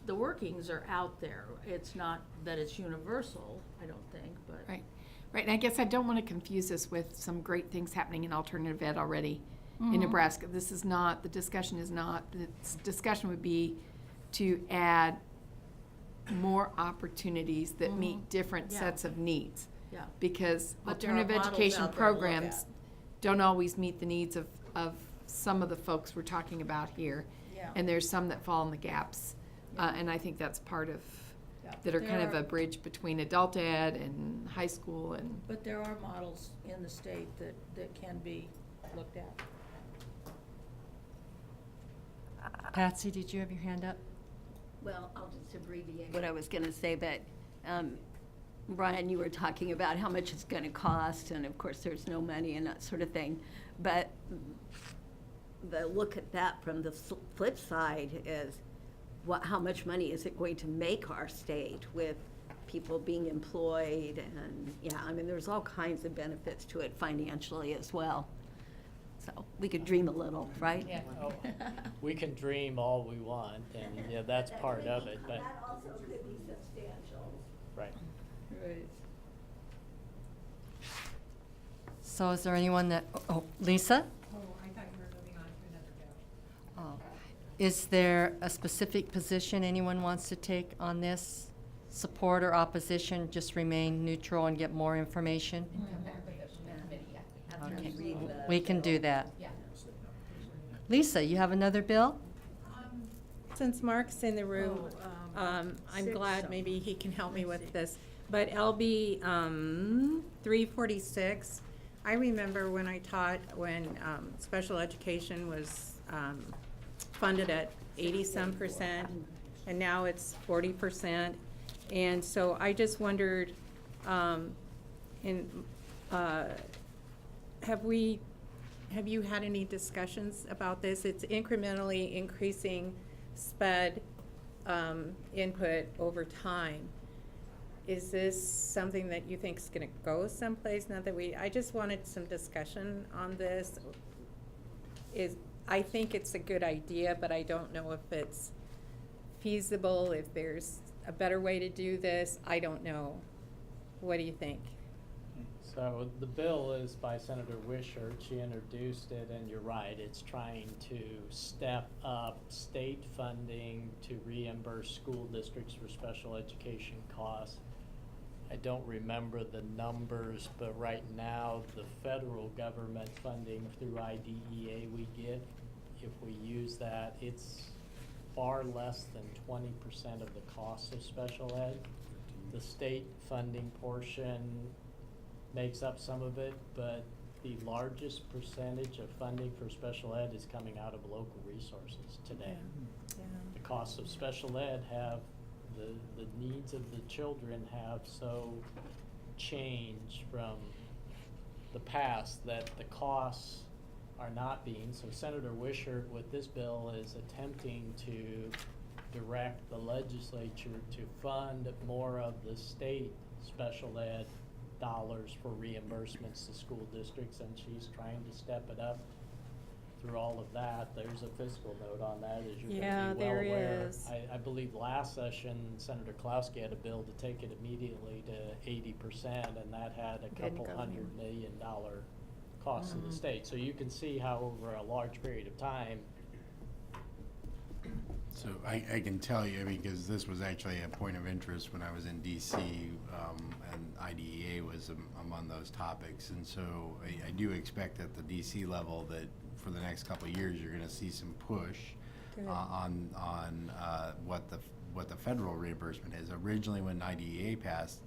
the workings are out there. It's not that it's universal, I don't think, but. Right, right, and I guess I don't want to confuse this with some great things happening in alternative ed already in Nebraska. This is not, the discussion is not, the discussion would be to add more opportunities that meet different Yeah. sets of needs. Yeah. Because But there are alternative models education out there to look programs at. don't always meet the needs of some of the folks we're talking about here. Yeah. And there's some that fall in the gaps. And I think that's part of, Yeah. that are kind of There a bridge between adult ed and high school and. But there are models in the state that can be looked at. Patsy, did you have your hand up? Well, I'll just abbreviate what I was going to say, but Brian, you were talking about how much it's going to cost, and of course, there's no money and that sort of thing. But the look at that from the flip side is how much money is it going to make our state with people being employed? And yeah, I mean, there's all kinds of benefits to it financially as well. So we could dream a little, right? Yeah. Oh, we can dream all we want, and yeah, that's part of it, but, That also could be substantial. right. Right. So is there anyone that, oh, Lisa? Oh, I thought you were moving on to another bill. Oh. Is there a specific position anyone wants to take on this? Support or opposition, just remain neutral and get more information? Come back with it from the committee, yeah. After you read the We can do that. Yeah. Lisa, you have another bill? Since Mark's in the room, I'm glad maybe he can help me with this. But LB 346, I remember when I taught when special education was funded at 80-some%, and now it's 40%. And so I just wondered, have you had any discussions about this? It's incrementally increasing SPED input over time. Is this something that you think is going to go someplace now that I just wanted some discussion on this. I think it's a good idea, but I don't know if it's feasible, if there's a better way to do this. I don't know. What do you think? So the bill is by Senator Wishart. She introduced it, and you're right, it's trying to step up state funding to reimburse school districts for special education costs. I don't remember the numbers, but right now, the federal government funding through IDEA we get, if we use that, it's far less than 20% of the cost of special ed. The state funding portion makes up some of it, but the largest percentage of funding for special ed is coming out of local resources today. The costs of special ed have, the needs of the children have so changed from the past that the costs are not being, so Senator Wishart with this bill is attempting to direct the legislature to fund more of the state special ed dollars for reimbursements to school districts, and she's trying to step it up through all of that. There's a fiscal note on that, as you're Yeah, gonna be well there aware. is. I believe last session, Senator Klowski had a bill to take it immediately to 80%, and that had a Didn't couple go $100 million cost to the state. So you can see how over a large period of time, So I can tell you, because this was actually a point of interest when I was in DC, and IDEA was among those topics. And so I do expect at the DC level that for the next couple of years, you're gonna see some push on what the federal reimbursement is. Originally, when IDEA passed,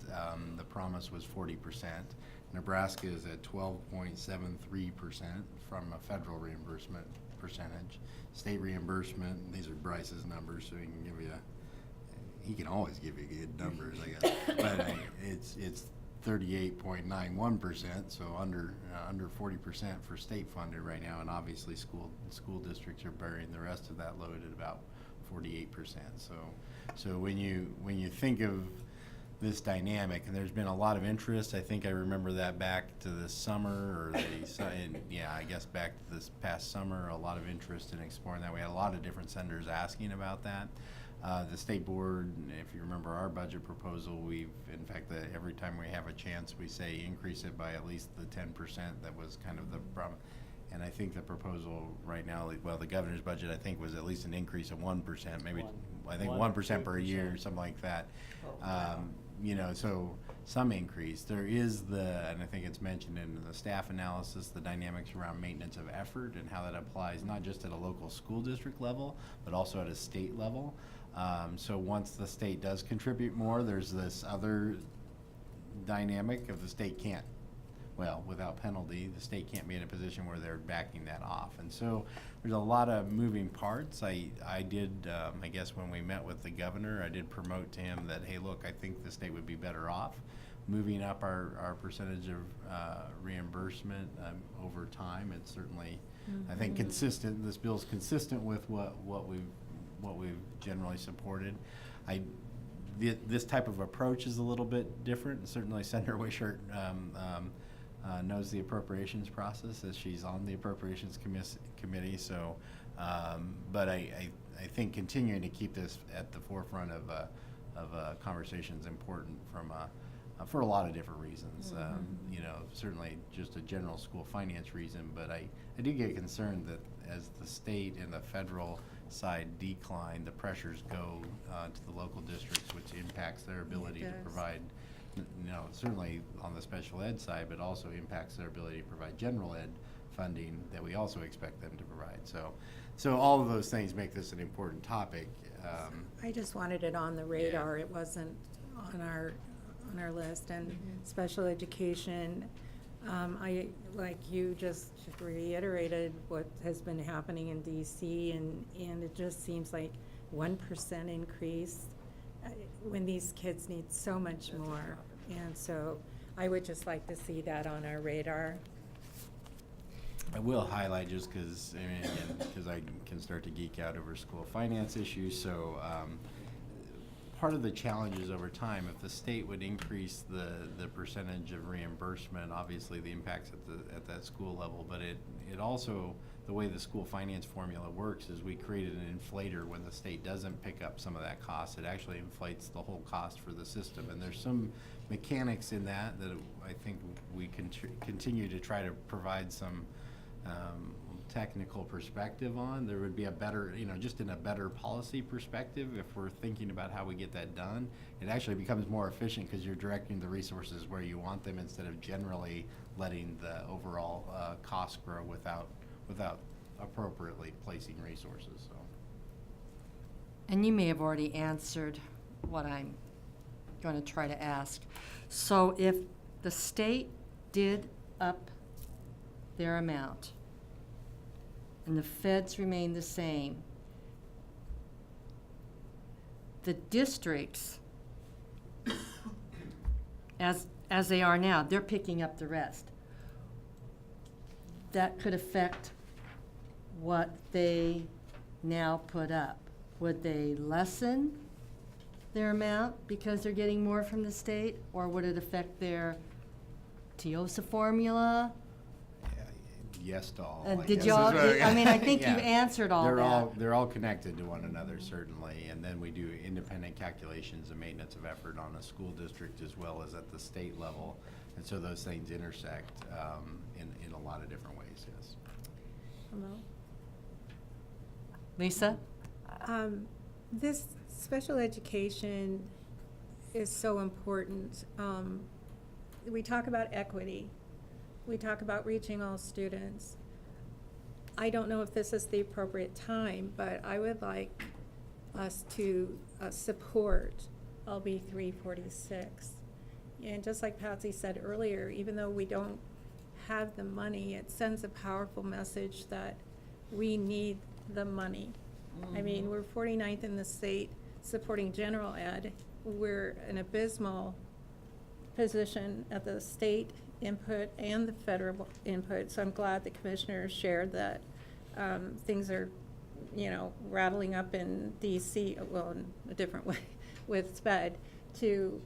the promise was 40%. Nebraska is at 12.73% from a federal reimbursement percentage. State reimbursement, these are Bryce's numbers, so he can give you, he can always give you good numbers, I guess. But it's 38.91%, so under 40% for state funded right now, and obviously school districts are bearing the rest of that load at about 48%. So when you think of this dynamic, and there's been a lot of interest. I think I remember that back to this summer, or I guess back to this past summer, a lot of interest in exploring that. We had a lot of different senators asking about that. The state board, if you remember our budget proposal, in fact, every time we have a chance, we say increase it by at least the 10%. That was kind of the problem. And I think the proposal right now, well, the governor's budget, I think, was at least an increase of 1%, maybe, I think 1% per year, something like that. So some increase. There is and I think it's mentioned in the staff analysis, the dynamics around maintenance of effort and how that applies not just at a local school district level, but also at a state level. So once the state does contribute more, there's this other dynamic of the state can't. Well, without penalty, the state can't be in a position where they're backing that off. And so there's a lot of moving parts. I did, I guess when we met with the governor, I did promote to him that, hey, look, I think the state would be better off moving up our percentage of reimbursement over time. It's certainly, I think, consistent. This bill's consistent with what we've generally supported. This type of approach is a little bit different, and certainly Senator Wishart knows the appropriations process, as she's on the appropriations committee. So, but I think continuing to keep this at the forefront of conversation is important for a lot of different reasons. Certainly just a general school finance reason, but I do get concerned that as the state and the federal side decline, the pressures go to the local districts, which impacts their ability to provide, certainly on the special ed side, but also impacts their ability to provide general ed funding that we also expect them to provide. So all of those things make this an important topic. I just wanted it on the radar. It wasn't on our list. And special education, I, like you just reiterated what has been happening in DC, and it just seems like 1% increase when these kids need so much more. And so I would just like to see that on our radar. I will highlight, just because I can start to geek out over school finance issues. So part of the challenges over time, if the state would increase the percentage of reimbursement, obviously the impacts at that school level, but it also, the way the school finance formula works is we created an inflator. When the state doesn't pick up some of that cost, it actually inflates the whole cost for the system. And there's some mechanics in that I think we can continue to try to provide some technical perspective on. There would be a better, just in a better policy perspective, if we're thinking about how we get that done, it actually becomes more efficient because you're directing the resources where you want them instead of generally letting the overall cost grow without appropriately placing resources. So. And you may have already answered what I'm going to try to ask. So if the state did up their amount and the feds remain the same, the districts, as they are now, they're picking up the rest. That could affect what they now put up. Would they lessen their amount because they're getting more from the state, or would it affect their TIOSA formula? Yes to all. Did y'all? I mean, I think you've answered all that. They're all connected to one another, certainly, and then we do independent calculations of maintenance of effort on a school district as well as at the state level, and so those things intersect in a lot of different ways. Yes. Hello? Lisa? This special education is so important. We talk about equity. We talk about reaching all students. I don't know if this is the appropriate time, but I would like us to support LB 346. And just like Patsy said earlier, even though we don't have the money, it sends a powerful message that we need the money. I mean, we're 49th in the state supporting general ed. We're an abysmal position at the state input and the federal input, so I'm glad the commissioners shared that things are, rattling up in DC, well, in a different way with SPED, to,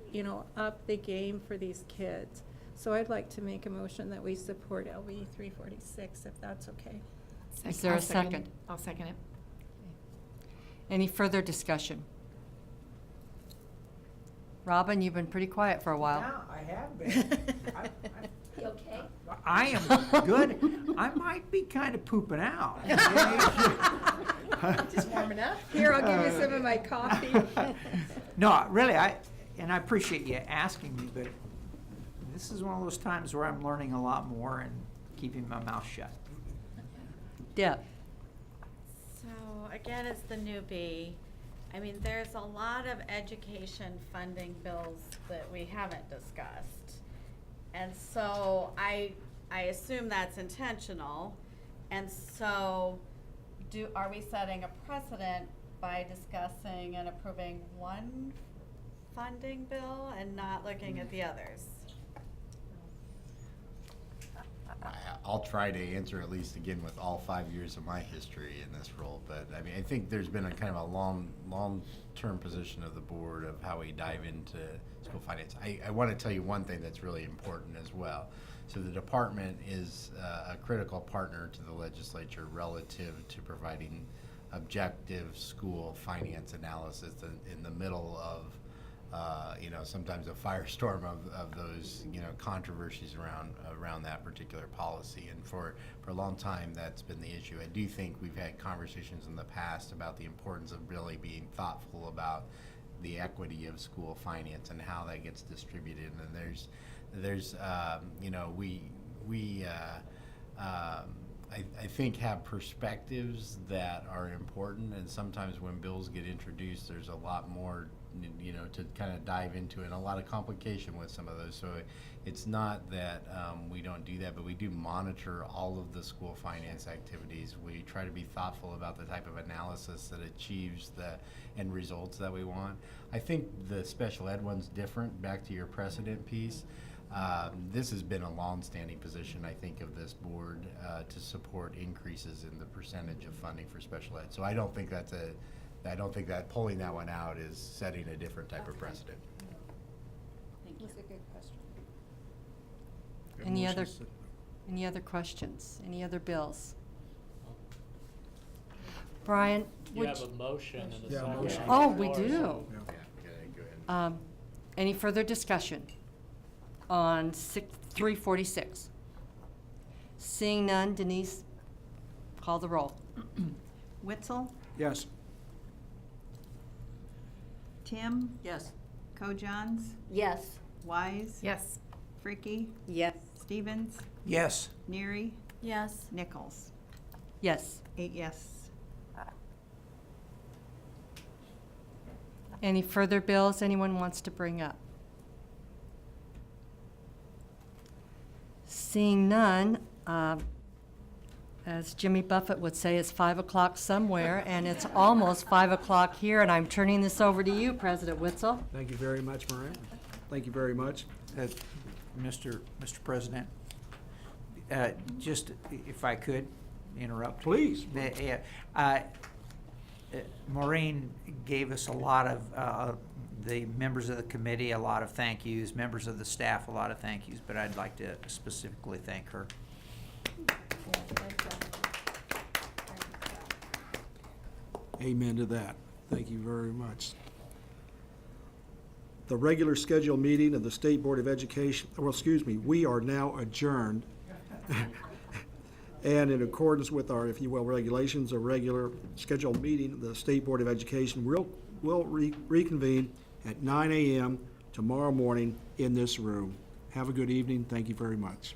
up the game for these kids. So I'd like to make a motion that we support LB 346, if that's okay. Is there a second? I'll second it. Any further discussion? Robin, you've been pretty quiet for a while. Yeah, I have been. You okay? I am good. I might be kind of pooping out. Just warming up. Here, I'll give you some of my coffee. No, really, I appreciate you asking me, but this is one of those times where I'm learning a lot more and keeping my mouth shut. Deb? So again, as the newbie, I mean, there's a lot of education funding bills that we haven't discussed. And so I assume that's intentional. And so are we setting a precedent by discussing and approving one funding bill and not looking at the others? I'll try to answer at least again with all 5 years of my history in this role, but I mean, I think there's been a kind of a long-term position of the board of how we dive into school finance. I want to tell you one thing that's really important as well. So the department is a critical partner to the legislature relative to providing objective school finance analysis in the middle of sometimes a firestorm of those, controversies around that particular policy. And for a long time, that's been the issue. I do think we've had conversations in the past about the importance of really being thoughtful about the equity of school finance and how that gets distributed. And there's I think have perspectives that are important, and sometimes when bills get introduced, there's a lot more to kind of dive into, and a lot of complication with some of those. So it's not that we don't do that, but we do monitor all of the school finance activities. We try to be thoughtful about the type of analysis that achieves the end results that we want. I think the special ed one's different, back to your precedent piece. This has been a long-standing position, I think, of this board to support increases in the percentage of funding for special ed. So I don't think that pulling that one out is setting a different type of precedent. Thank you. That's a good question. Any other questions? Any other bills? Brian? You have a motion and a Yeah, second. motion. on the Oh, we floor, do. so- Yeah, go ahead. Any further discussion on 346? Seeing none, Denise, call the roll. Witzel, Yes. Tim, Yes. Kojons, Yes. Wise, Yes. Freaky, Yes. Stevens, Yes. Neary, Yes. Nichols. Yes. 8 yes. Any further bills anyone wants to bring up? Seeing none, as Jimmy Buffett would say, it's 5 o'clock somewhere, and it's almost 5 o'clock here, and I'm turning this over to you, President Witzel. Thank you very much, Maria. Thank you very much. Mr. President, just if I could interrupt. Please. Maureen gave us a lot of, the members of the committee, a lot of thank yous, members of the staff, a lot of thank yous, but I'd like to specifically thank her. Amen to that. Thank you very much. The regular scheduled meeting of the State Board of Education, we are now adjourned. And in accordance with our, if you will, regulations, a regular scheduled meeting of the State Board of Education will reconvene at 9 a.m. tomorrow morning in this room. Have a good evening. Thank you very much.